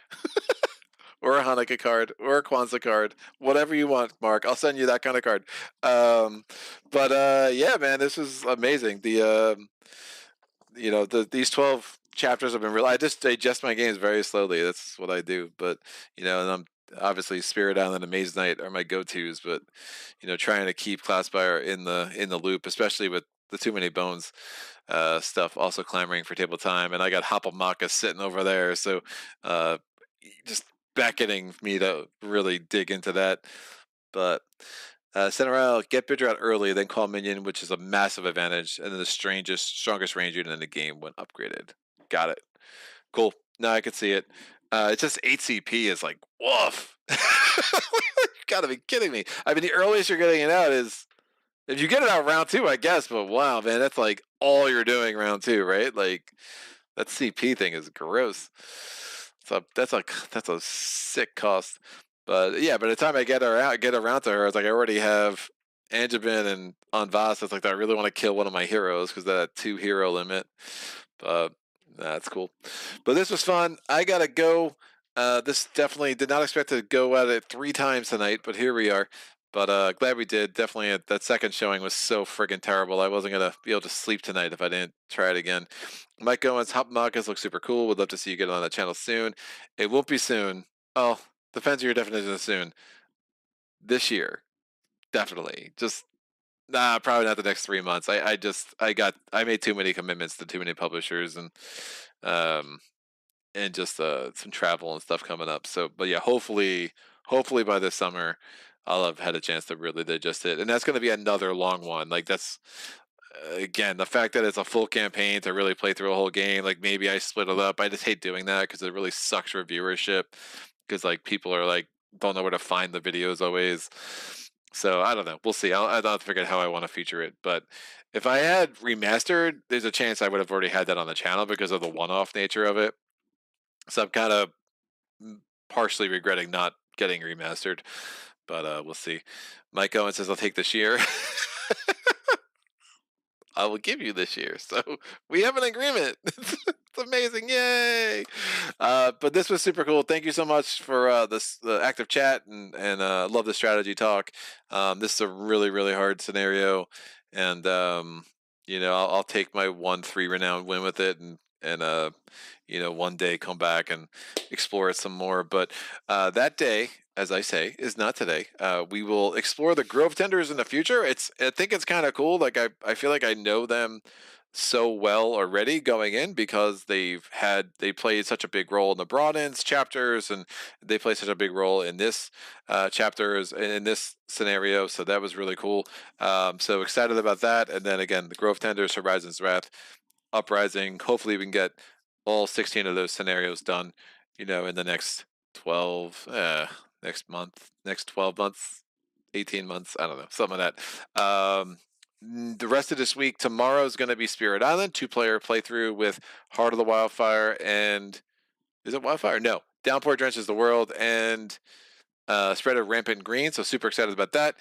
or a Hanukkah card, or a Kwanzaa card, whatever you want, Mark. I'll send you that kind of card. But yeah, man, this is amazing. These 12 chapters have been real. I just digest my games very slowly. That's what I do. But and I'm obviously Spirit Island and Maze Knight are my go-tos. But trying to keep Cloudspire in the loop, especially with the Too Many Bones stuff, also clamoring for table time, and I got Hopplemaka sitting over there, so just beckoning me to really dig into that. But center out, get Bidra out early, then call minion, which is a massive advantage, and then the strongest range unit in the game when upgraded. Got it. Cool. Now I can see it. It's just 8 CP is like, woof. You gotta be kidding me. I mean, the earliest you're getting it out is if you get it out round 2, I guess, but wow, man, that's like all you're doing round 2, right? Like, that CP thing is gross. So that's a sick cost. But yeah, by the time I get around to her, it's like I already have Anjabin and Anvas. It's like I really want to kill one of my heroes because that 2 hero limit. But that's cool. But this was fun. I gotta go. This definitely did not expect to go at it 3 times tonight, but here we are. But glad we did. Definitely that second showing was so friggin' terrible. I wasn't gonna be able to sleep tonight if I didn't try it again. Mike Owens, Hop Marcus looks super cool. Would love to see you get on the channel soon. It won't be soon. Oh, depends on your definition of soon. This year, definitely. Just probably not the next 3 months. I made too many commitments to too many publishers um and just some travel and stuff coming up. So, but yeah, hopefully by this summer, I'll have had a chance to really digest it, and that's going to be another long one. Like that's again the fact that it's a full campaign to really play through a whole game. Like maybe I split it up. I just hate doing that because it really sucks for viewership. Because like people are like don't know where to find the videos always. So I don't know. We'll see. I'll have to figure out how I want to feature it. But if I had remastered, there's a chance I would have already had that on the channel because of the one-off nature of it. So I'm kind of partially regretting not getting remastered, but we'll see. Mike Owen says I'll take this year. I will give you this year. So we have an agreement. It's amazing. Yay. But this was super cool. Thank you so much for the active chat and love the strategy talk. This is a really, really hard scenario. And, I'll take my 1-3 renown win with it and one day come back and explore it some more. But that day, as I say, is not today. We will explore the Grovetenders in the future. I think it's kind of cool. Like I feel like I know them so well already going in because they played such a big role in the Broad-ends chapters, and they play such a big role in this chapters in this scenario. So that was really cool. So excited about that. And then again, the Grovetenders, Horizon's Wrath, Uprising. Hopefully we can get all 16 of those scenarios done, in the next 12, next 12 months, 18 months, I don't know, something like that. The rest of this week, tomorrow is going to be Spirit Island, 2-player playthrough with Heart of the Wildfire and, is it Wildfire? No, Downpour Drenches the World and Spread of Rampant Green, so super excited about that.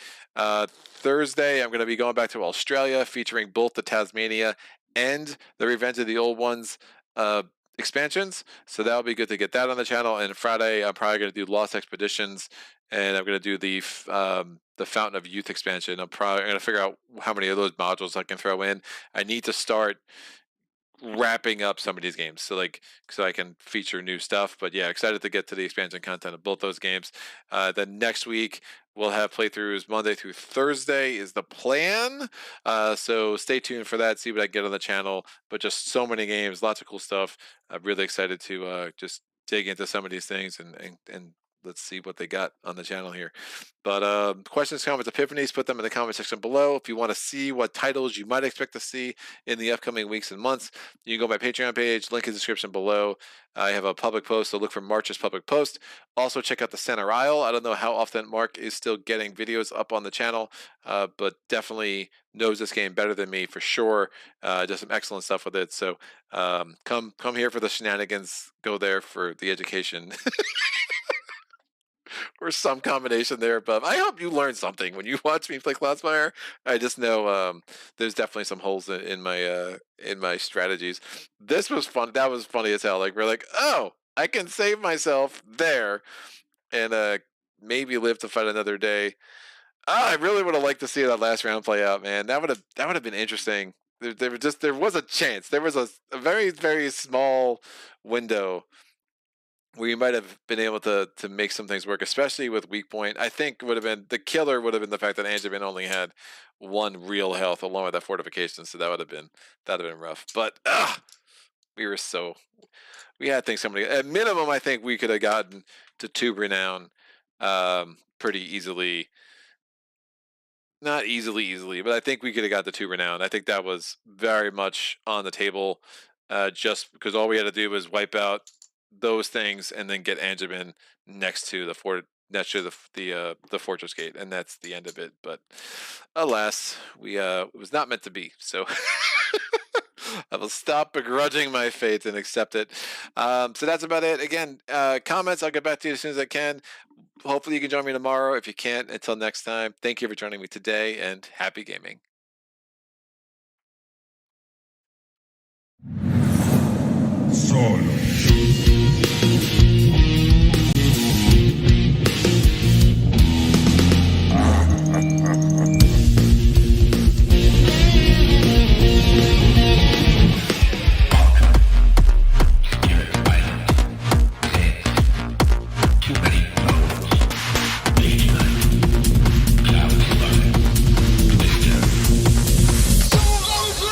Thursday, I'm going to be going back to Australia, featuring both the Tasmania and the Revenge of the Old Ones expansions, so that'll be good to get that on the channel. And Friday, I'm probably going to do Lost Expeditions, and I'm going to do the Fountain of Youth expansion. I'm going to figure out how many of those modules I can throw in. I need to start wrapping up some of these games so I can feature new stuff. But yeah, excited to get to the expansion content of both those games. Then next week we'll have playthroughs Monday through Thursday is the plan, so stay tuned for that, see what I get on the channel. But just so many games, lots of cool stuff. I'm really excited to just dig into some of these things and let's see what they got on the channel here. But questions, comments, epiphanies, put them in the comment section below. If you want to see what titles you might expect to see in the upcoming weeks and months, you can go to my Patreon page, link in the description below. I have a public post, so look for March's public post. Also check out the Center Isle. I don't know how often Mark is still getting videos up on the channel, but definitely knows this game better than me for sure. Does some excellent stuff with it. So come here for the shenanigans, go there for the education. Or some combination there, but I hope you learned something when you watch me play Cloudspire. I just know there's definitely some holes in my strategies. This was fun. That was funny as hell. Like, we're like, oh, I can save myself there, and maybe live to fight another day. I really would have liked to see that last round play out, man. That would have been interesting. There was a chance. There was a very, very small window we might have been able to make some things work, especially with weak point. I think would have been the killer would have been the fact that Angelman only had 1 real health along with that fortification, so that would have been rough. But we had things somebody at minimum. I think we could have gotten to 2 renown pretty easily. Not easily, but I think we could have got the 2 renown. I think that was very much on the table, just because all we had to do was wipe out those things and then get Angelman next to the fortress gate, and that's the end of it. But alas, it was not meant to be. So I will stop begrudging my fate and accept it. So that's about it. Again, comments, I'll get back to you as soon as I can. Hopefully you can join me tomorrow. If you can't, until next time, thank you for joining me today, and happy gaming. Son.